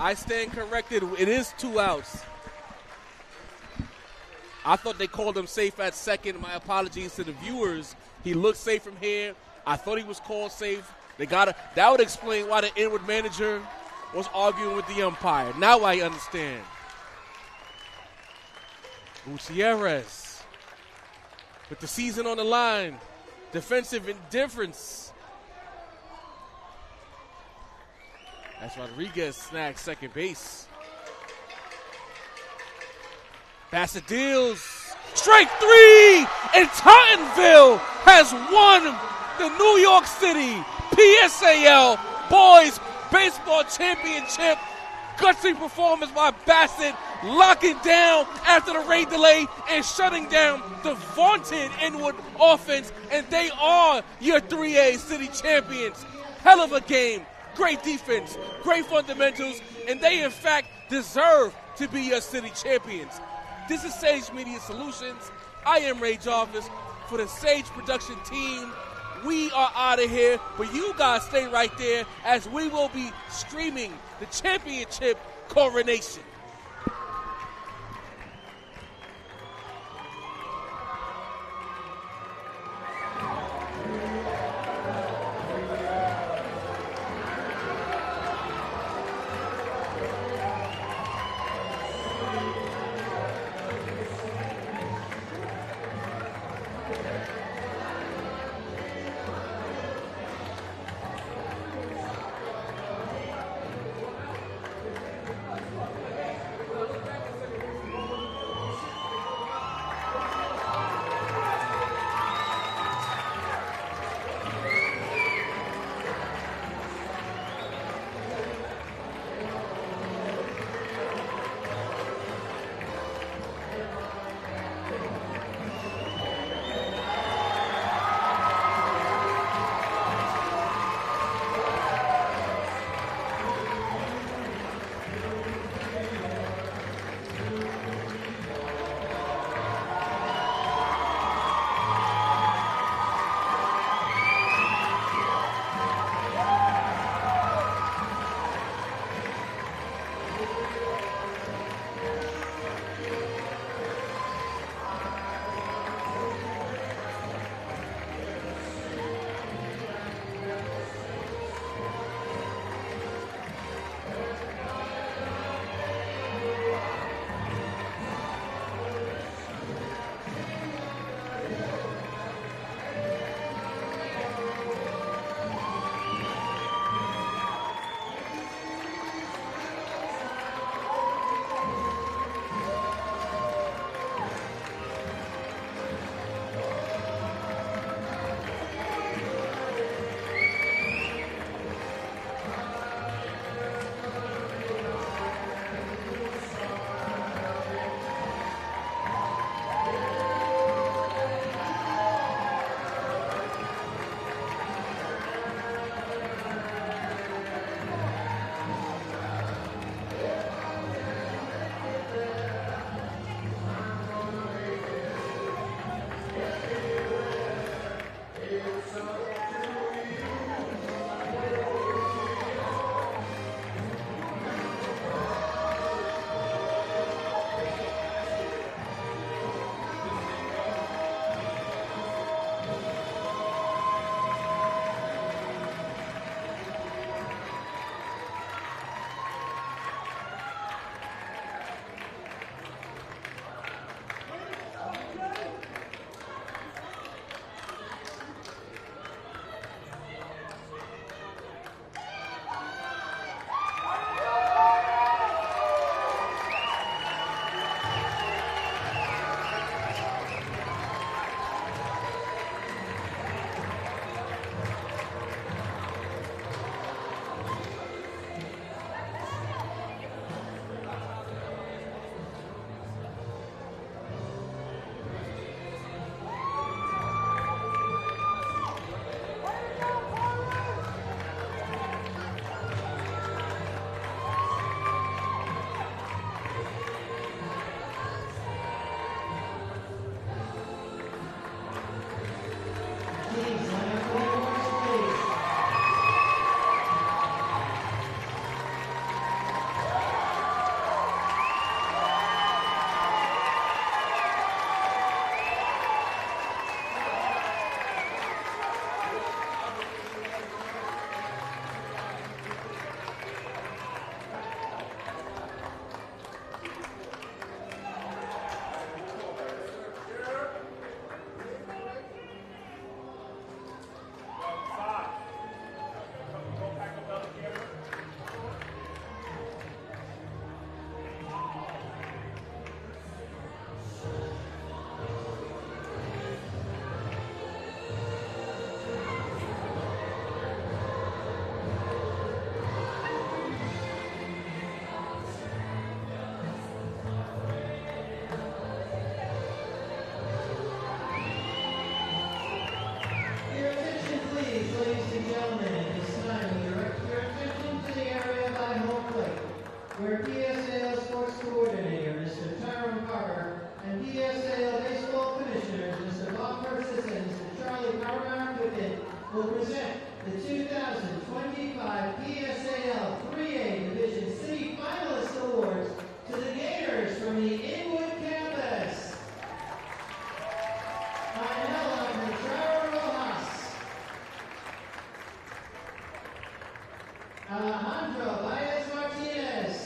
I stand corrected. It is 2 outs. I thought they called him safe at second. My apologies to the viewers. He looked safe from here. I thought he was called safe. That would explain why the Inwood manager was arguing with the umpire. Now I understand. Gutierrez with the season on the line. Defensive indifference. As Rodriguez snags second base. Bassett deals. Strike 3! And Tottenville has won the New York City PSAL Boys Baseball Championship. Gutsy performance by Bassett, locking down after the rain delay and shutting down the vaunted Inwood offense. And they are your 3A city champions. Hell of a game. Great defense, great fundamentals, and they, in fact, deserve to be your city champions. This is Sage Media Solutions. I am Ray Jarvis for the Sage production team. We are out of here, but you guys stay right there as we will be streaming the championship coronation.
gentlemen, at this time, we direct your attention to the area by home plate, where PSAL Sports Coordinator, Mr. Tyrone Carter, and PSAL Baseball Commissioners, Mr. Bob Persis and Mr. Charlie Paramount Whippet, will present the 2025 PSAL 3A Division City Finalist Awards to the Gators from the Inwood campus. Manuela Contreras Rojas, Alejandro Baez Martinez,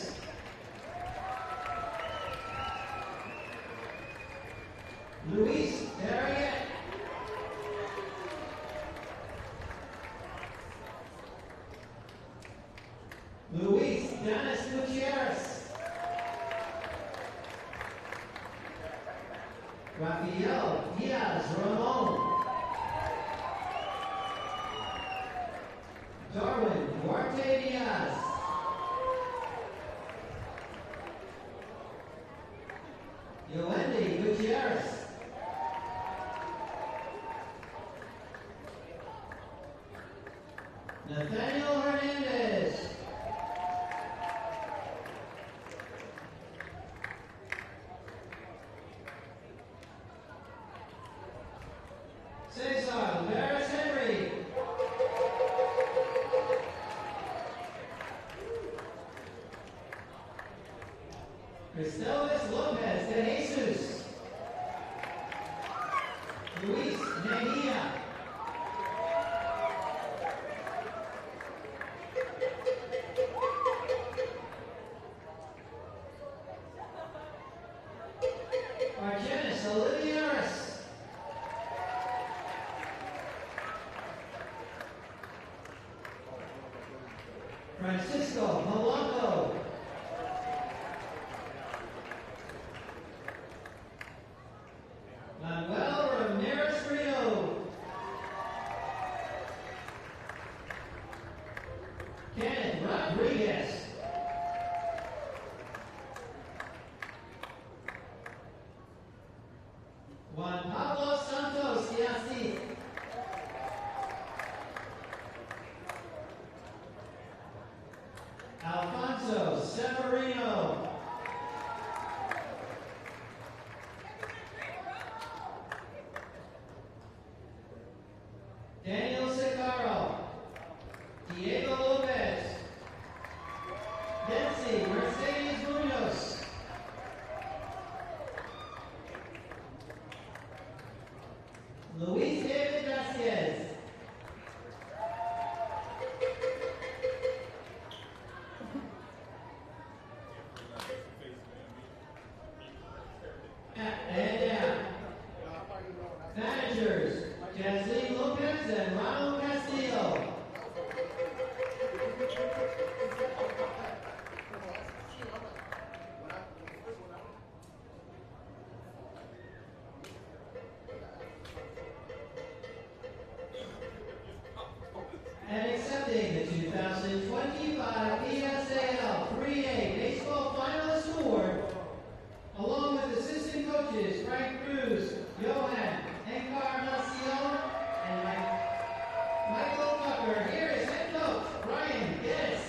Luis Darriette, Luis Dennis Gutierrez, Rafael Diaz Ramon, Darwin Duarte Diaz, Yoendi Gutierrez, Nathaniel Hernandez, Cesar Barris Henry, Cristelvis Lopez de Jesus, Luis Mejia, Argenis Oliveras, Francisco Polanco, Manuel Ramirez Rio, Kenneth Rodriguez, Juan Pablo Santos Yassi, Alfonso Severino, Daniel Sicaro, Diego Lopez, Nancy Mercedes Munoz, Luis David Vasquez, managers, Jasmine Lopez and Ronald Castillo. And accepting the 2025 PSAL 3A Baseball Finalist Award, along with assistant coaches Frank Cruz, Johan Encarnacion, and Michael Tucker. Here is head coach Brian Guinness.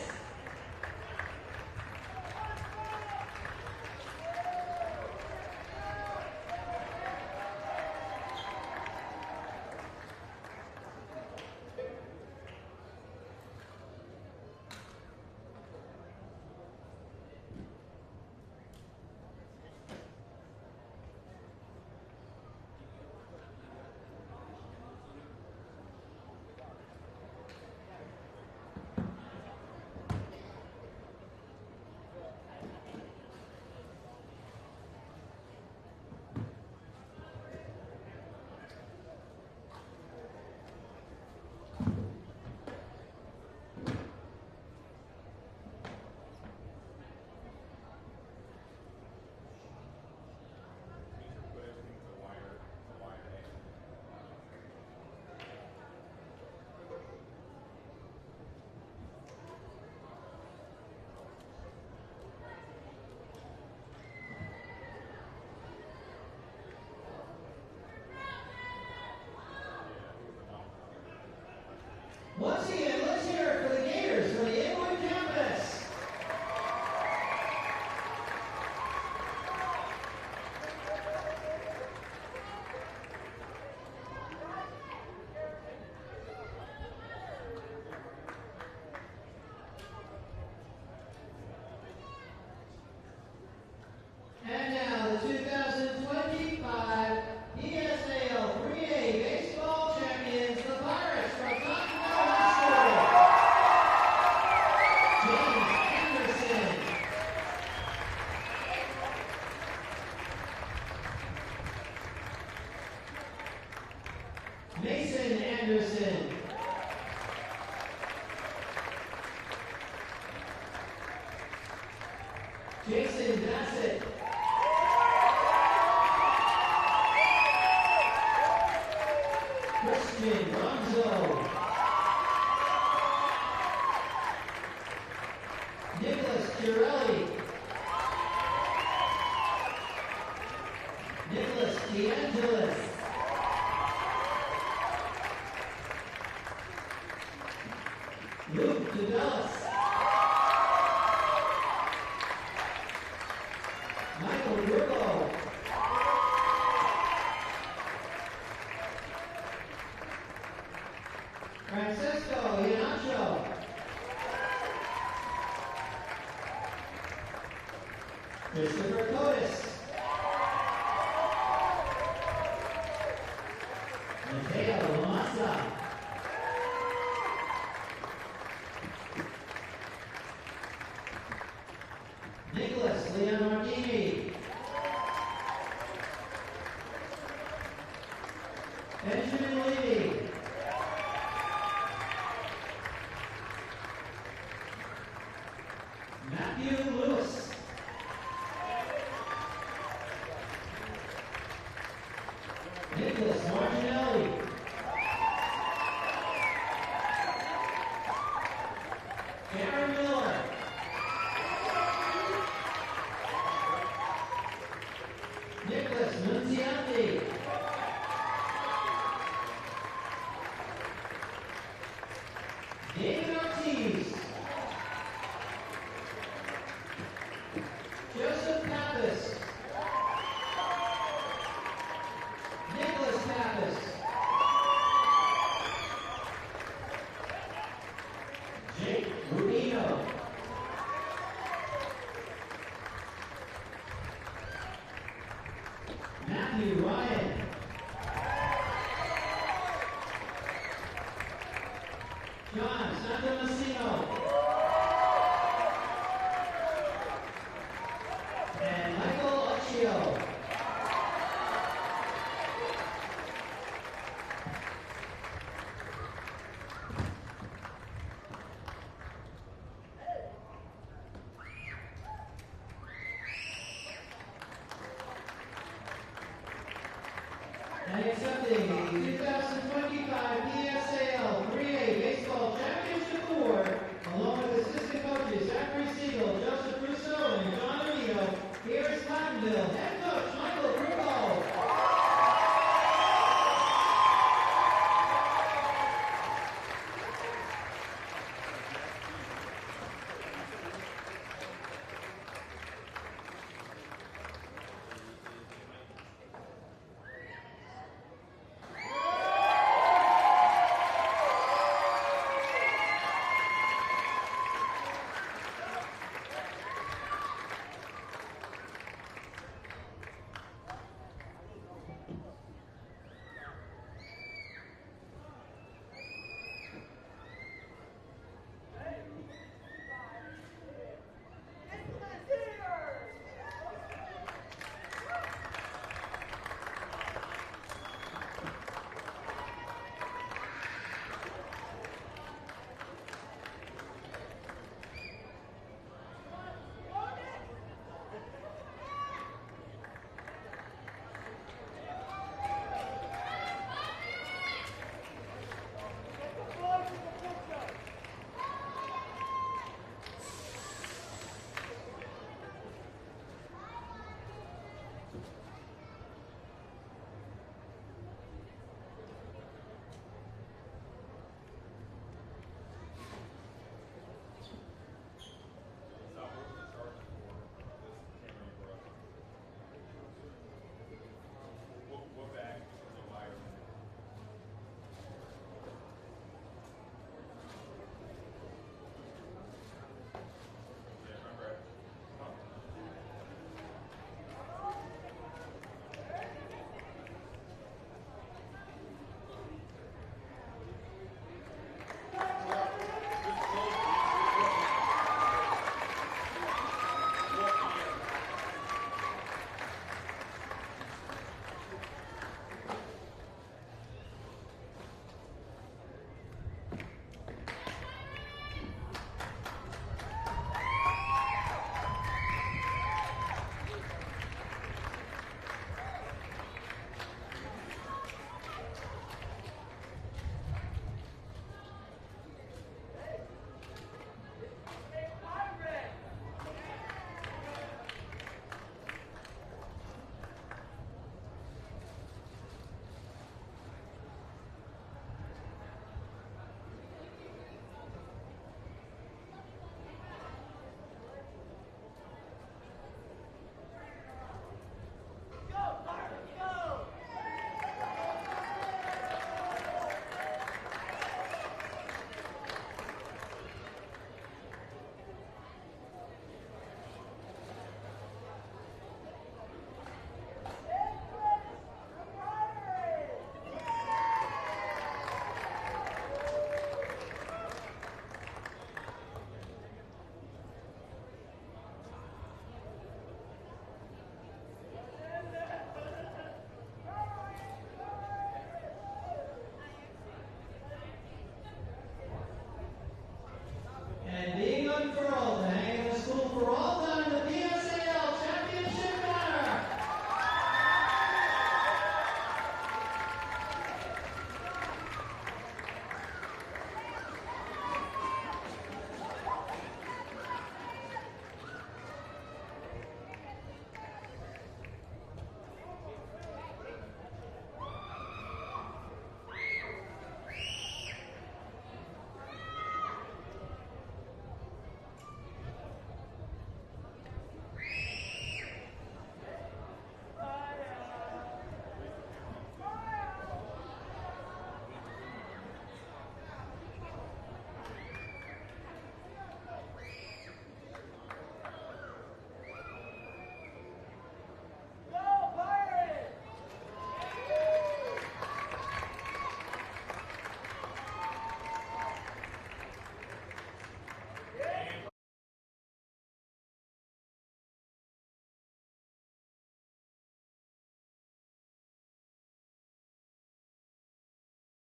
Anderson. Jason Bassett. Christian Ronzo. Nicholas Girelli. Nicholas DeAngelis. Luke DeDellis. Michael Rubbo. Francisco Ianacho. Christopher Cotis. Mateo Lamassa. Nicholas Leonardini. Benjamin Levy. Matthew Lewis. Nicholas Martinelli. Aaron Miller. Nicholas Nunzianti. David Ortiz. Joseph Pappas. Nicholas Pappas. Jake Rubino. Matthew Ryan. John Santomassino. And Michael Occhio. And accepting the 2025 PSAL 3A Baseball Championship Award, along with assistant coaches Zachary Siegel, Joseph Russo, and John Amino, here is Tottenville head